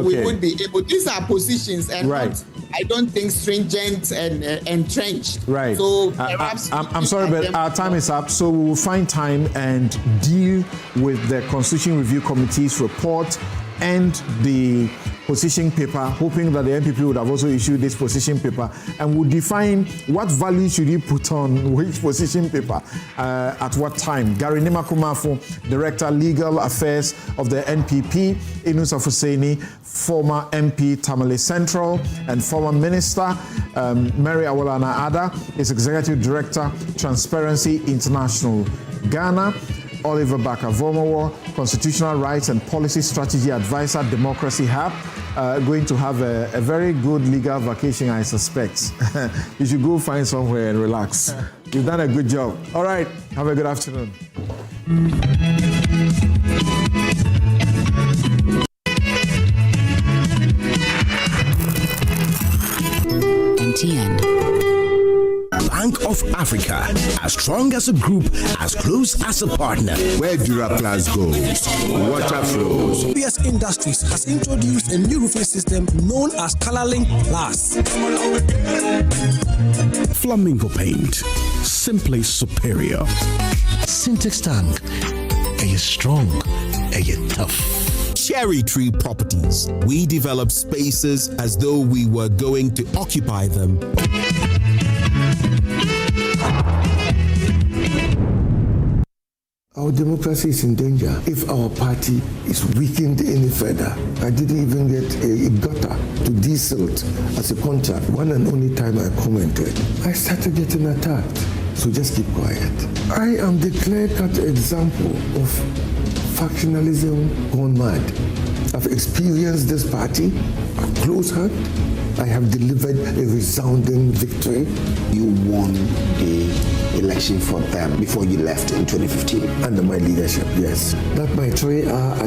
we would be able. These are positions, and not, I don't think, stringent and entrenched. Right. So perhaps I'm sorry, but our time is up. So we will find time and deal with the Constitution Review Committee's report and the position paper, hoping that the NPP would have also issued this position paper, and would define what value should you put on which position paper at what time. Gary Nimakumafo, Director Legal Affairs of the NPP, Inus Afuseni, former MP Tamale Central and former Minister, Mary Awolana Ada is Executive Director, Transparency International Ghana, Oliver Baka-Vomowo, Constitutional Rights and Policy Strategy Advisor, Democracy Hub, going to have a very good legal vacation, I suspect. You should go find somewhere and relax. You've done a good job. All right, have a good afternoon. MTN. Bank of Africa, as strong as a group, as close as a partner. Where Duraplas goes, water flows. PS Industries has introduced a new roofing system known as ColorLink Plus. Flamingo paint, simply superior. Syntax tank, are you strong? Are you tough? Cherry Tree Properties. We develop spaces as though we were going to occupy them. Our democracy is in danger if our party is weakened any further. I didn't even get a gutter to desilt as a contract. One and only time I commented, I started getting attacked. So just keep quiet. I am the clear-cut example of factionalism gone mad. I've experienced this party at close hand. I have delivered a resounding victory. You won the election for them before you left in 2015. Under my leadership, yes. That my 3R